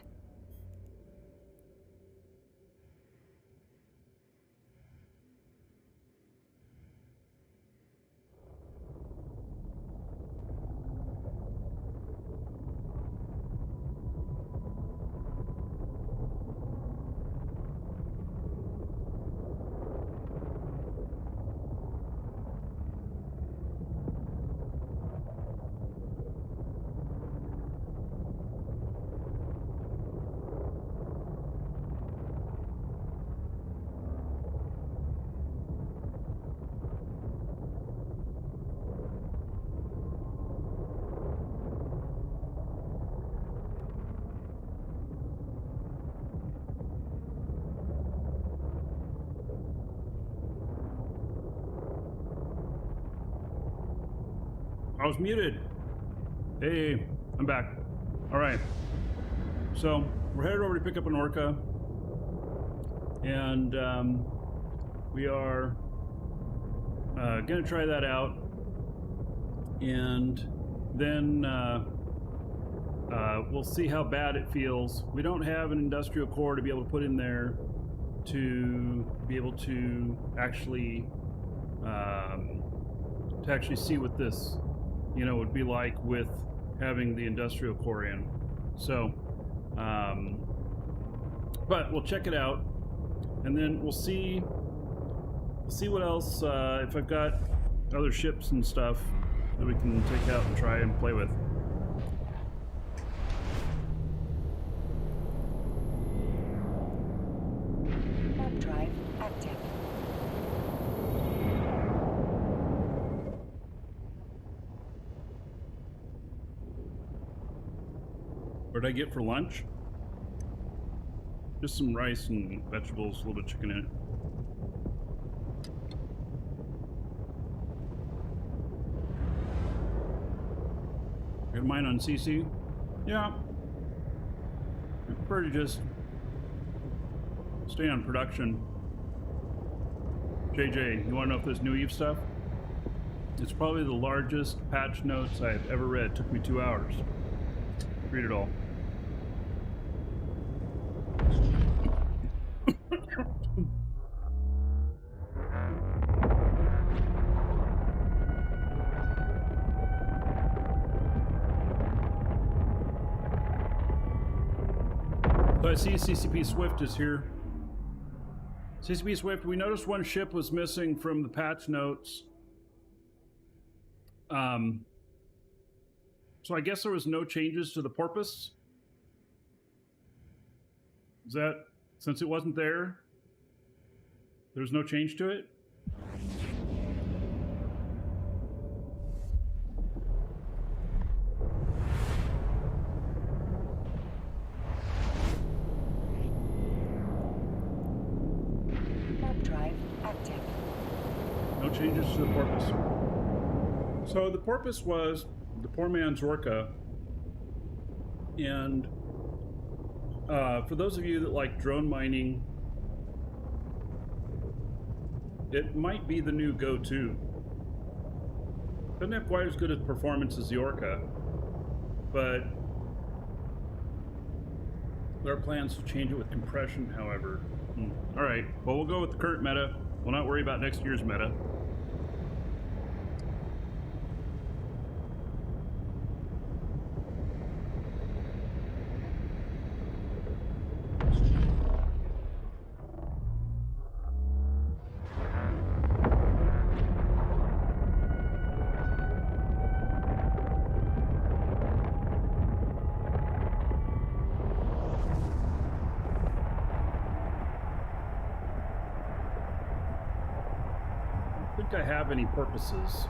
I was muted. Hey, I'm back. All right. So we're headed over to pick up an Orca, and we are gonna try that out, and then we'll see how bad it feels. We don't have an industrial core to be able to put in there to be able to actually see what this would be like with having the industrial core in. So but we'll check it out, and then we'll see what else, if I've got other ships and stuff that we can take out and try and play with. active. What did I get for lunch? Just some rice and vegetables, a little bit of chicken in it. Got mine on CC? Yeah. I prefer to just stay on production. JJ, you want to know if there's new Eve stuff? It's probably the largest patch notes I've ever read. It took me 2 hours. Read it all. So I see CCP Swift is here. CCP Swift, we noticed one ship was missing from the patch notes. So I guess there was no changes to the porpoise. Is that, since it wasn't there, there's no change to it? Warp drive active. No changes to the porpoise. So the porpoise was the poor man's Orca. And for those of you that like drone mining, it might be the new go-to. Doesn't have quite as good a performance as the Orca, but there are plans to change it with compression, however. All right, well, we'll go with the current meta. We'll not worry about next year's meta. I don't think I have any purposes.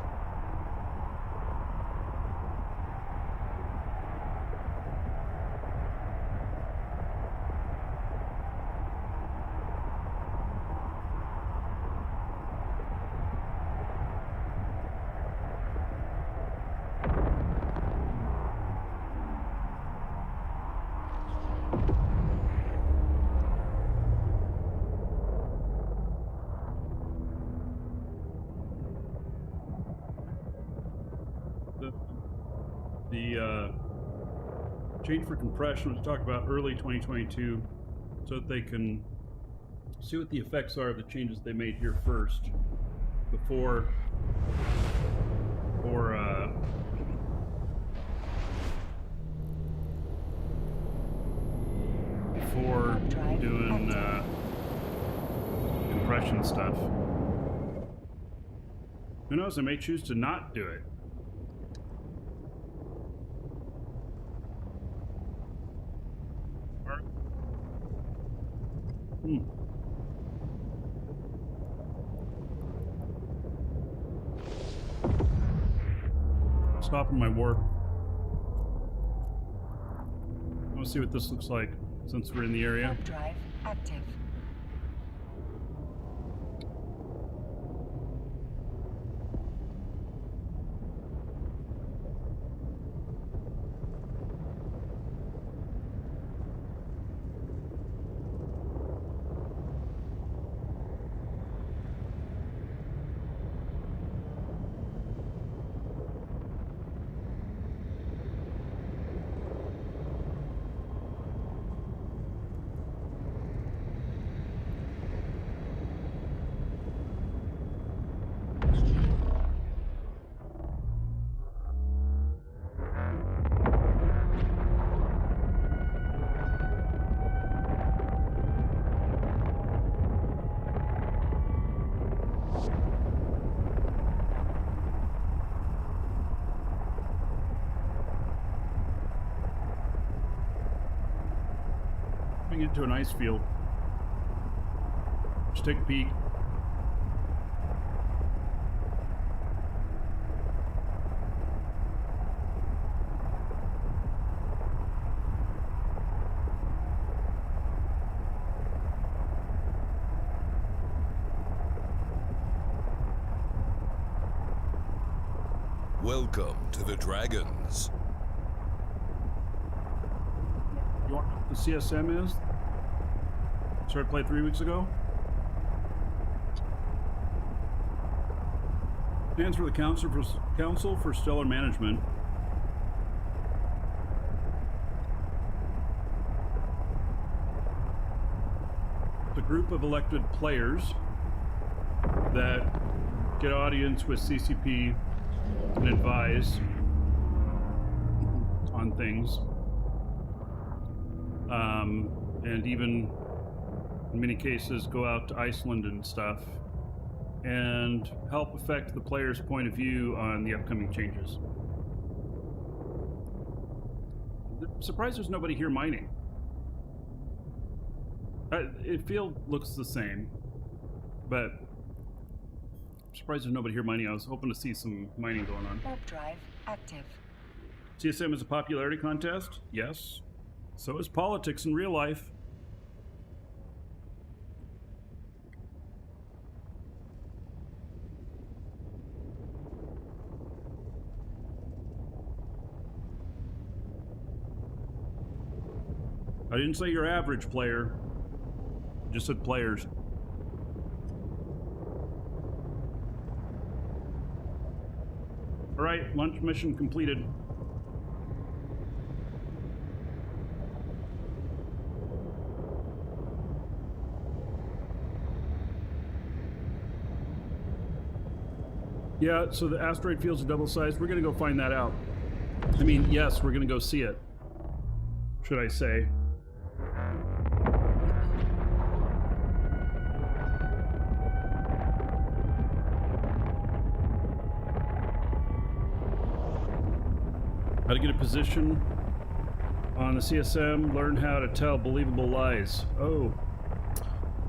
The change for compression was talked about early 2022, so that they can see what the effects are of the changes they made here first, before doing compression stuff. Who knows? I may choose to not do it. Stopping my warp. I want to see what this looks like since we're in the area. Warp drive active. Into an ice field. Just take a peek. Welcome to the Dragons. You want what the CSM is? Started play 3 weeks ago. Stands for the Council for Stellar Management. It's a group of elected players that get audience with CCP and advise on things, and even in many cases go out to Iceland and stuff and help affect the player's point of view on the upcoming changes. I'm surprised there's nobody here mining. It field looks the same, but I'm surprised there's nobody here mining. I was hoping to see some mining going on. Warp drive active. CSM is a popularity contest? Yes. So is politics in real life. I didn't say your average player. I just said players. All right, lunch mission completed. Yeah, so the asteroid field's double-sized. We're gonna go find that out. I mean, yes, we're gonna go see it. Should I say? How to get a position on the CSM, learn how to tell believable lies. Oh,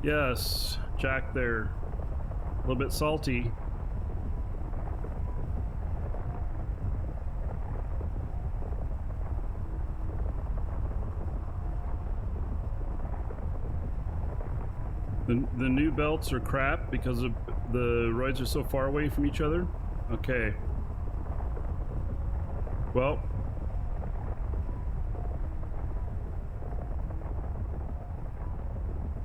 yes, Jack there. A little bit salty. The new belts are crap because of the roids are so far away from each other? Okay. Well,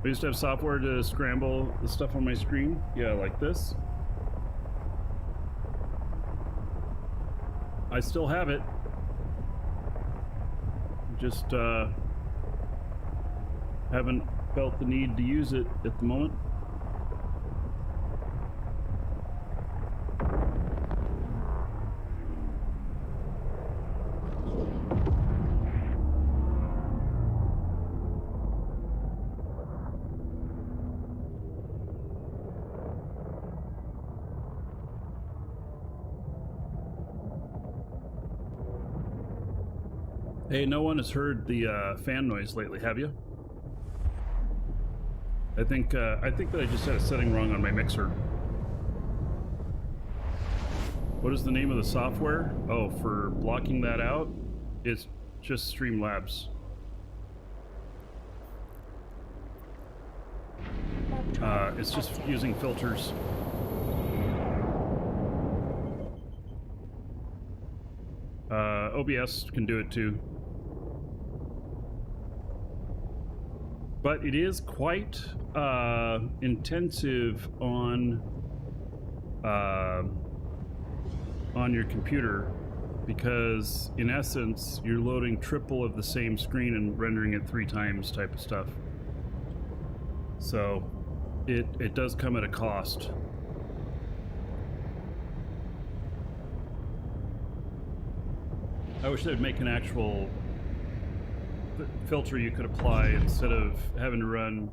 I used to have software to scramble the stuff on my screen. Yeah, like this. I still have it. Just haven't felt the need to use it at the moment. Hey, no one has heard the fan noise lately, have you? I think that I just had a setting wrong on my mixer. What is the name of the software? Oh, for blocking that out, it's just Streamlabs. It's just using filters. OBS can do it too. But it is quite intensive on your computer, because in essence you're loading triple of the same screen and rendering it 3 times type of stuff. So it does come at a cost. I wish they'd make an actual filter you could apply instead of having to run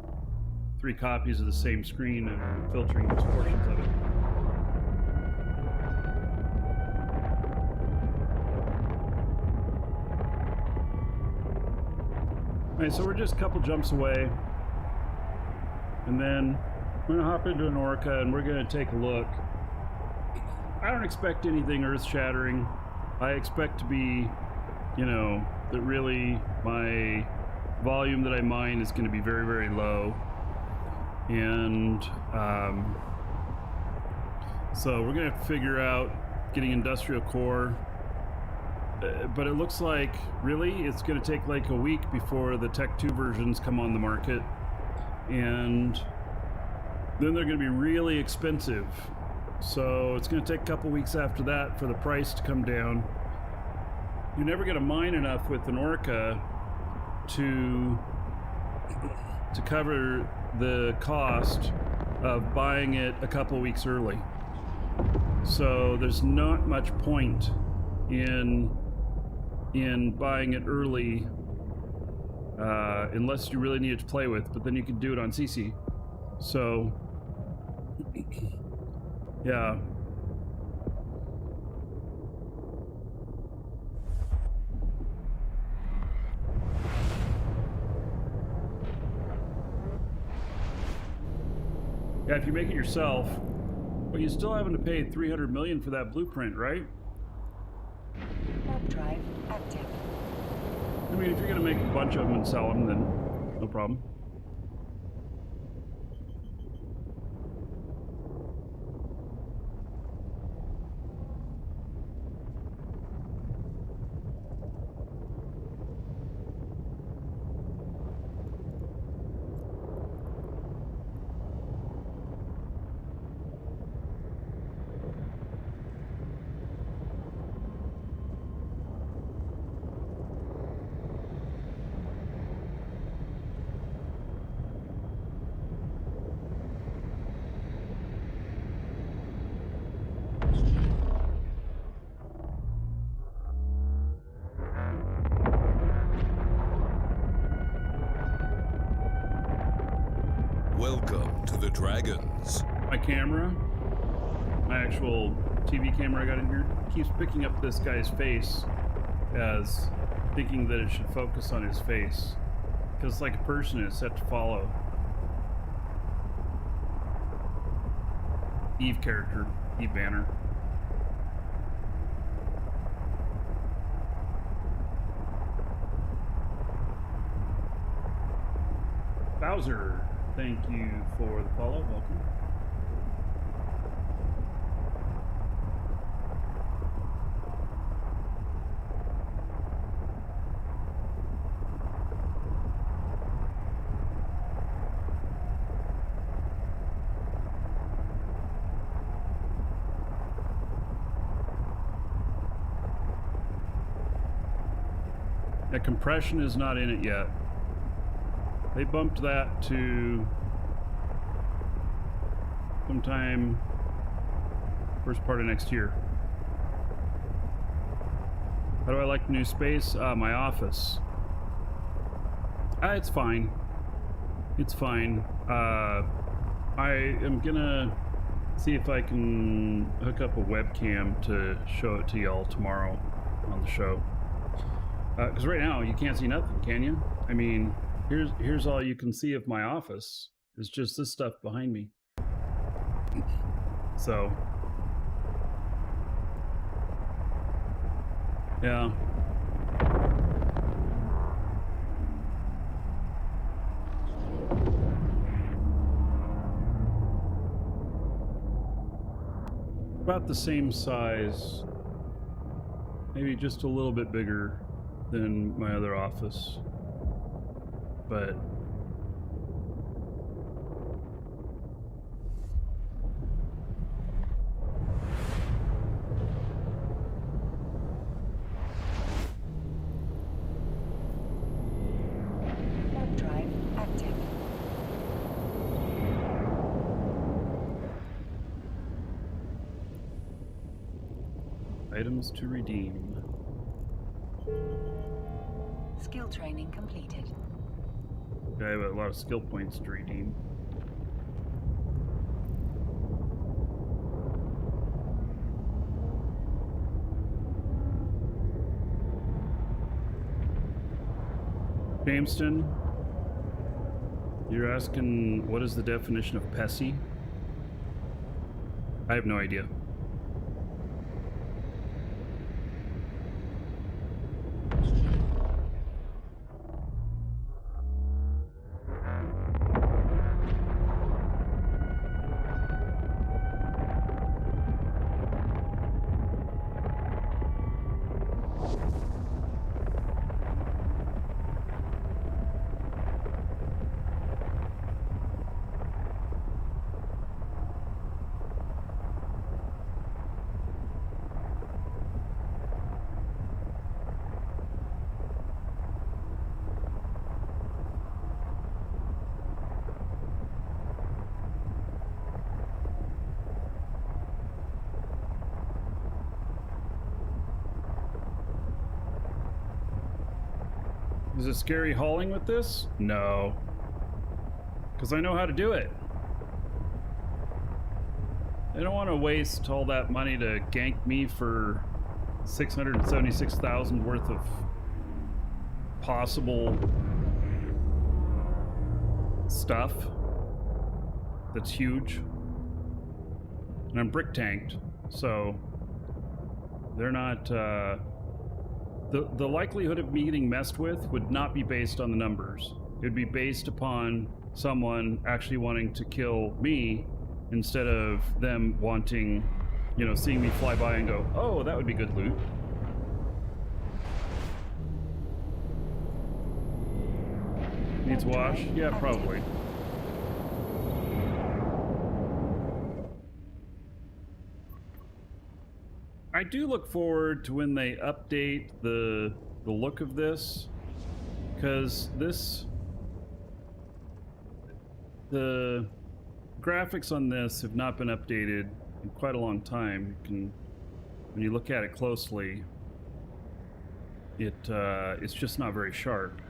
3 copies of the same screen and filtering those portions of it. Alright, so we're just a couple jumps away, and then I'm gonna hop into an Orca and we're gonna take a look. I don't expect anything earth-shattering. I expect to be, you know, that really my volume that I mine is going to be very, very low. And so we're going to have to figure out getting industrial core. But it looks like, really, it's going to take like a week before the Tech 2 versions come on the market. And then they're going to be really expensive. So it's going to take a couple weeks after that for the price to come down. You're never going to mine enough with an Orca to cover the cost of buying it a couple weeks early. So there's not much point in buying it early unless you really need it to play with, but then you can do it on CC. So yeah. Yeah, if you make it yourself, but you still having to pay $300 million for that blueprint, right? Warp drive active. I mean, if you're gonna make a bunch of them and sell them, then no problem. Welcome to the Dragons. My camera, my actual TV camera I got in here, keeps picking up this guy's face as thinking that it should focus on his face. Because it's like a person is set to follow. Eve character, Eve Banner. Bowser, thank you for the follow. Welcome. The compression is not in it yet. They bumped that to sometime first part of next year. How do I like the new space? My office. It's fine. It's fine. I am gonna see if I can hook up a webcam to show it to y'all tomorrow on the show. Because right now you can't see nothing, can you? I mean, here's all you can see of my office. It's just this stuff behind me. So, yeah. About the same size, maybe just a little bit bigger than my other office, but Warp drive active. items to redeem. Skill training completed. I have a lot of skill points to redeem. Jamestown, You're asking what is the definition of PESI? I have no idea. Is it scary hauling with this? No. Because I know how to do it. I don't want to waste all that money to gank me for 676,000 worth of possible stuff that's huge. And I'm brick tanked, so they're not the likelihood of me getting messed with would not be based on the numbers. It would be based upon someone actually wanting to kill me instead of them wanting, you know, seeing me fly by and go, oh, that would be good loot. Needs wash? Yeah, probably. I do look forward to when they update the look of this, because the graphics on this have not been updated in quite a long time. When you look at it closely, it's just not very sharp.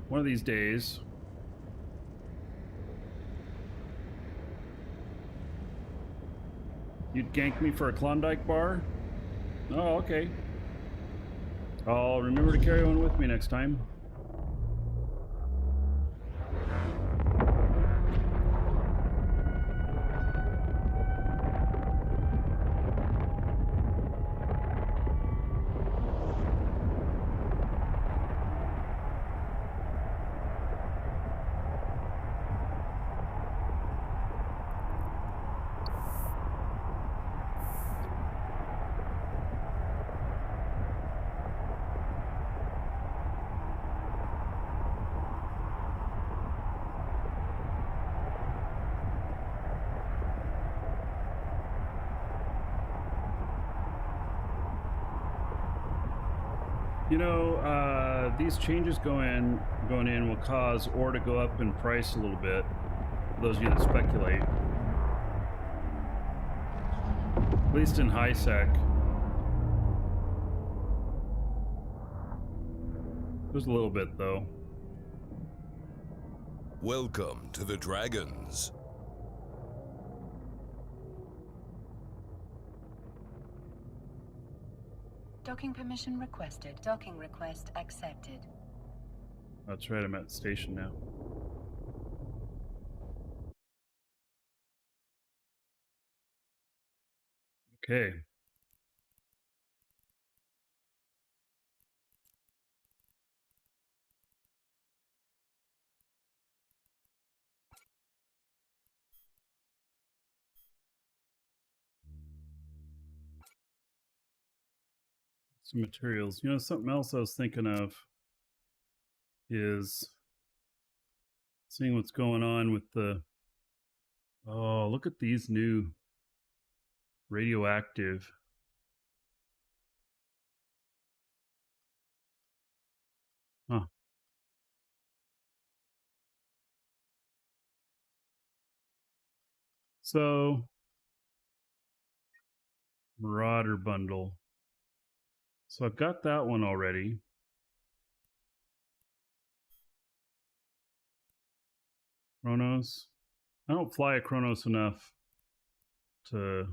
One of these days, you'd gank me for a Klondike bar? Oh, okay. I'll remember to carry one with me next time. You know, these changes going in will cause ore to go up in price a little bit, for those of you that speculate. At least in high sec. Just a little bit, though. Welcome to the Dragons. Docking permission requested. Docking request accepted. That's right, I'm at the station now. Okay. Some materials. You know, something else I was thinking of is seeing what's going on with the... Oh, look at these new radioactive. Huh. So, Marauder bundle. So I've got that one already. Chronos. I don't fly a Chronos enough to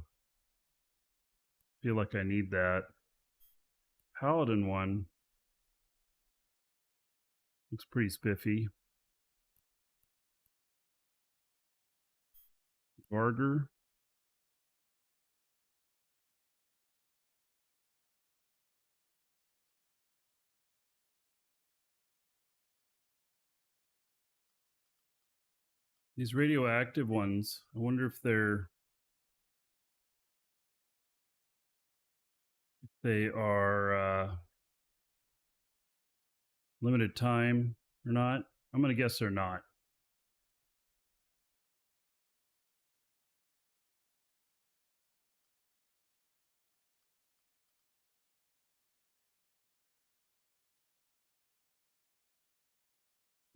feel like I need that. Paladin one looks pretty spiffy. Barger. These radioactive ones, I wonder if they are limited time or not. I'm going to guess they're not.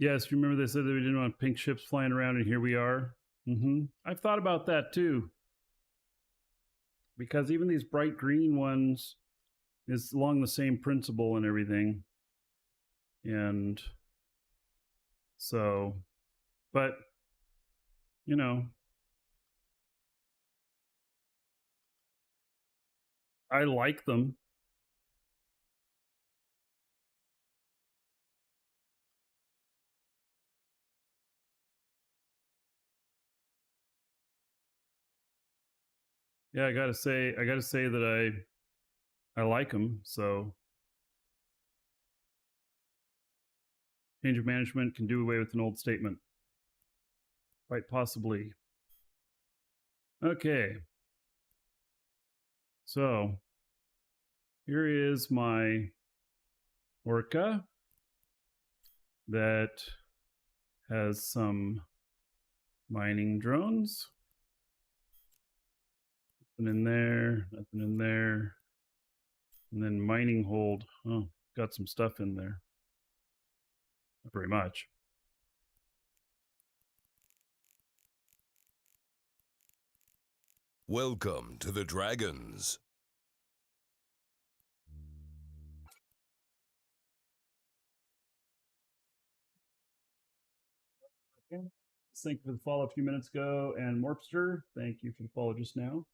Yes, remember they said that we didn't want pink ships flying around, and here we are. I've thought about that too. Because even these bright green ones is along the same principle and everything. And so, but, you know, I like them. Yeah, I gotta say that I like them. So, change of management can do away with an old statement. Quite possibly. Okay. So, here is my Orca that has some mining drones. Nothing in there, nothing in there. And then mining hold. Oh, got some stuff in there. Not very much. Welcome to the Dragons. Okay. Thank you for the follow a few minutes ago. And Morpster, thank you for the follow just now.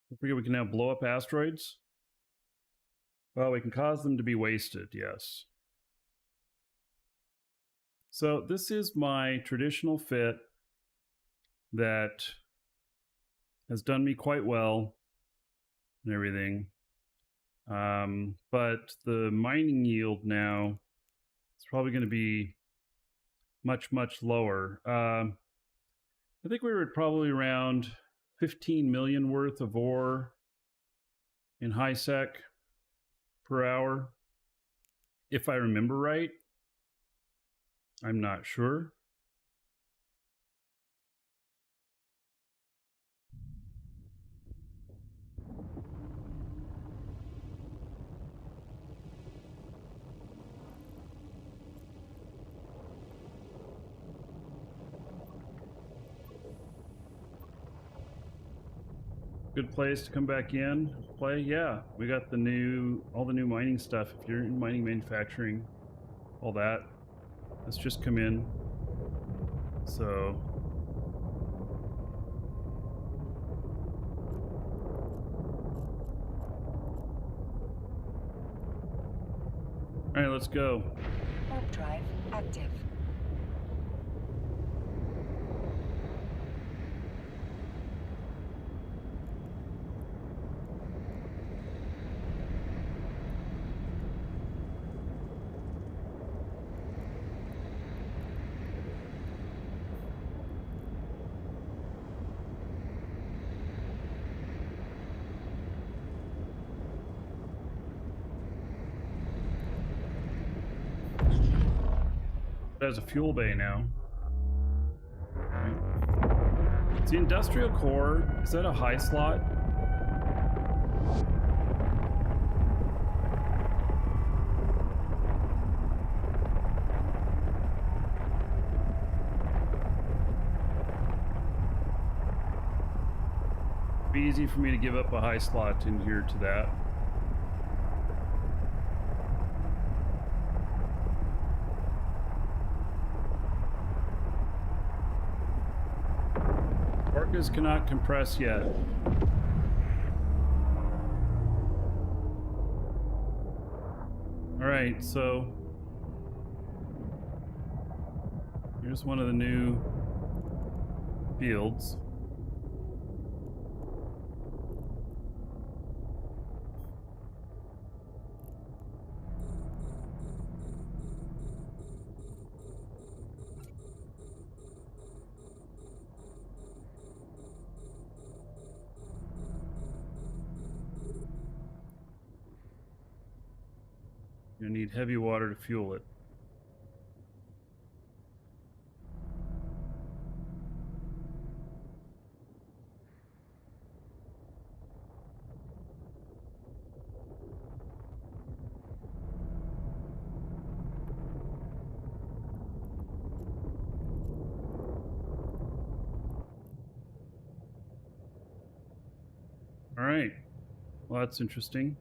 Don't forget we can now blow up asteroids. Well, we can cause them to be wasted, yes. So this is my traditional fit that has done me quite well and everything. But the mining yield now is probably going to be much, much lower. I think we were at probably around 15 million worth of ore in high sec per hour, if I remember right. I'm not sure. Good place to come back in, play. Yeah, we got all the new mining stuff. If you're in mining manufacturing, all that, let's just come in. So all right, let's go. Warp drive active. It has a fuel bay now. Right. It's the industrial core. Is that a high slot? It'd be easy for me to give up a high slot in here to that. Orcas cannot compress yet. Alright, so here's one of the new fields. You need heavy water to fuel it. All right. Well, that's interesting.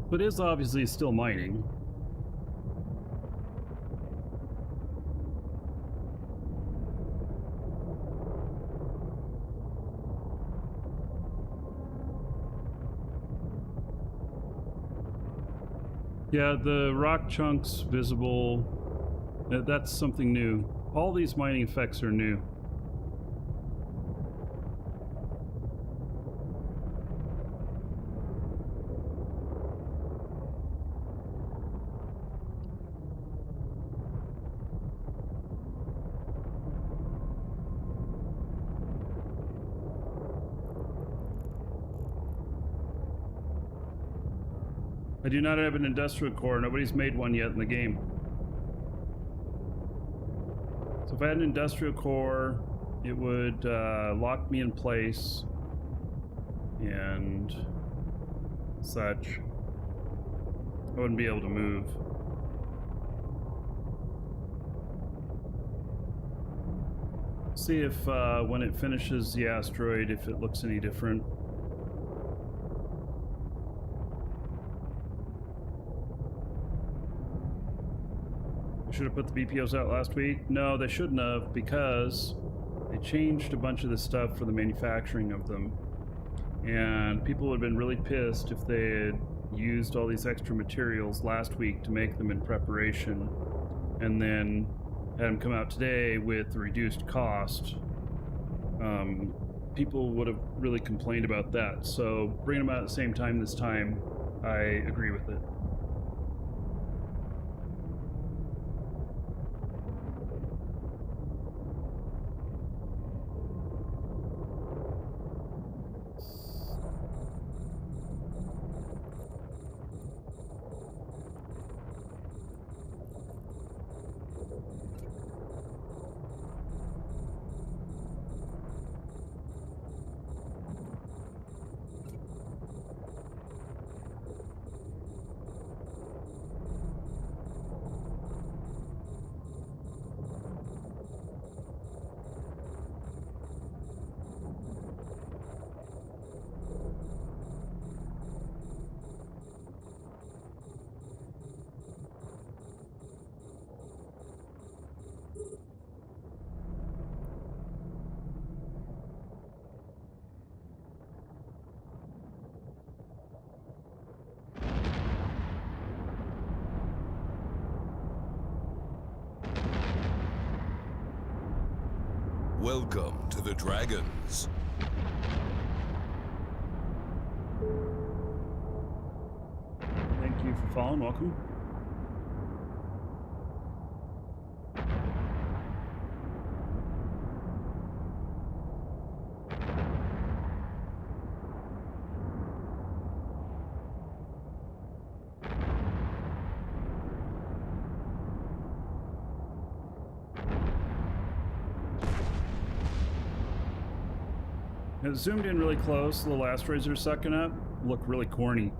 But it is obviously still mining. Yeah, the rock chunks visible, that's something new. All these mining effects are new. I do not have an industrial core. Nobody's made one yet in the game. So if I had an industrial core, it would lock me in place and such. I wouldn't be able to move. See if when it finishes the asteroid, if it looks any different. Should have put the BPOs out last week? No, they shouldn't have, because they changed a bunch of the stuff for the manufacturing of them. And people would have been really pissed if they had used all these extra materials last week to make them in preparation, and then had them come out today with the reduced cost. People would have really complained about that. So bringing them out at the same time this time, I agree with it. Welcome to the Dragons. Thank you for following. Welcome. It zoomed in really close. The little asteroids are sucking up. Look really corny.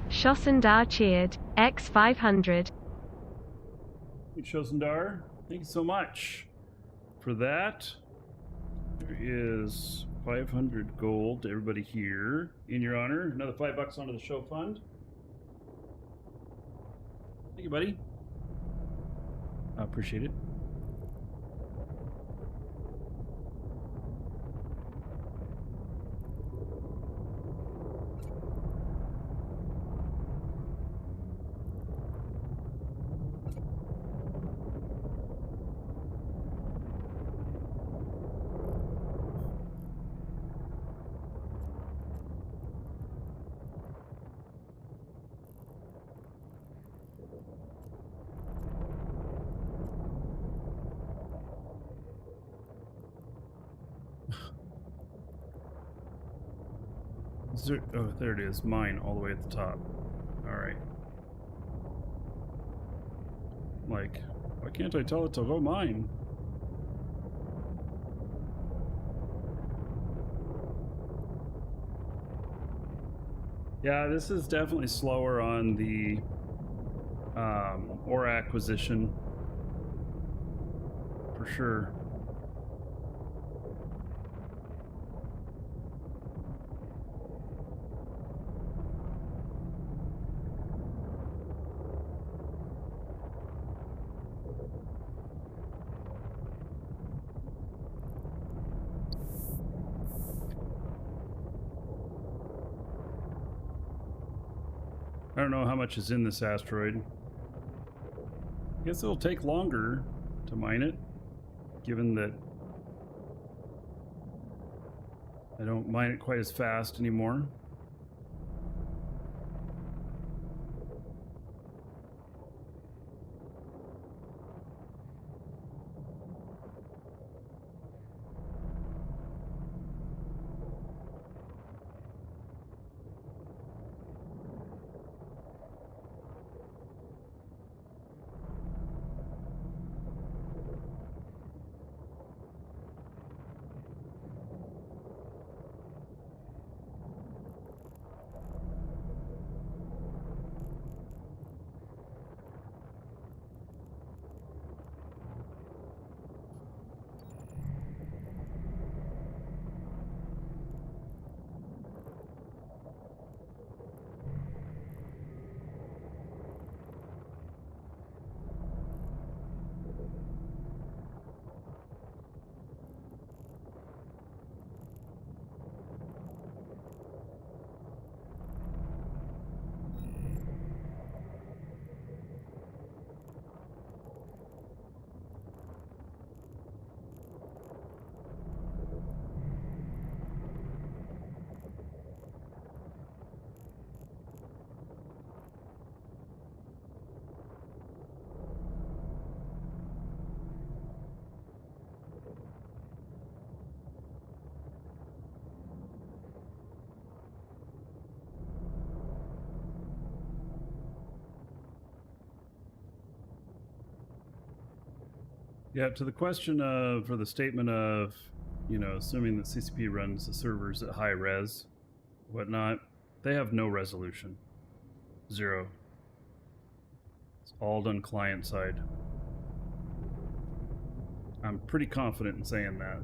Shossendar cheered. X500. Shosendar, thank you so much for that. There is 500 gold to everybody here in your honor. Another $5 onto the show fund. Thank you, buddy. I appreciate it. Oh, there it is. Mine all the way at the top. Alright. Like, why can't I tell it to go mine? Yeah, this is definitely slower on the ore acquisition. For sure. I don't know how much is in this asteroid. I guess it'll take longer to mine it, given that I don't mine it quite as fast anymore. Yeah, to the question of, or the statement of, you know, assuming that CCP runs the servers at high res, whatnot, they have no resolution. Zero. It's all done client side. I'm pretty confident in saying that.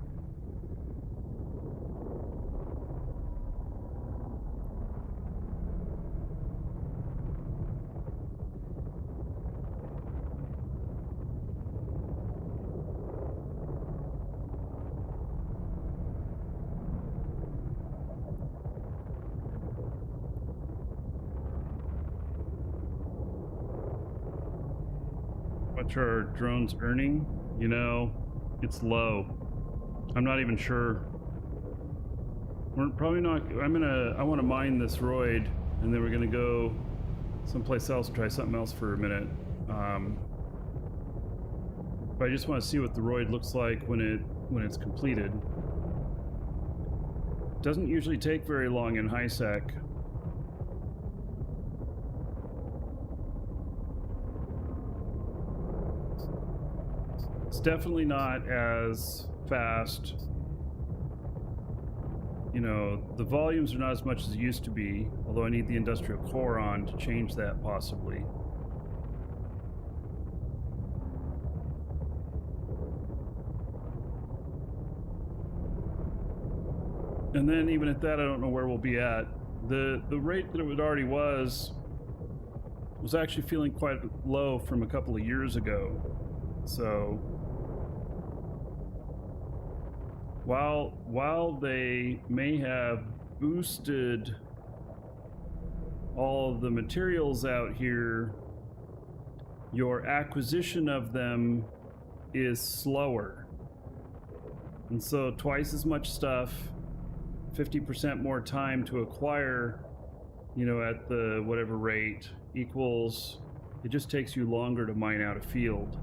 much are our drones earning? You know, it's low. I'm not even sure. We're probably not. I want to mine this roid, and then we're gonna go someplace else, try something else for a minute. But I just want to see what the roid looks like when it's completed. Doesn't usually take very long in high sec. It's definitely not as fast. You know, the volumes are not as much as it used to be, although I need the industrial core on to change that possibly. And then even at that, I don't know where we'll be at. The rate that it already was actually feeling quite low from a couple of years ago. So while they may have boosted all of the materials out here, your acquisition of them is slower. And so twice as much stuff, 50% more time to acquire, you know, at the whatever rate equals, it just takes you longer to mine out a field.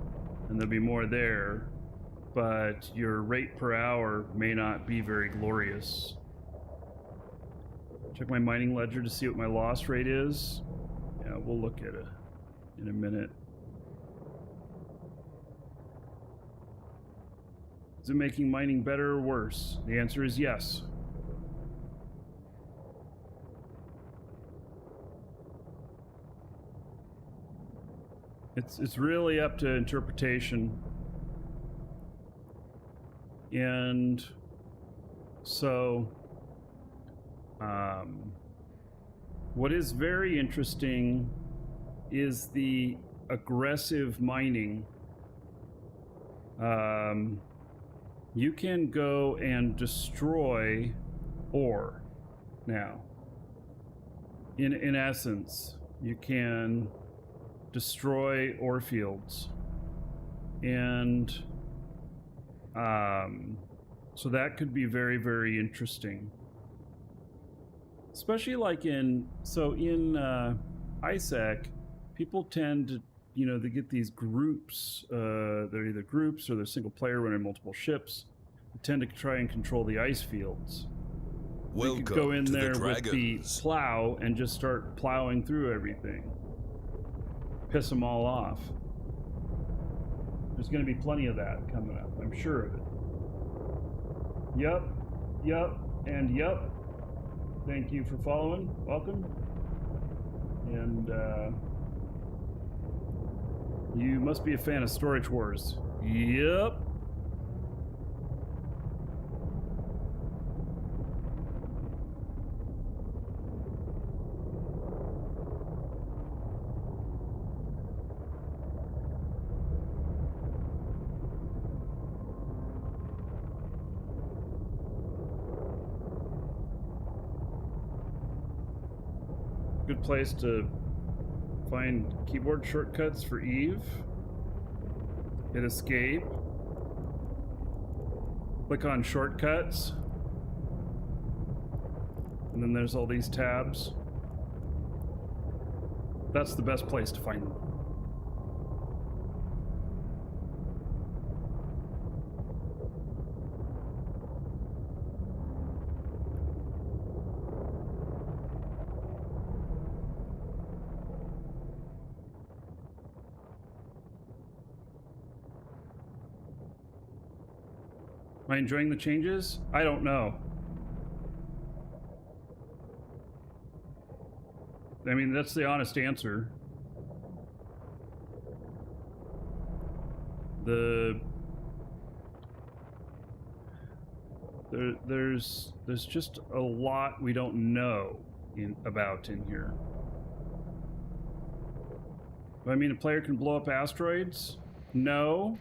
And there'll be more there, but your rate per hour may not be very glorious. Check my mining ledger to see what my loss rate is. Yeah, we'll look at it in a minute. Is it making mining better or worse? The answer is yes. It's really up to interpretation. And so what is very interesting is the aggressive mining. You can go and destroy ore now. In essence, you can destroy ore fields. And so that could be very, very interesting. Especially like in ISAC, people tend to, you know, they get these groups, they're either groups or they're single player running multiple ships, that tend to try and control the ice fields. Welcome you could go in to there the with the Dragons. plow and just start plowing through everything. Piss them all off. There's going to be plenty of that coming up, I'm sure of it. Yup, and yup. Thank you for following. Welcome. And you must be a fan of Storage Wars. Yup. Good place to find keyboard shortcuts for Eve. Hit escape. Click on shortcuts. And then there's all these tabs. That's the best place to find them. Am I enjoying the changes? I don't know. I mean, that's the honest answer. There's just a lot we don't know about in here. I mean, a player can blow up asteroids? No.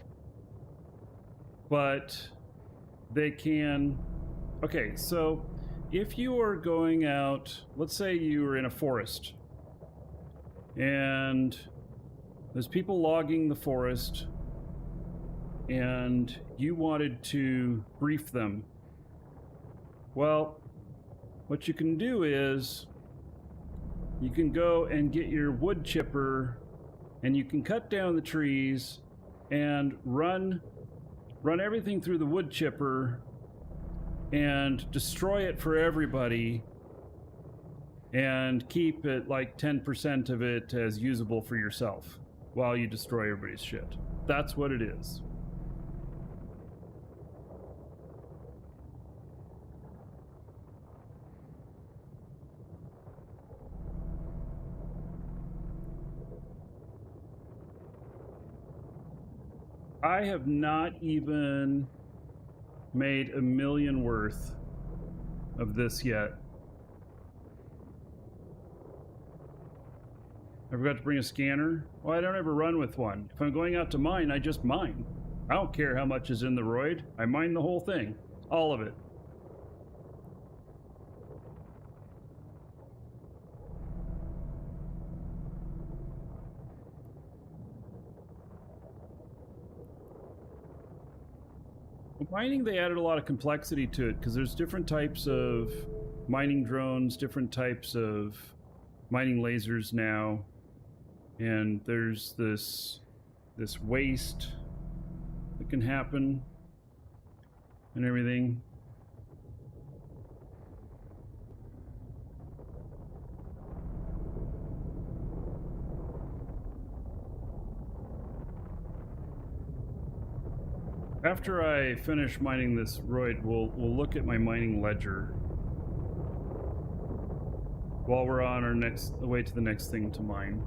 But they can... Okay, so if you are going out, let's say you were in a forest, and There's people logging the forest, and you wanted to brief them. Well, what you can do is you can go and get your wood chipper, and you can cut down the trees and run everything through the wood chipper and destroy it for everybody, and keep it like 10% of it as usable for yourself while you destroy everybody's shit. That's what it is. I have not even made $1 million worth of this yet. I forgot to bring a scanner. Well, I don't ever run with one. If I'm going out to mine, I just mine. I don't care how much is in the roid. I mine the whole thing. All of it. With mining, they added a lot of complexity to it because there's different types of mining drones, different types of mining lasers now. And there's this waste that can happen and everything. After I finish mining this roid, we'll look at my mining ledger while we're on our way to the next thing to mine.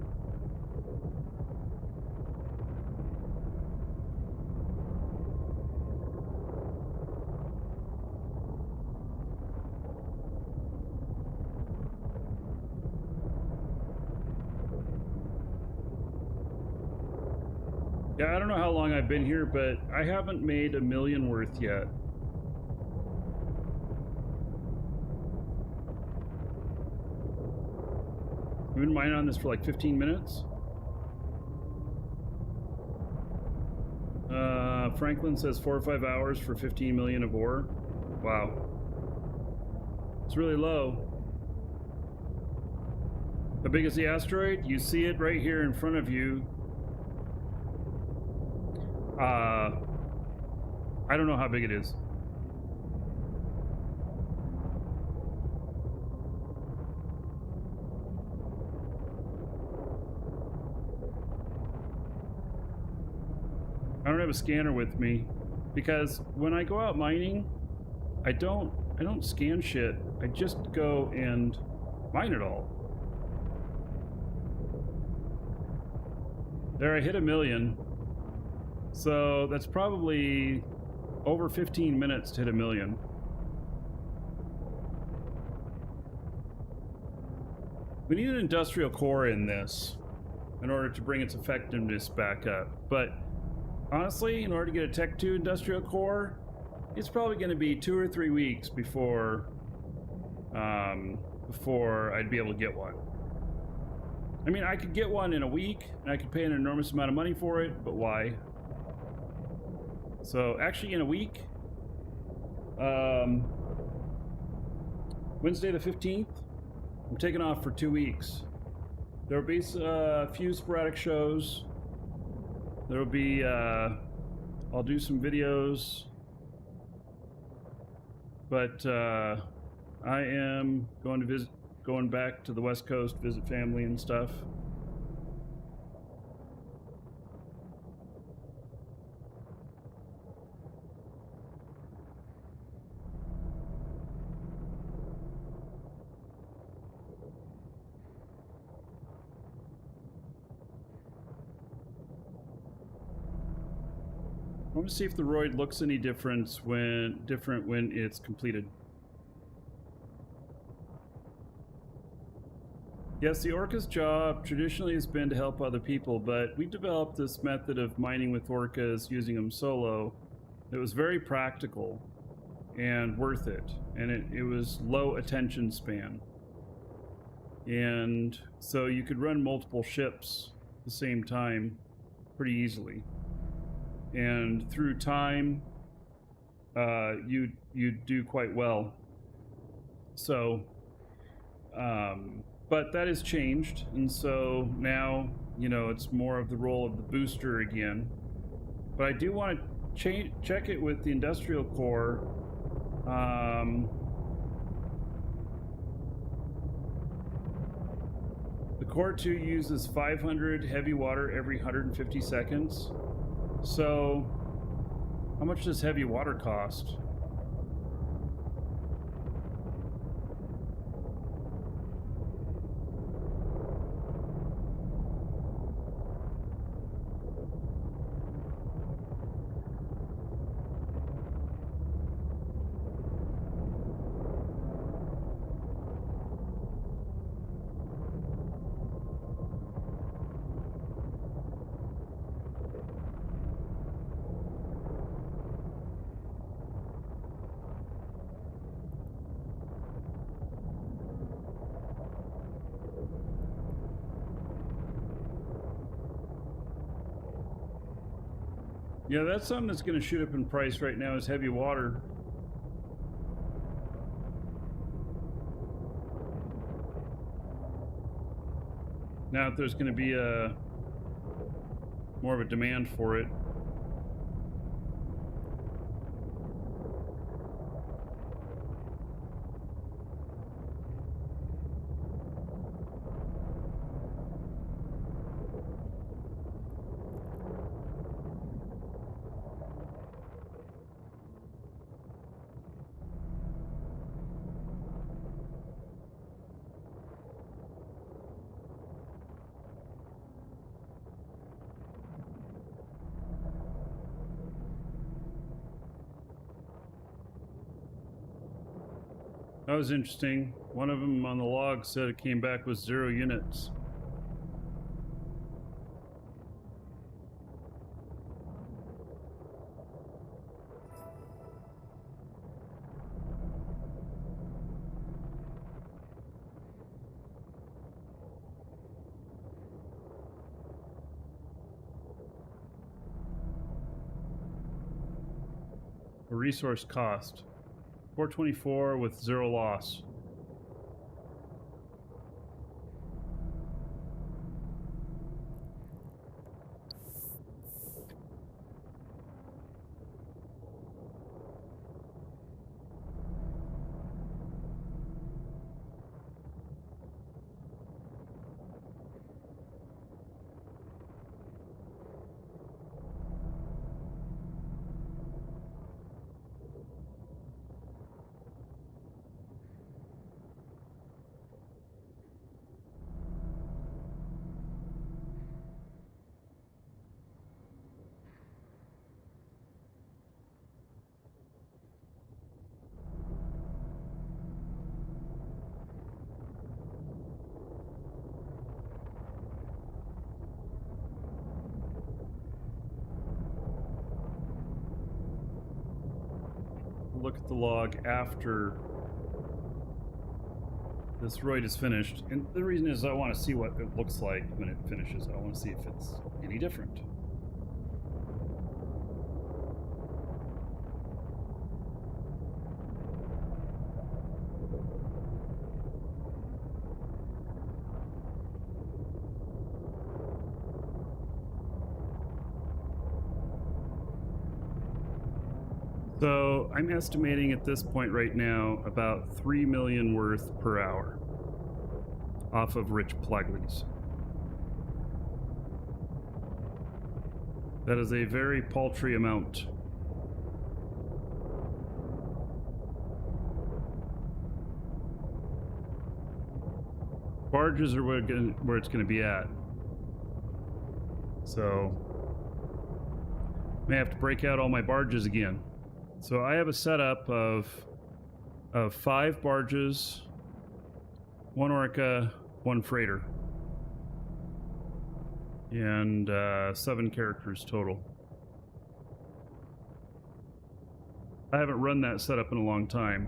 Yeah, I don't know how long I've been here, but I haven't made $1 million worth yet. We've been mining on this for like 15 minutes. Franklin says 4 or 5 hours for 15 million of ore. Wow. It's really low. How big is the asteroid? You see it right here in front of you. I don't know how big it is. I don't have a scanner with me because when I go out mining, I don't scan shit. I just go and mine it all. There, I hit 1 million. So that's probably over 15 minutes to hit 1 million. We need an industrial core in this in order to bring its effectiveness back up. But honestly, in order to get a Tech 2 industrial core, it's probably going to be 2 or 3 weeks before I'd be able to get one. I mean, I could get one in a week, and I could pay an enormous amount of money for it, but why? So, actually, in a week, Wednesday the 15th, I'm taking off for 2 weeks. There will be a few sporadic shows. There will be, I'll do some videos. But I am going back to the West Coast, visit family and stuff. I want to see if the roid looks any different when it's completed. Yes, the Orca's job traditionally has been to help other people, but we developed this method of mining with Orcas using them solo that was very practical and worth it, and it was low attention span. And so you could run multiple ships the same time pretty easily. And through time, you do quite well. So, but that has changed, and so now, you know, it's more of the role of the booster again. But I do want to check it with the industrial core. The core 2 uses 500 heavy water every 150 seconds. So, how much does heavy water cost? Yeah, that's something that's going to shoot up in price right now is heavy water. Now, if there's going to be more of a demand for it. That was interesting. One of them on the log said it came back with 0 units. A resource cost. 424 with 0 loss. Look at the log after this roid is finished. And the reason is I want to see what it looks like when it finishes. I want to see if it's any different. So I'm estimating at this point right now about 3 million worth per hour off of rich Plaglies. That is a very paltry amount. Barges are where it's going to be at. So may have to break out all my barges again. So I have a setup of 5 barges, 1 Orca, 1 freighter, and 7 characters total. I haven't run that setup in a long time.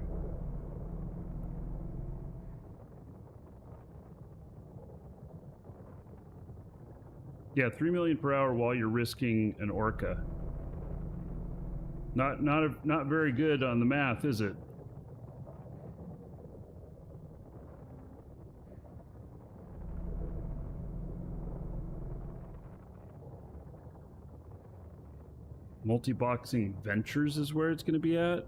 Yeah, 3 million per hour while you're risking an Orca. Not very good on the math, is it? Multi-boxing Ventures is where it's going to be at.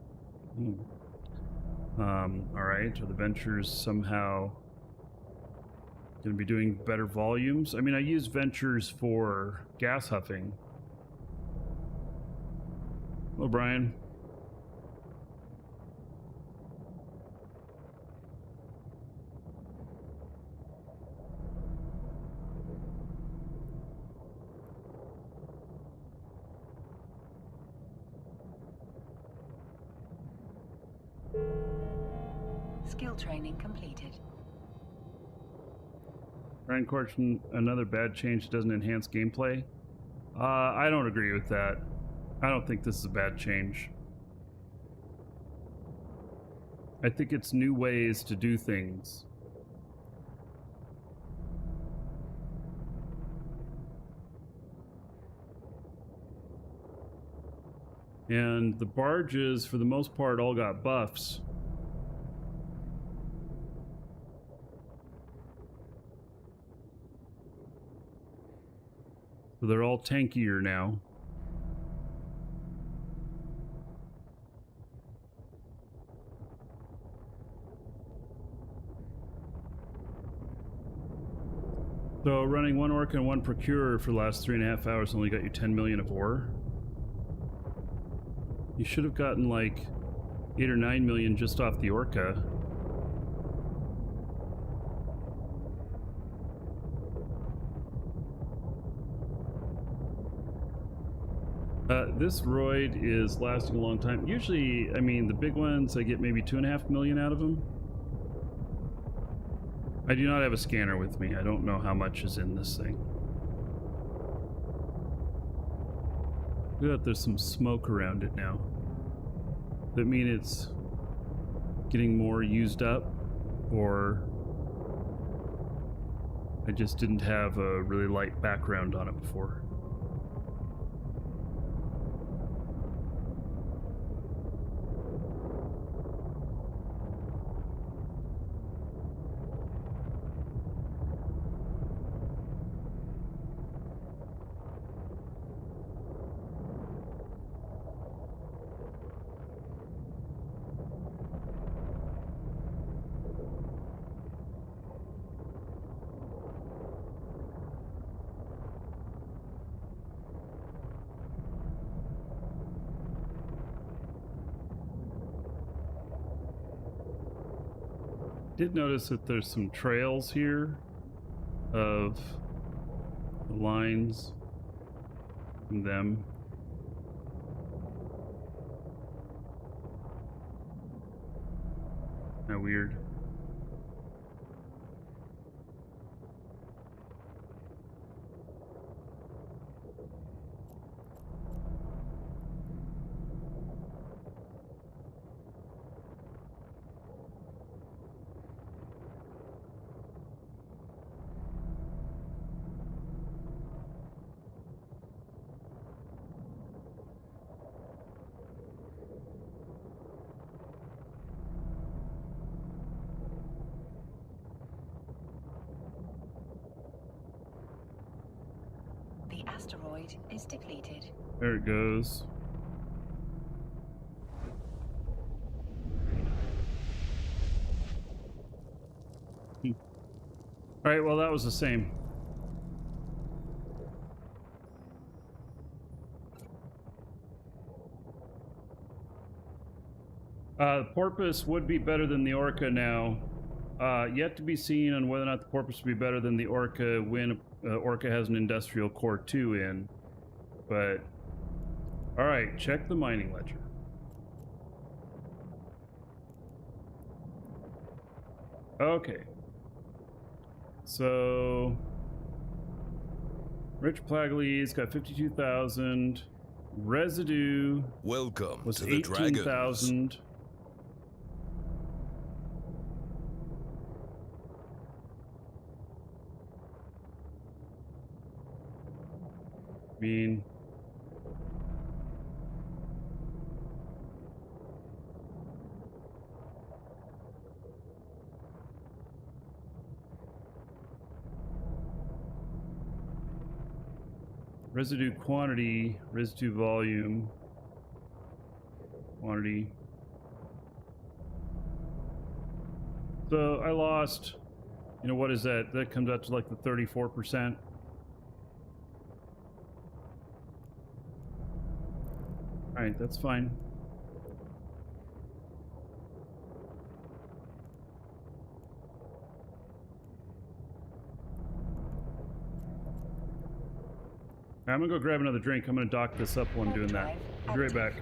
All right. Are the Ventures somehow going to be doing better volumes? I mean, I use Ventures for gas huffing. Hello, Brian. Skill training completed. Dawn Quadrant, another bad change that doesn't enhance gameplay. I don't agree with that. I don't think this is a bad change. I think it's new ways to do things. And the barges, for the most part, all got buffs. So they're all tankier now. So running one Orca and one Procurer for the last 3.5 hours only got you 10 million of ore. You should have gotten like 8 or 9 million just off the Orca. This roid is lasting a long time. Usually, I mean, the big ones, I get maybe 2.5 million out of them. I do not have a scanner with me. I don't know how much is in this thing. Look at that, there's some smoke around it now. Does that mean it's getting more used up? Or I just didn't have a really light background on it before? Did notice that there's some trails here of the lines from them. Kinda weird. The asteroid is depleted. There it goes. All right, well, that was the same. Porpoise would be better than the Orca now. Yet to be seen on whether or not the Porpoise would be better than the Orca when Orca has an Industrial Core 2 in. But, alright, check the mining ledger. Okay. So, Rich Plagley's got 52,000. Residue Welcome was to the Dragons. 18,000. I mean, residue quantity, residue volume, quantity. So I lost, you know, what is that? That comes out to like the 34%. All right, that's fine. I'm gonna go grab another drink. I'm gonna dock this up while I'm doing that. I'll be right back.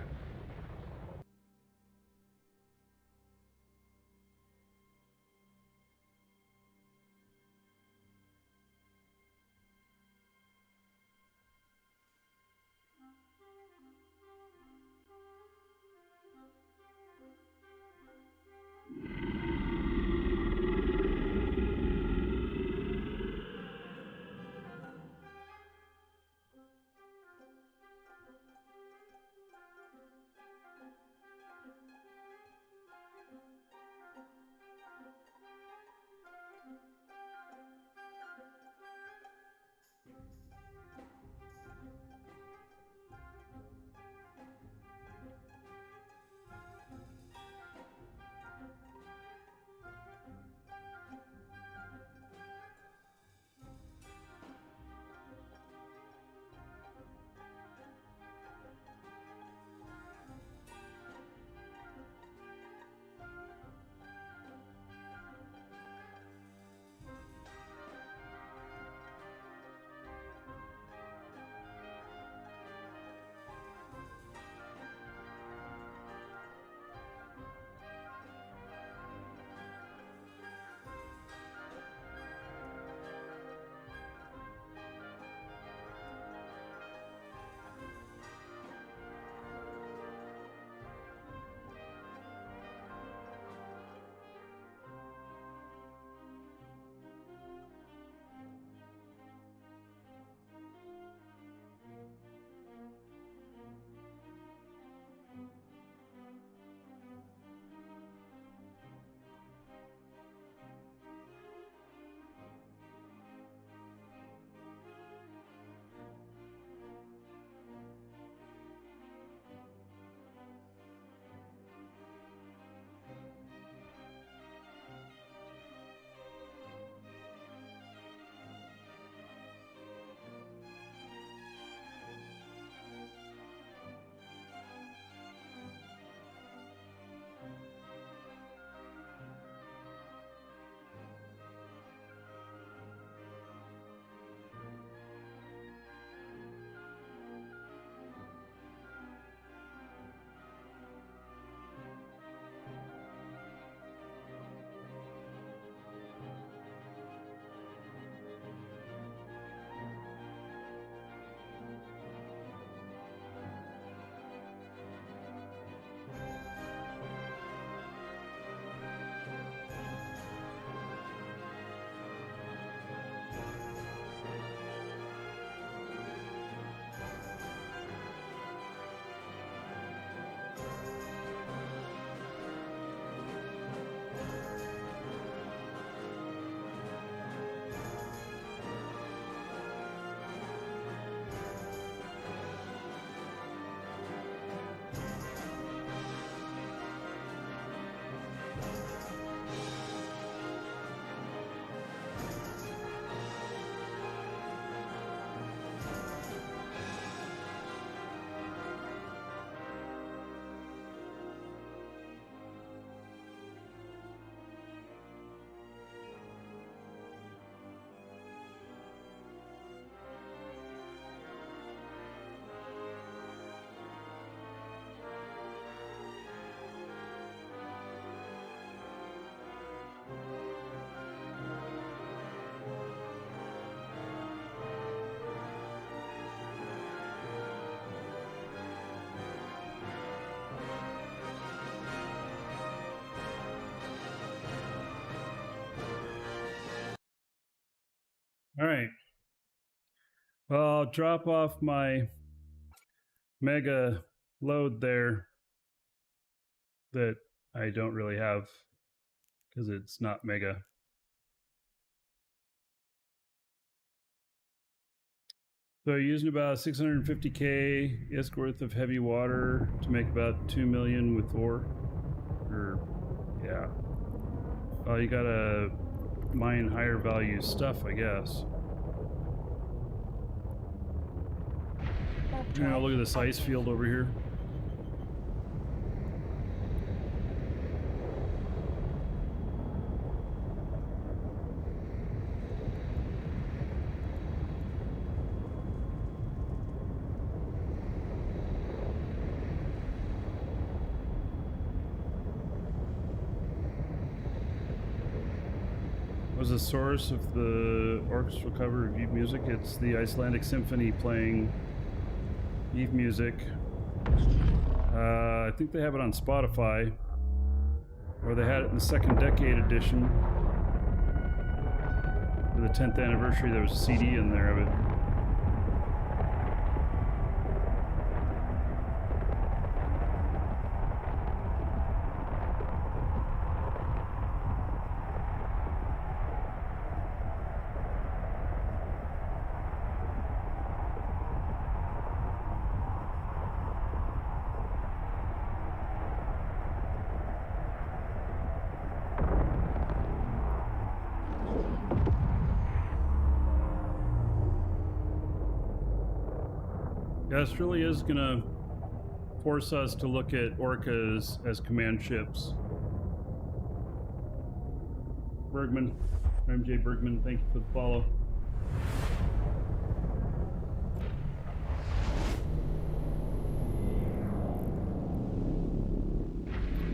All right. Well, I'll drop off my mega load there that I don't really have because it's not mega. So using about 650k ISK worth of heavy water to make about 2 million with ore. Or, yeah. Well, you gotta mine higher value stuff, I guess. You know, look at this ice field over here. Was the source of the orchestral cover of Eve music? It's the Icelandic Symphony playing Eve music. I think they have it on Spotify, or they had it in the second decade edition. For the 10th anniversary, there was a CD in there of it. Yeah, this really is gonna force us to look at Orcas as command ships. Bergman, MJ Bergman, thank you for the follow.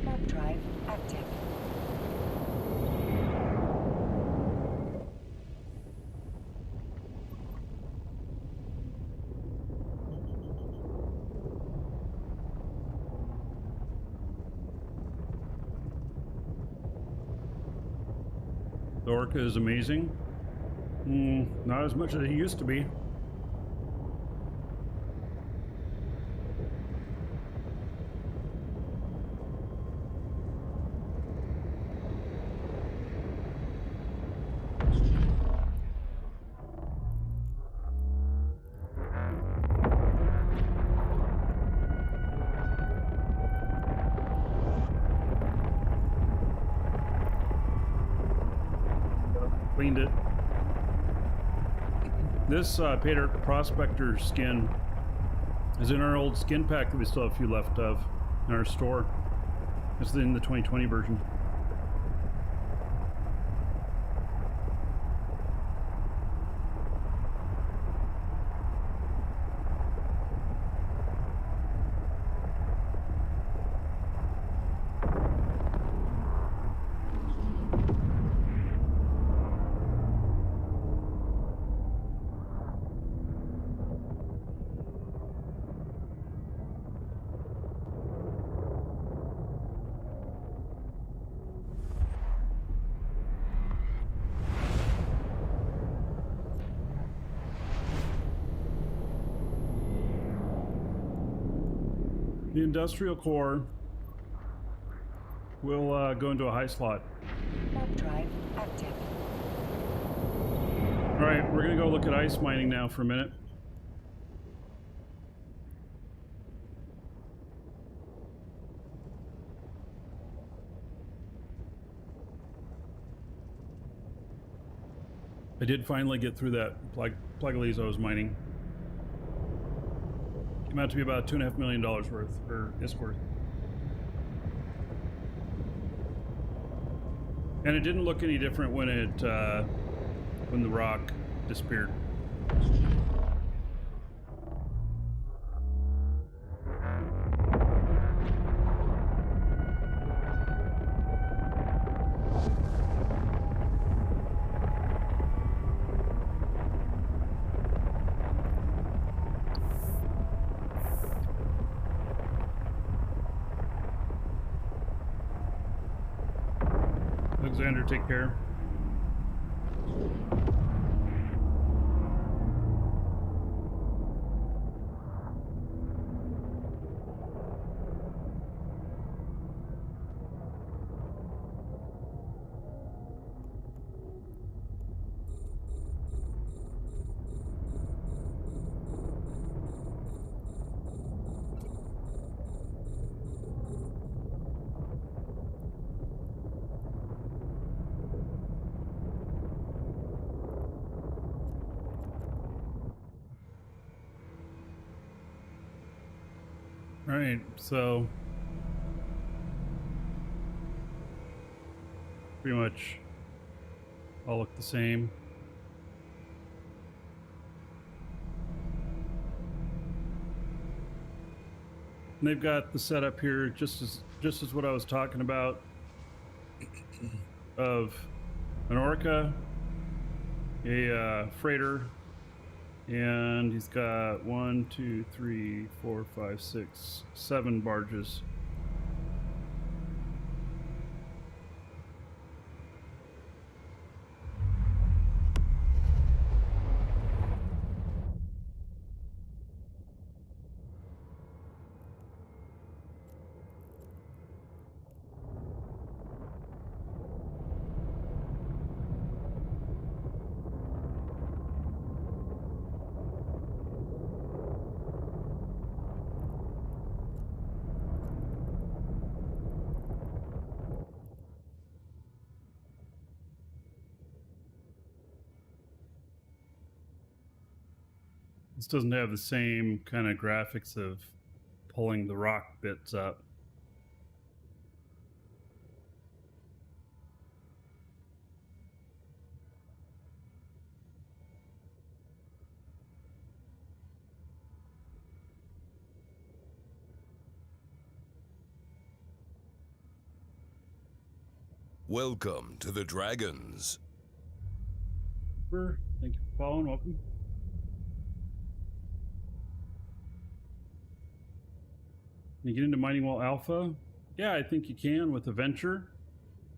Warp drive active. The Orca is amazing. Not as much as it used to be. Cleaned it. This Pater Prospector skin is in our old skin pack that we still have a few left of in our store. It's in the 2020 version. The industrial core will go into a high slot. Warp drive active. All right, we're gonna go look at ice mining now for a minute. I did finally get through that Plagalese I was mining. Came out to be about $2.5 million worth, or ISK worth. And it didn't look any different when it when the rock disappeared. Alexander, take care. All right, so pretty much all look the same. And they've got the setup here just as what I was talking about of an Orca, a freighter, and he's got 1, 2, 3, 4, 5, 6, 7 barges. This doesn't have the same kind of graphics of pulling the rock bits up. Welcome to the Dragons. Thank you for following. Welcome. Can you get into Mining Wall Alpha? Yeah, I think you can with a Venture.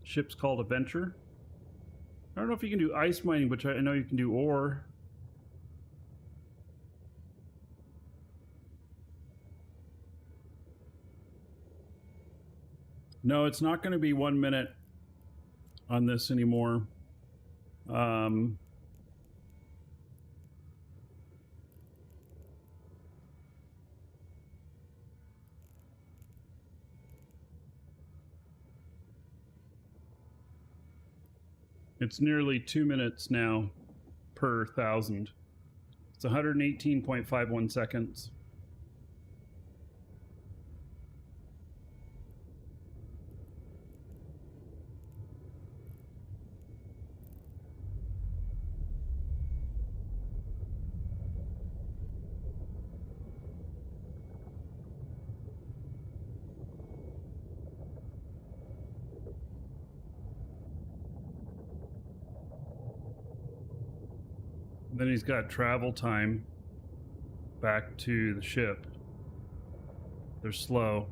The ship's called a Venture. I don't know if you can do ice mining, but I know you can do ore. No, it's not going to be 1 minute on this anymore. It's nearly 2 minutes now per 1,000. It's 118.51 seconds. Then he's got travel time back to the ship. They're slow.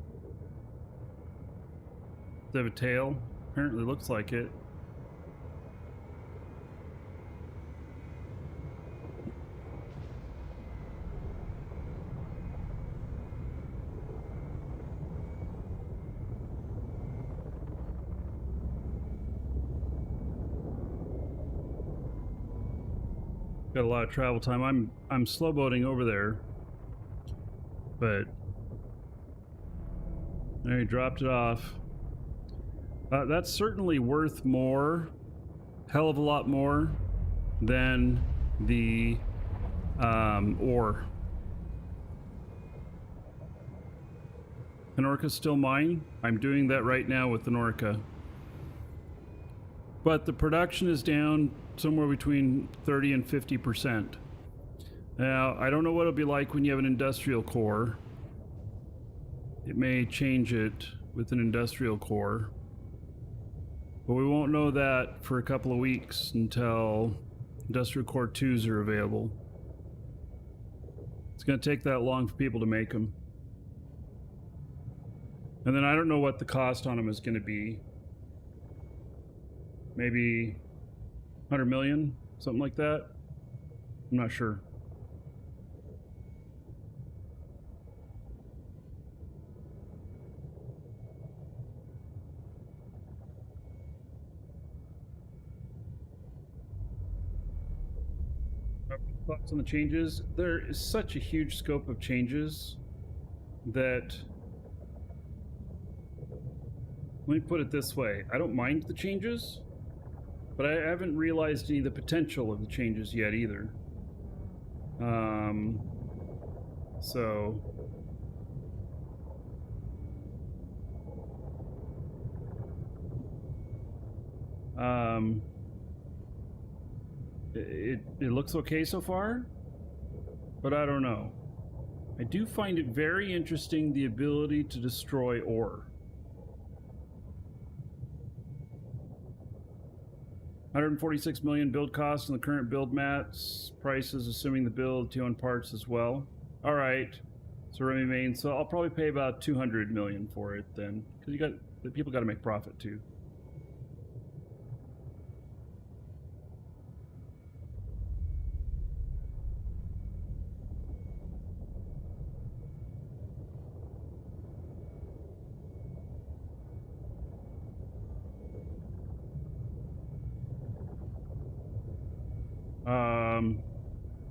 They have a tail. Apparently looks like it. Got a lot of travel time. I'm slow boating over there, but there, he dropped it off. That's certainly worth more, hell of a lot more than the ore. An Orca's still mine. I'm doing that right now with an Orca. But the production is down somewhere between 30 and 50%. Now, I don't know what it'll be like when you have an industrial core. It may change it with an industrial core. But we won't know that for a couple of weeks until industrial core 2s are available. It's going to take that long for people to make them. And then I don't know what the cost on them is going to be. Maybe 100 million, something like that. I'm not sure. Thoughts on the changes? There is such a huge scope of changes that, let me put it this way, I don't mind the changes, but I haven't realized any of the potential of the changes yet either. So It looks okay so far, but I don't know. I do find it very interesting, the ability to destroy ore. 146 million build cost on the current build mats prices, assuming the build 2 on parts as well. All right, so remain. So I'll probably pay about 200 million for it then, because the people got to make profit too.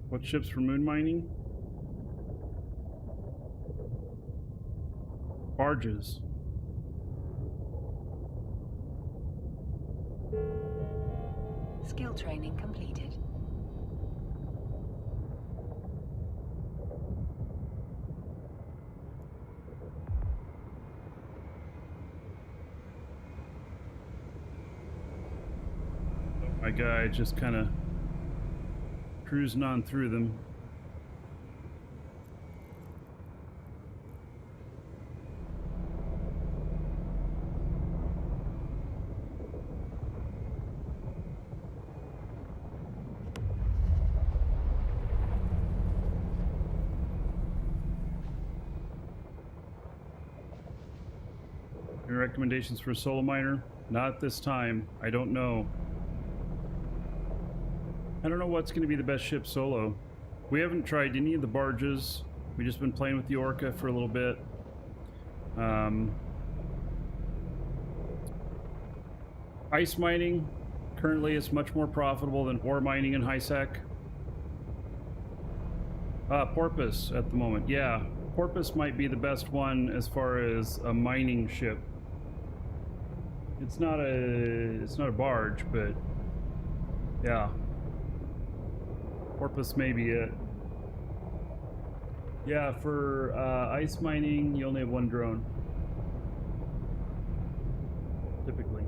What ships for moon mining? Barges. Skill training completed. My guy just kind of cruising on through them. Any recommendations for a solo miner? Not this time. I don't know. I don't know what's going to be the best ship solo. We haven't tried any of the barges. We've just been playing with the Orca for a little bit. Ice mining currently is much more profitable than ore mining in high sec. Porpoise at the moment. Yeah, Porpoise might be the best one as far as a mining ship. It's not a barge, but yeah. Porpoise may be it. Yeah, for ice mining, you only have one drone. Typically.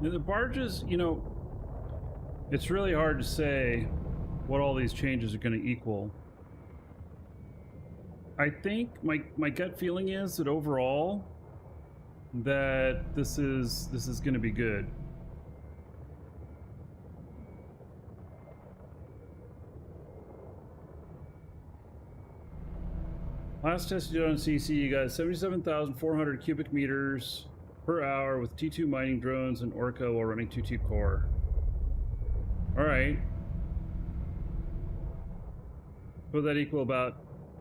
Now the barges, you know, it's really hard to say what all these changes are going to equal. I think my gut feeling is that overall that this is going to be good. Last test you did on CC, you got 77,400 cubic meters per hour with T2 mining drones and Orca while running 2 core. Alright. Would that equal about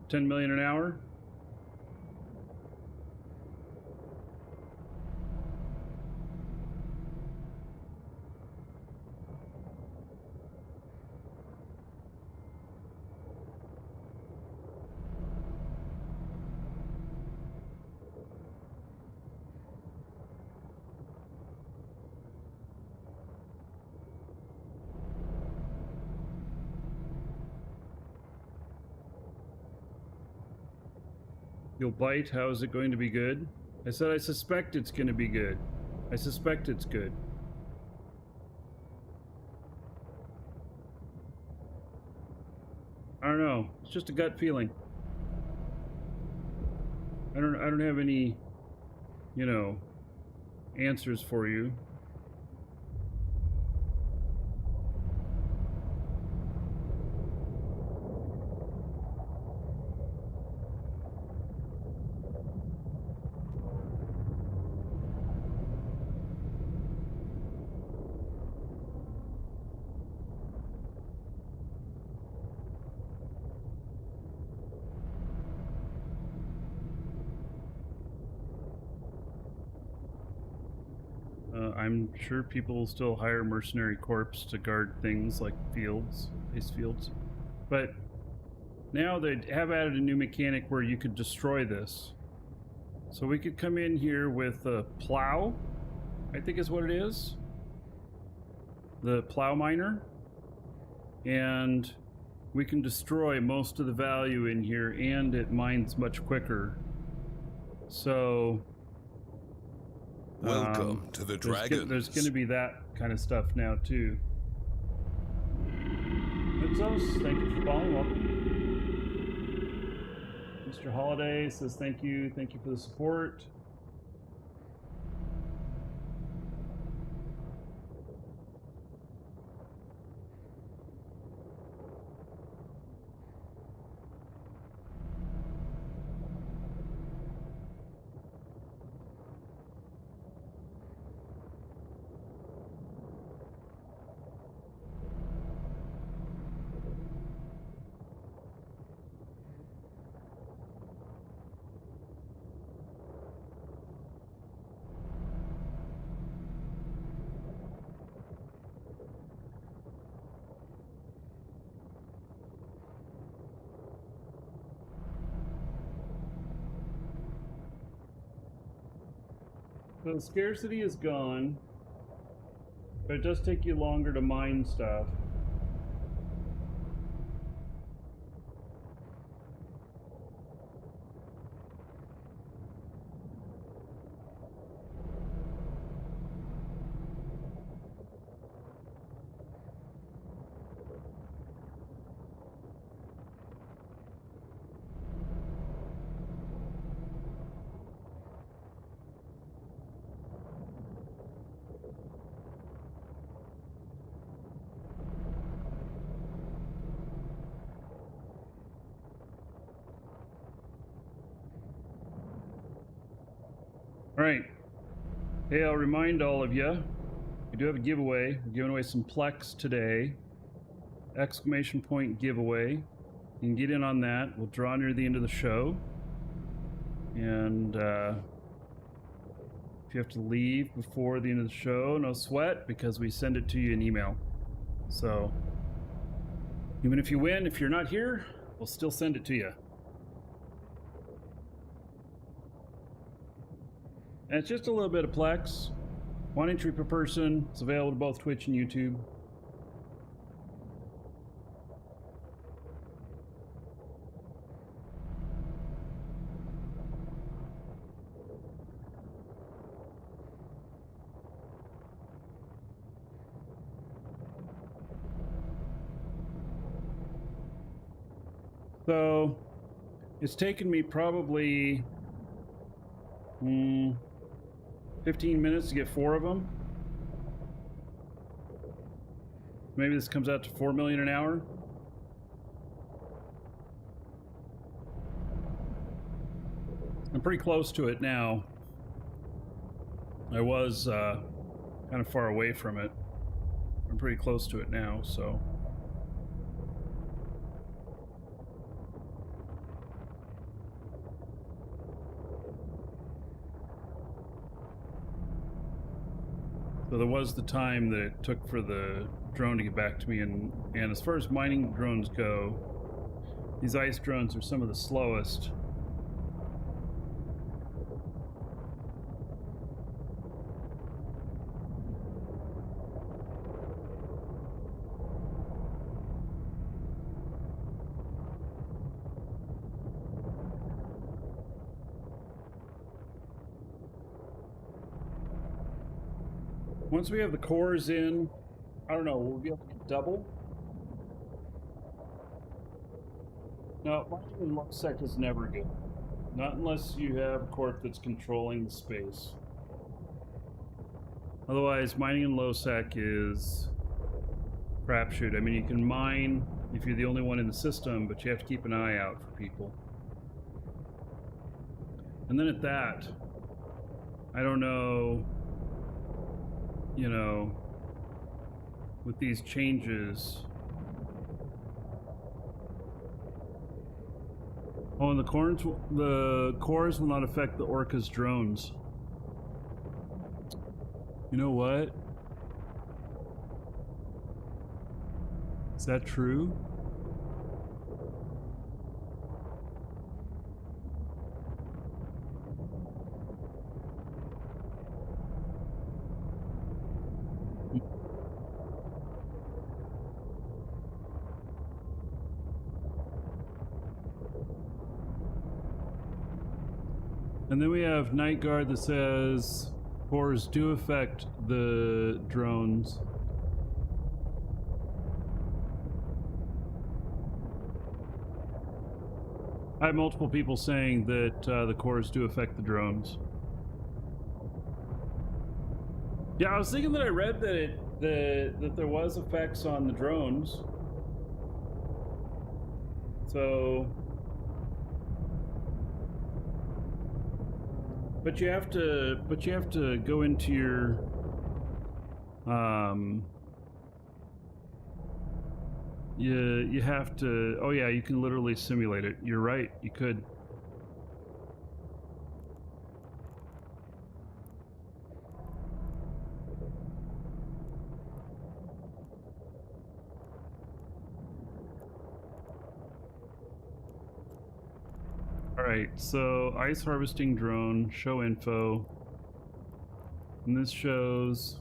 10 million an hour? You'll bite? How is it going to be good? I said I suspect it's going to be good. I suspect it's good. I don't know. It's just a gut feeling. I don't have any, you know, answers for you. I'm sure people will still hire mercenary corps to guard things like fields, ice fields. But now they have added a new mechanic where you could destroy this. So we could come in here with a plow, I think is what it is. The plow miner. And we can destroy most of the value in here, and it mines much quicker. So Welcome to the Dragons. There's going to be that kind of stuff now too. Ipsos, thank you for following. Welcome. Mr. Holiday says thank you for the support. So the scarcity is gone, but it does take you longer to mine stuff. All right. Hey, I'll remind all of you, we do have a giveaway. We're giving away some Plex today. Exclamation point giveaway. You can get in on that. We'll draw near the end of the show. And if you have to leave before the end of the show, no sweat, because we send it to you in email. So even if you win, if you're not here, we'll still send it to you. And it's just a little bit of Plex. 1 entry per person. It's available to both Twitch and YouTube. So it's taken me probably 15 minutes to get 4 of them. Maybe this comes out to 4 million an hour. I'm pretty close to it now. I was kind of far away from it. I'm pretty close to it now, so. So there was the time that it took for the drone to get back to me, and as far as mining drones go, these ice drones are some of the slowest. Once we have the cores in, I don't know, we'll be able to get double. No, mining in low sec is never good. Not unless you have a corp that's controlling the space. Otherwise, mining in low sec is crapshoot. I mean, you can mine if you're the only one in the system, but you have to keep an eye out for people. And then at that, I don't know, you know, with these changes. Oh, and the cores will not affect the Orca's drones. You know what? Is that true? And then we have Night Guard that says cores do affect the drones. I have multiple people saying that the cores do affect the drones. Yeah, I was thinking that I read that there was effects on the drones. So, but you have to go into your you have to, oh yeah, you can literally simulate it. You're right, you could. Alright, so ice harvesting drone, show info. And this shows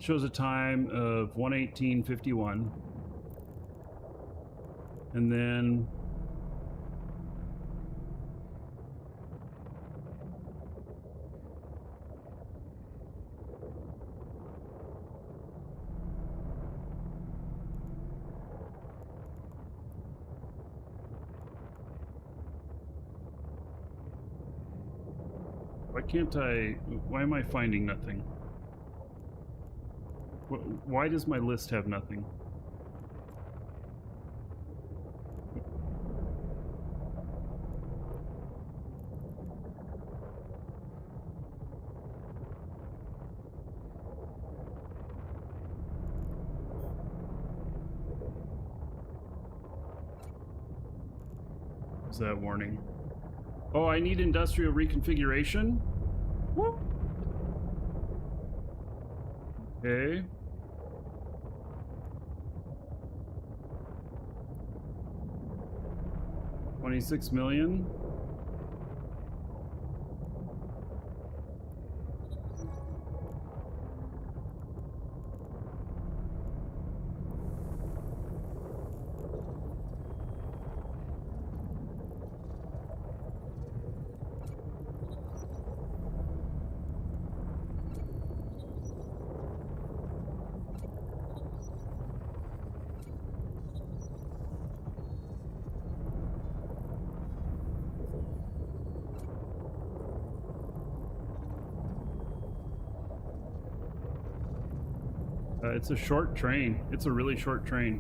a time of 1:18:51. And then why am I finding nothing? Why does my list have nothing? What's that warning? Oh, I need industrial reconfiguration? Whoop. Okay. $26 million. It's a short train. It's a really short train.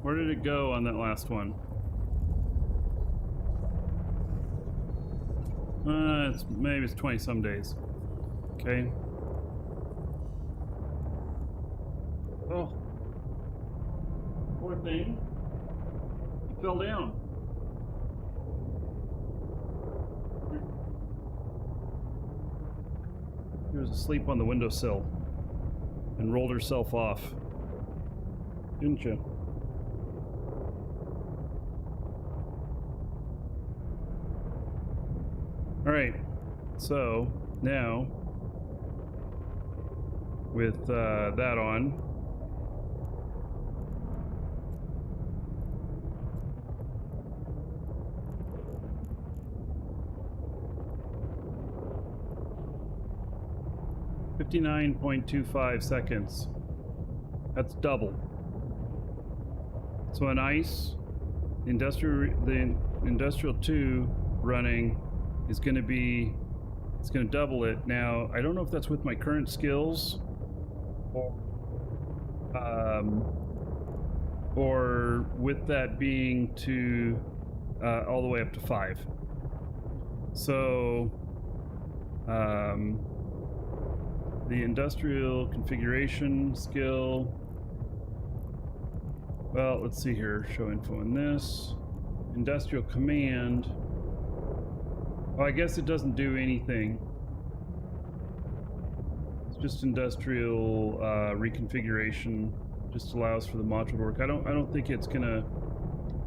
Where did it go on that last one? Maybe it's 20 some days. Okay. Oh. Poor thing. It fell down. She was asleep on the windowsill and rolled herself off. Didn't you? Alright, so now with that on, $59.25 seconds. That's double. So on ice, the industrial 2 running is going to be, it's going to double it. Now, I don't know if that's with my current skills or with that being to all the way up to 5. So the industrial configuration skill Well, let's see here. Show info on this. Industrial command. Oh, I guess it doesn't do anything. It's just industrial reconfiguration. Just allows for the module to work. I don't think it's gonna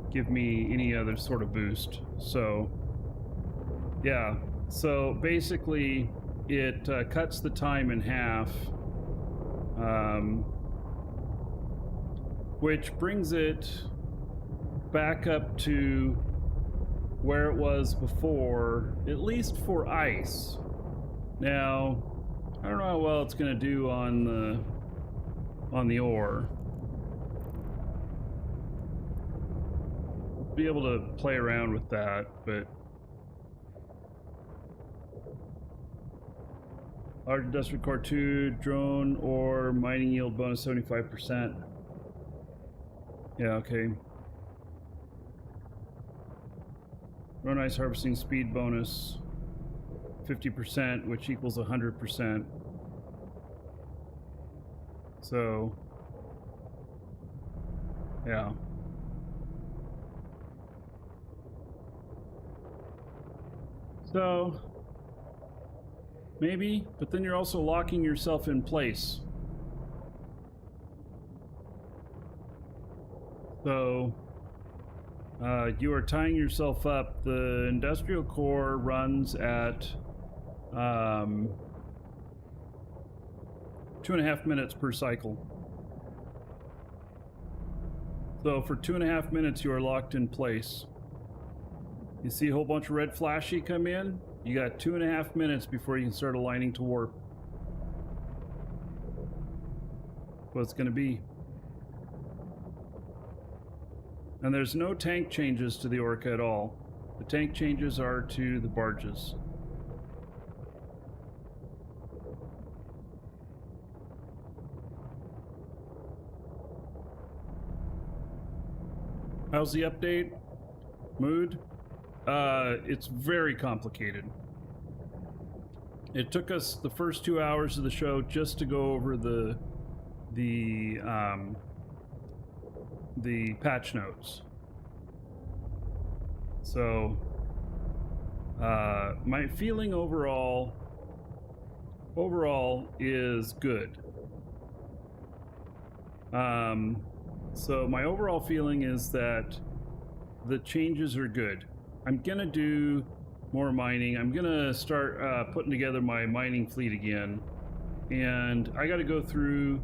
give me any other sort of boost. So yeah. So basically, it cuts the time in half, which brings it back up to where it was before, at least for ice. Now, I don't know how well it's going to do on the ore. Be able to play around with that, but Large Industrial Core 2, drone or mining yield bonus 75%. Yeah, okay. Drone ice harvesting speed bonus 50%, which equals 100%. So, yeah. So, maybe, but then you're also locking yourself in place. So, you are tying yourself up. The industrial core runs at 2.5 minutes per cycle. So for 2.5 minutes, you are locked in place. You see a whole bunch of red flashy come in? You got 2.5 minutes before you can start aligning to warp. What it's going to be. And there's no tank changes to the Orca at all. The tank changes are to the barges. How's the update? Mood? It's very complicated. It took us the first 2 hours of the show just to go over the patch notes. So, my feeling overall is good. So my overall feeling is that the changes are good. I'm gonna do more mining. I'm gonna start putting together my mining fleet again, and I got to go through,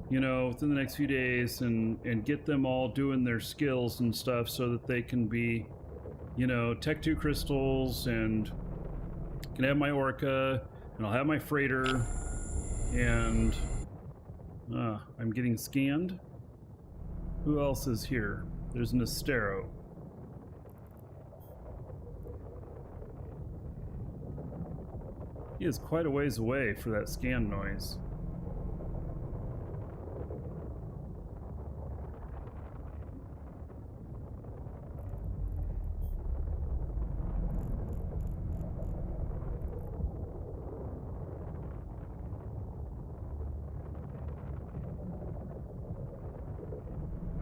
you know, within the next few days and get them all doing their skills and stuff so that they can be, you know, Tech 2 crystals, and can have my Orca, and I'll have my freighter, and I'm getting scanned. Who else is here? There's an Astero. He is quite a ways away for that scan noise.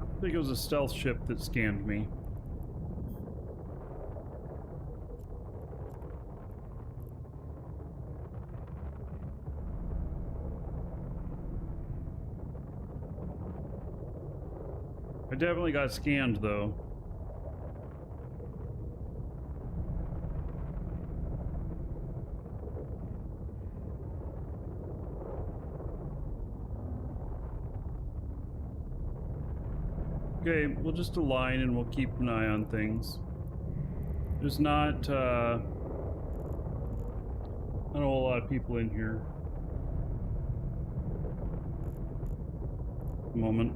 I think it was a stealth ship that scanned me. I definitely got scanned, though. Okay, we'll just align and we'll keep an eye on things. There's not a whole lot of people in here at the moment.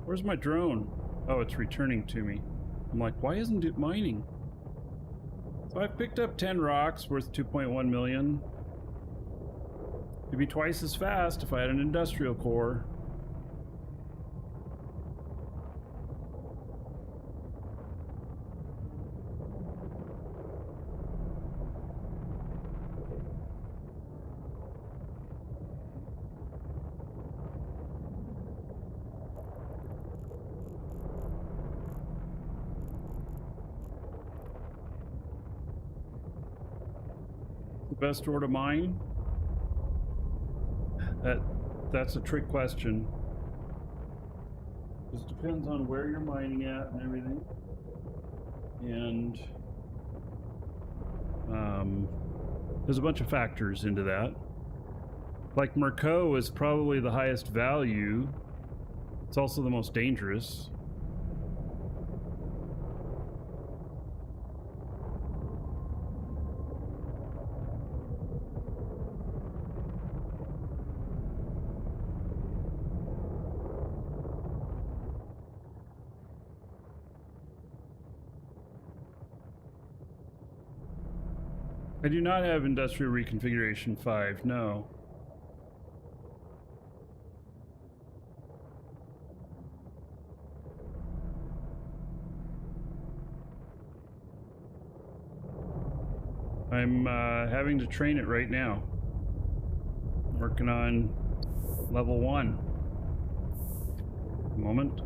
Where's my drone? Oh, it's returning to me. I'm like, why isn't it mining? So I've picked up 10 rocks worth 2.1 million. It'd be twice as fast if I had an industrial core. The best ore to mine? That's a trick question. It depends on where you're mining at and everything. And there's a bunch of factors into that. Like Markee is probably the highest value. It's also the most dangerous. I do not have Industrial Reconfiguration 5, no. I'm having to train it right now. I'm working on level 1. A moment.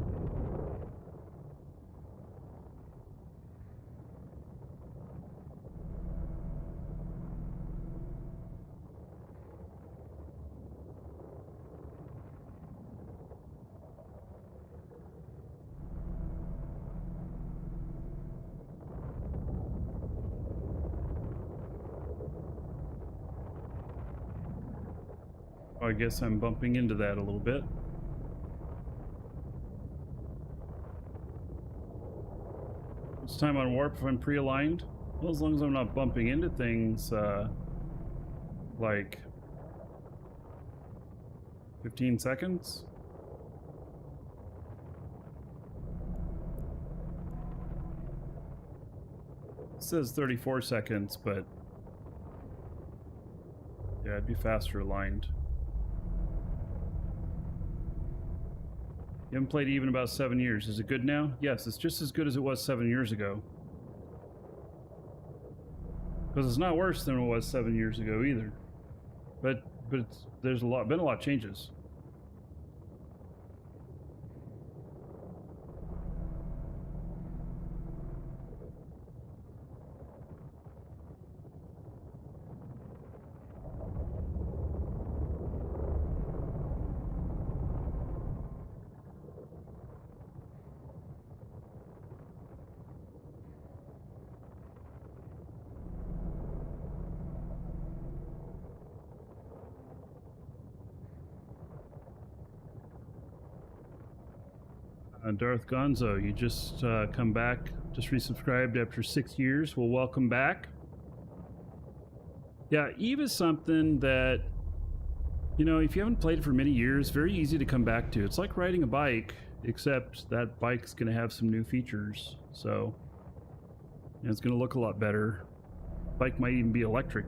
I guess I'm bumping into that a little bit. It's time on warp if I'm pre-aligned. Well, as long as I'm not bumping into things, like 15 seconds. It says 34 seconds, but yeah, I'd be faster aligned. You haven't played Eve in about 7 years. Is it good now? Yes, it's just as good as it was 7 years ago. Because it's not worse than it was 7 years ago either. But there's been a lot of changes. Darth Gonzo, you just come back, just resubscribed after 6 years. Well, welcome back. Yeah, Eve is something that, you know, if you haven't played it for many years, very easy to come back to. It's like riding a bike, except that bike's going to have some new features. So, and it's going to look a lot better. Bike might even be electric.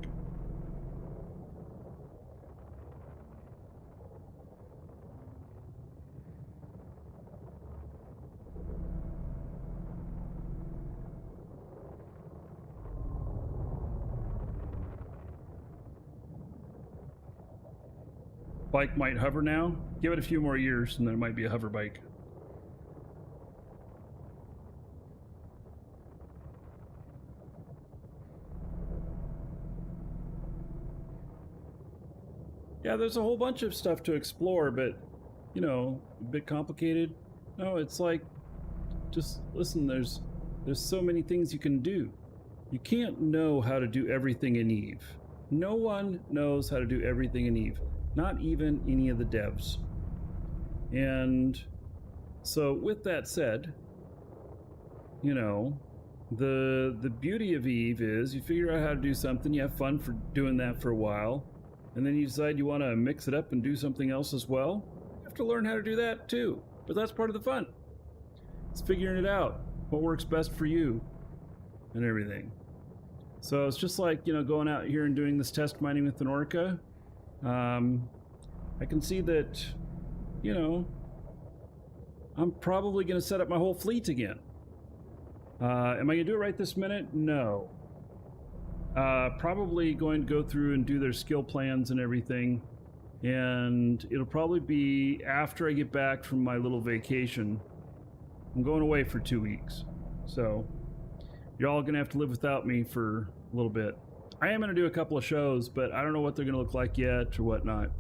Bike might hover now. Give it a few more years and then it might be a hover bike. Yeah, there's a whole bunch of stuff to explore, but, you know, a bit complicated. No, it's like, just listen, there's so many things you can do. You can't know how to do everything in Eve. No one knows how to do everything in Eve. Not even any of the devs. And so with that said, you know, the beauty of Eve is you figure out how to do something, you have fun for doing that for a while, and then you decide you want to mix it up and do something else as well. You have to learn how to do that too. But that's part of the fun. It's figuring it out. What works best for you and everything. So it's just like, you know, going out here and doing this test mining with an Orca. I can see that, you know, I'm probably going to set up my whole fleet again. Am I going to do it right this minute? No. Probably going to go through and do their skill plans and everything. And it'll probably be after I get back from my little vacation. I'm going away for 2 weeks. So you're all going to have to live without me for a little bit. I am going to do a couple of shows, but I don't know what they're going to look like yet or whatnot.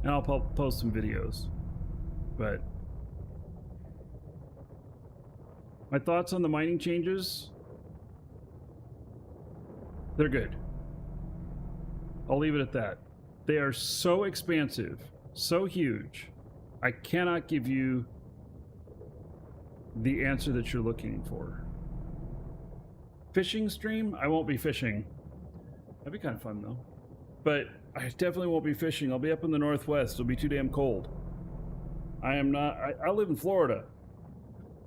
And I'll post some videos. But my thoughts on the mining changes? They're good. I'll leave it at that. They are so expansive, so huge. I cannot give you the answer that you're looking for. Fishing stream? I won't be fishing. That'd be kind of fun though. But I definitely won't be fishing. I'll be up in the Northwest. It'll be too damn cold. I am not. I live in Florida.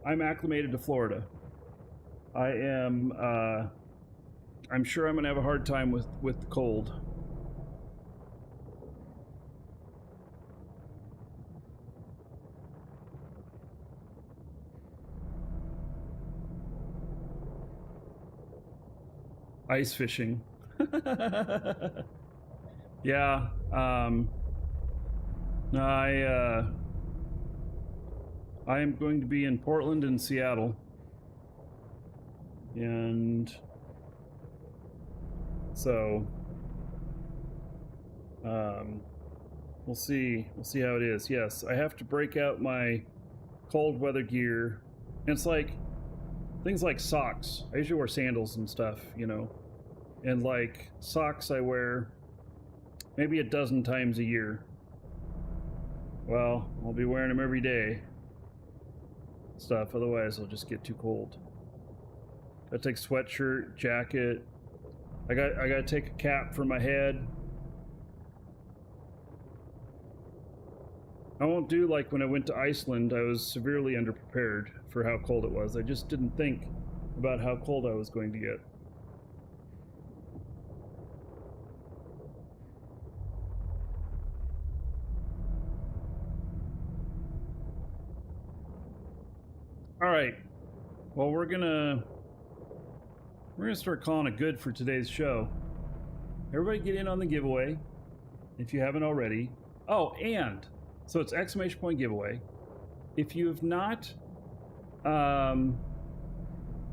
I'm acclimated to Florida. I am. I'm sure I'm going to have a hard time with the cold. Ice fishing. Yeah. I am going to be in Portland and Seattle. And so we'll see how it is. Yes, I have to break out my cold weather gear. And it's like things like socks. I usually wear sandals and stuff, you know. And like socks I wear maybe a dozen times a year. Well, I'll be wearing them every day. Stuff, otherwise I'll just get too cold. I take sweatshirt, jacket. I gotta take a cap for my head. I won't do like when I went to Iceland. I was severely underprepared for how cold it was. I just didn't think about how cold I was going to get. All right. Well, we're gonna start calling it good for today's show. Everybody get in on the giveaway if you haven't already. Oh, and so it's exclamation point giveaway. If you have not gotten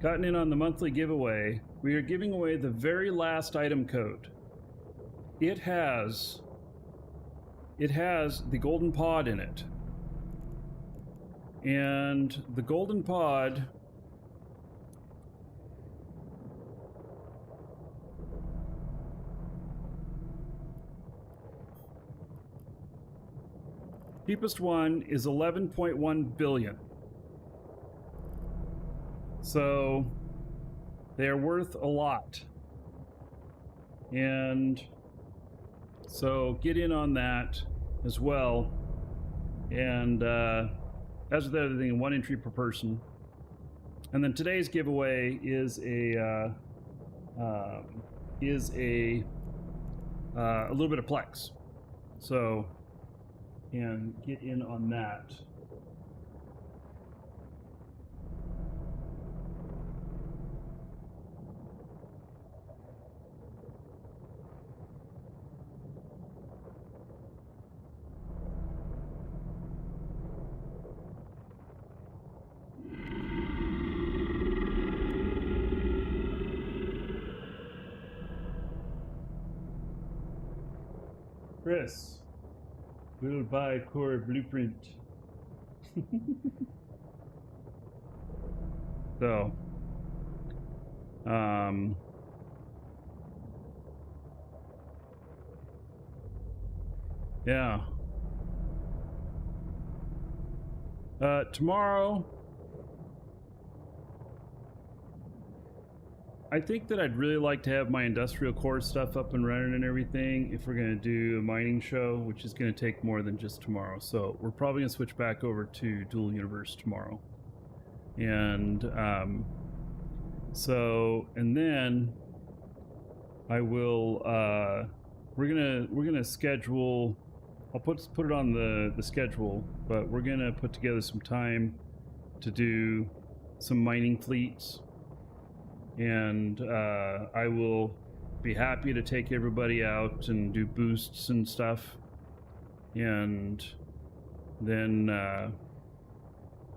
in on the monthly giveaway, we are giving away the very last item code. It has the golden pod in it. And the golden pod cheapest one is 11.1 billion. So they're worth a lot. And so get in on that as well. And as with the other thing, 1 entry per person. And then today's giveaway is a little bit of Plex. So, and get in on that. Chris will buy Core Blueprint. So, yeah. Tomorrow, I think that I'd really like to have my industrial core stuff up and running and everything if we're going to do a mining show, which is going to take more than just tomorrow. So we're probably going to switch back over to Dual Universe tomorrow. And and then I will. We're gonna schedule. I'll put it on the schedule, but we're gonna put together some time to do some mining fleets, and I will be happy to take everybody out and do boosts and stuff, and then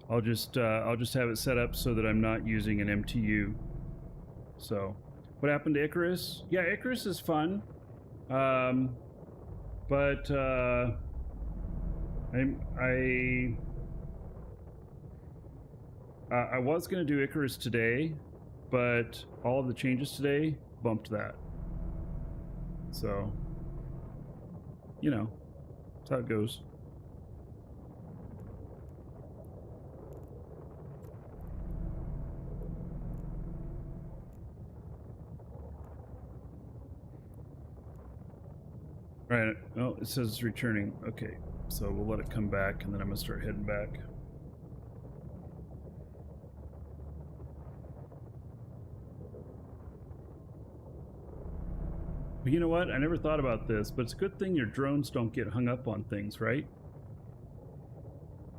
I'll just have it set up so that I'm not using an MTU. So, what happened to Icarus? Yeah, Icarus is fun, but I was going to do Icarus today, but all of the changes today bumped that. So, you know, that's how it goes. Right. Oh, it says it's returning. Okay, so we'll let it come back, and then I'm gonna start heading back. But you know what? I never thought about this, but it's a good thing your drones don't get hung up on things, right?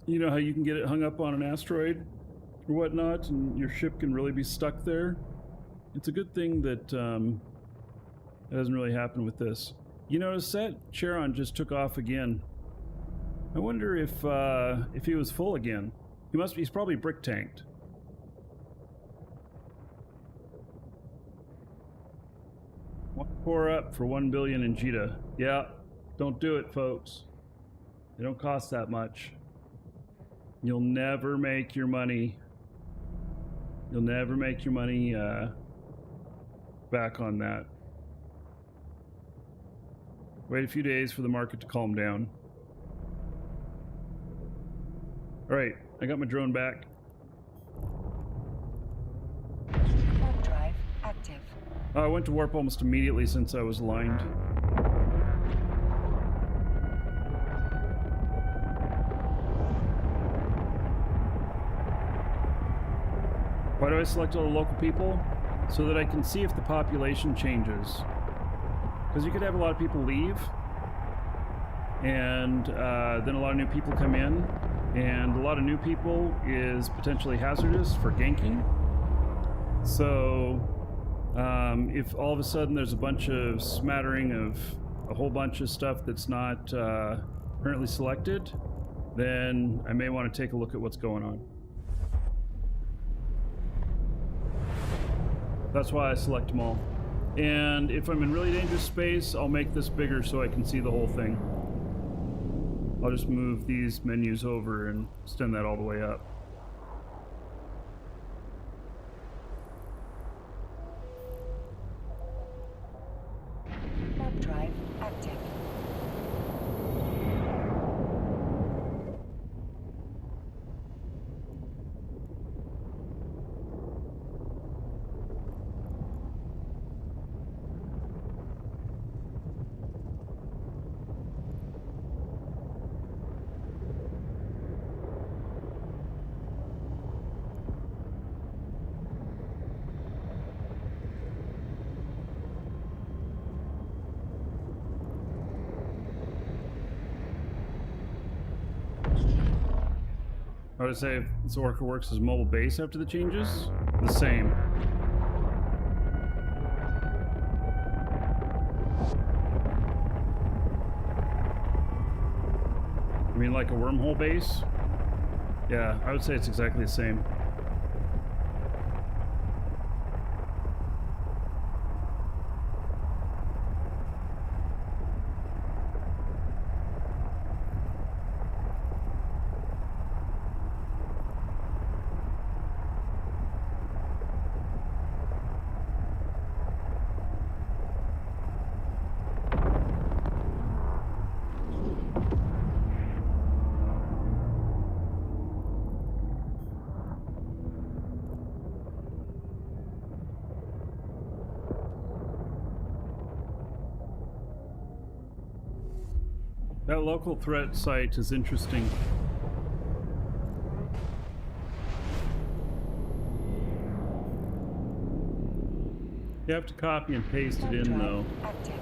You know how you can get it hung up on an asteroid or whatnot, and your ship can really be stuck there? It's a good thing that it doesn't really happen with this. You notice that Charon just took off again. I wonder if he was full again. He's probably brick tanked. One core up for 1 billion in Jita. Yeah, don't do it, folks. They don't cost that much. You'll never make your money. You'll never make your money back on that. Wait a few days for the market to calm down. Alright, I got my drone back. Warp drive active. I went to warp almost immediately since I was aligned. Why do I select all the local people? So that I can see if the population changes. Because you could have a lot of people leave, and then a lot of new people come in, and a lot of new people is potentially hazardous for ganking. So if all of a sudden there's a bunch of smattering of a whole bunch of stuff that's not currently selected, then I may want to take a look at what's going on. That's why I select them all. And if I'm in really dangerous space, I'll make this bigger so I can see the whole thing. I'll just move these menus over and extend that all the way up. Warp drive active. I would say if this Orca works as mobile base after the changes, the same. I mean, like a wormhole base? Yeah, I would say it's exactly the same. That local threat site is interesting. You have to copy and paste it Thumb in, drive though. active.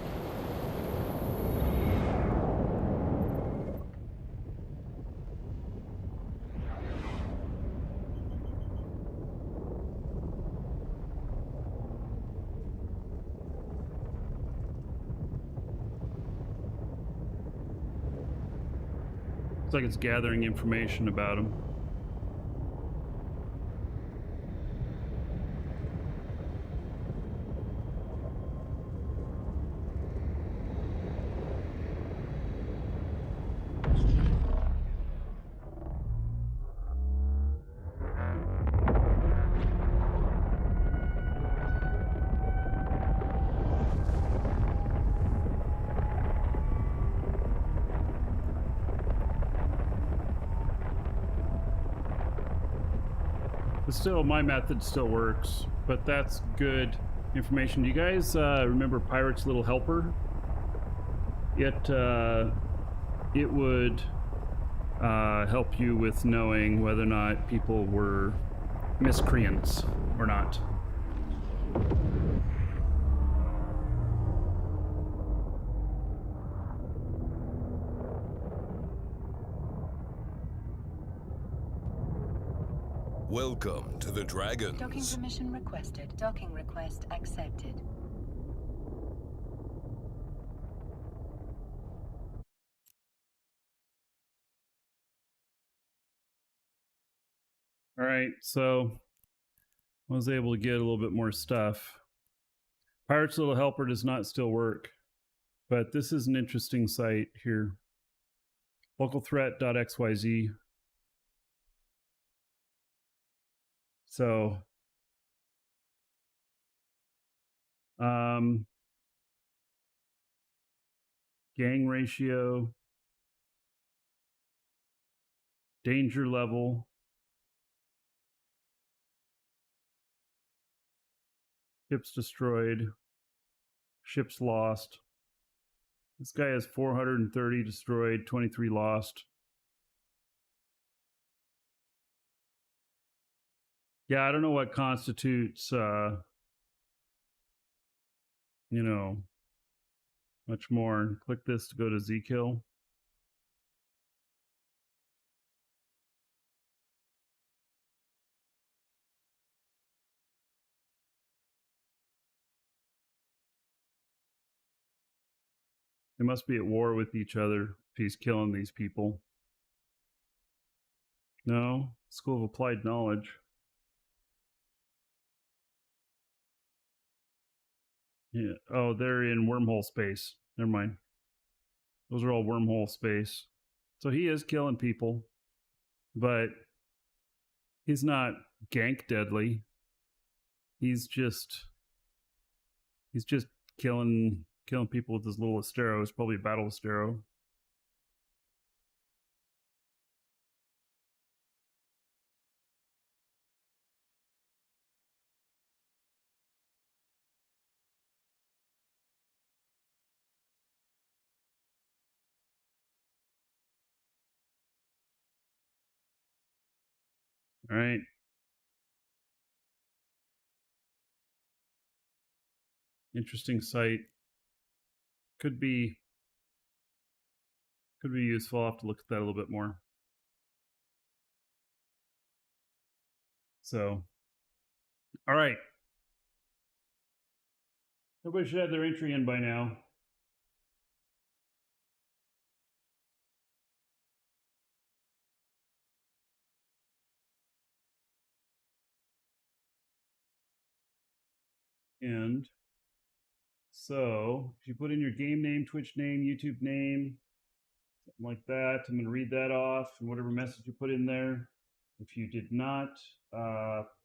Looks like it's gathering information about him. But still, my method still works, but that's good information. Do you guys remember Pirate's Little Helper? It would help you with knowing whether or not people were miscreants or not. Welcome to the Docking Dragons. permission requested. Docking request accepted. All right, so I was able to get a little bit more stuff. Pirate's Little Helper does not still work, but this is an interesting site here. Localthreat.xyz. So, gang ratio, danger level, ships destroyed, ships lost. This guy has 430 destroyed, 23 lost. Yeah, I don't know what constitutes, much more. Click this to go to Zkill. They must be at war with each other if he's killing these people. No, School of Applied Knowledge. Yeah. Oh, they're in wormhole space. Never mind. Those are all wormhole space. So he is killing people, but he's not gank deadly. He's just killing people with his little Astero. It's probably a battle Astero. All right. Interesting site. Could be useful. I'll have to look at that a little bit more. So, all right. Everybody should have their entry in by now. And so, if you put in your game name, Twitch name, YouTube name, something like that, I'm going to read that off and whatever message you put in there. If you did not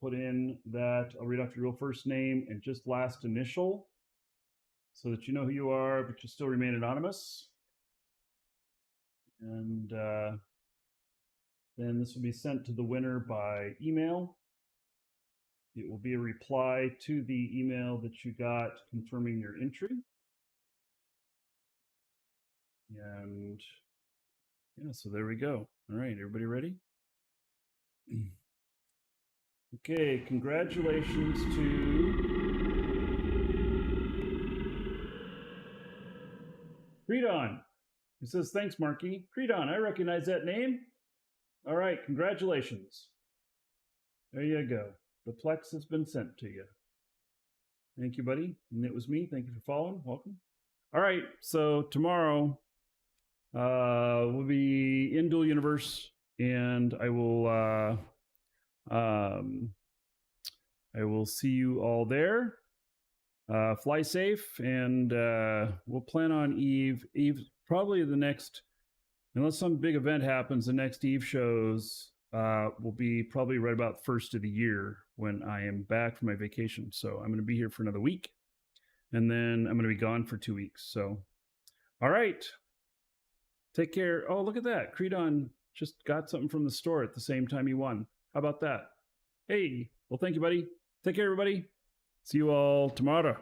put in that, I'll read off your real first name and just last initial so that you know who you are, but you still remain anonymous. And then this will be sent to the winner by email. It will be a reply to the email that you got confirming your entry. And yeah, so there we go. All right, everybody ready? Okay, congratulations to Creedon. He says, thanks, Markee. Creedon, I recognize that name. All right, congratulations. There you go. The Plex has been sent to you. Thank you, buddy. And it was me. Thank you for following. Welcome. All right, so tomorrow we'll be in Dual Universe, and I will see you all there. Fly safe, and we'll plan on Eve. Eve probably the next, unless some big event happens, the next Eve shows will be probably right about first of the year when I am back from my vacation. So I'm going to be here for another week, and then I'm going to be gone for 2 weeks. So, all right. Take care. Oh, look at that. Creedon just got something from the store at the same time he won. How about that? Hey, well, thank you, buddy. Take care, everybody. See you all tomorrow.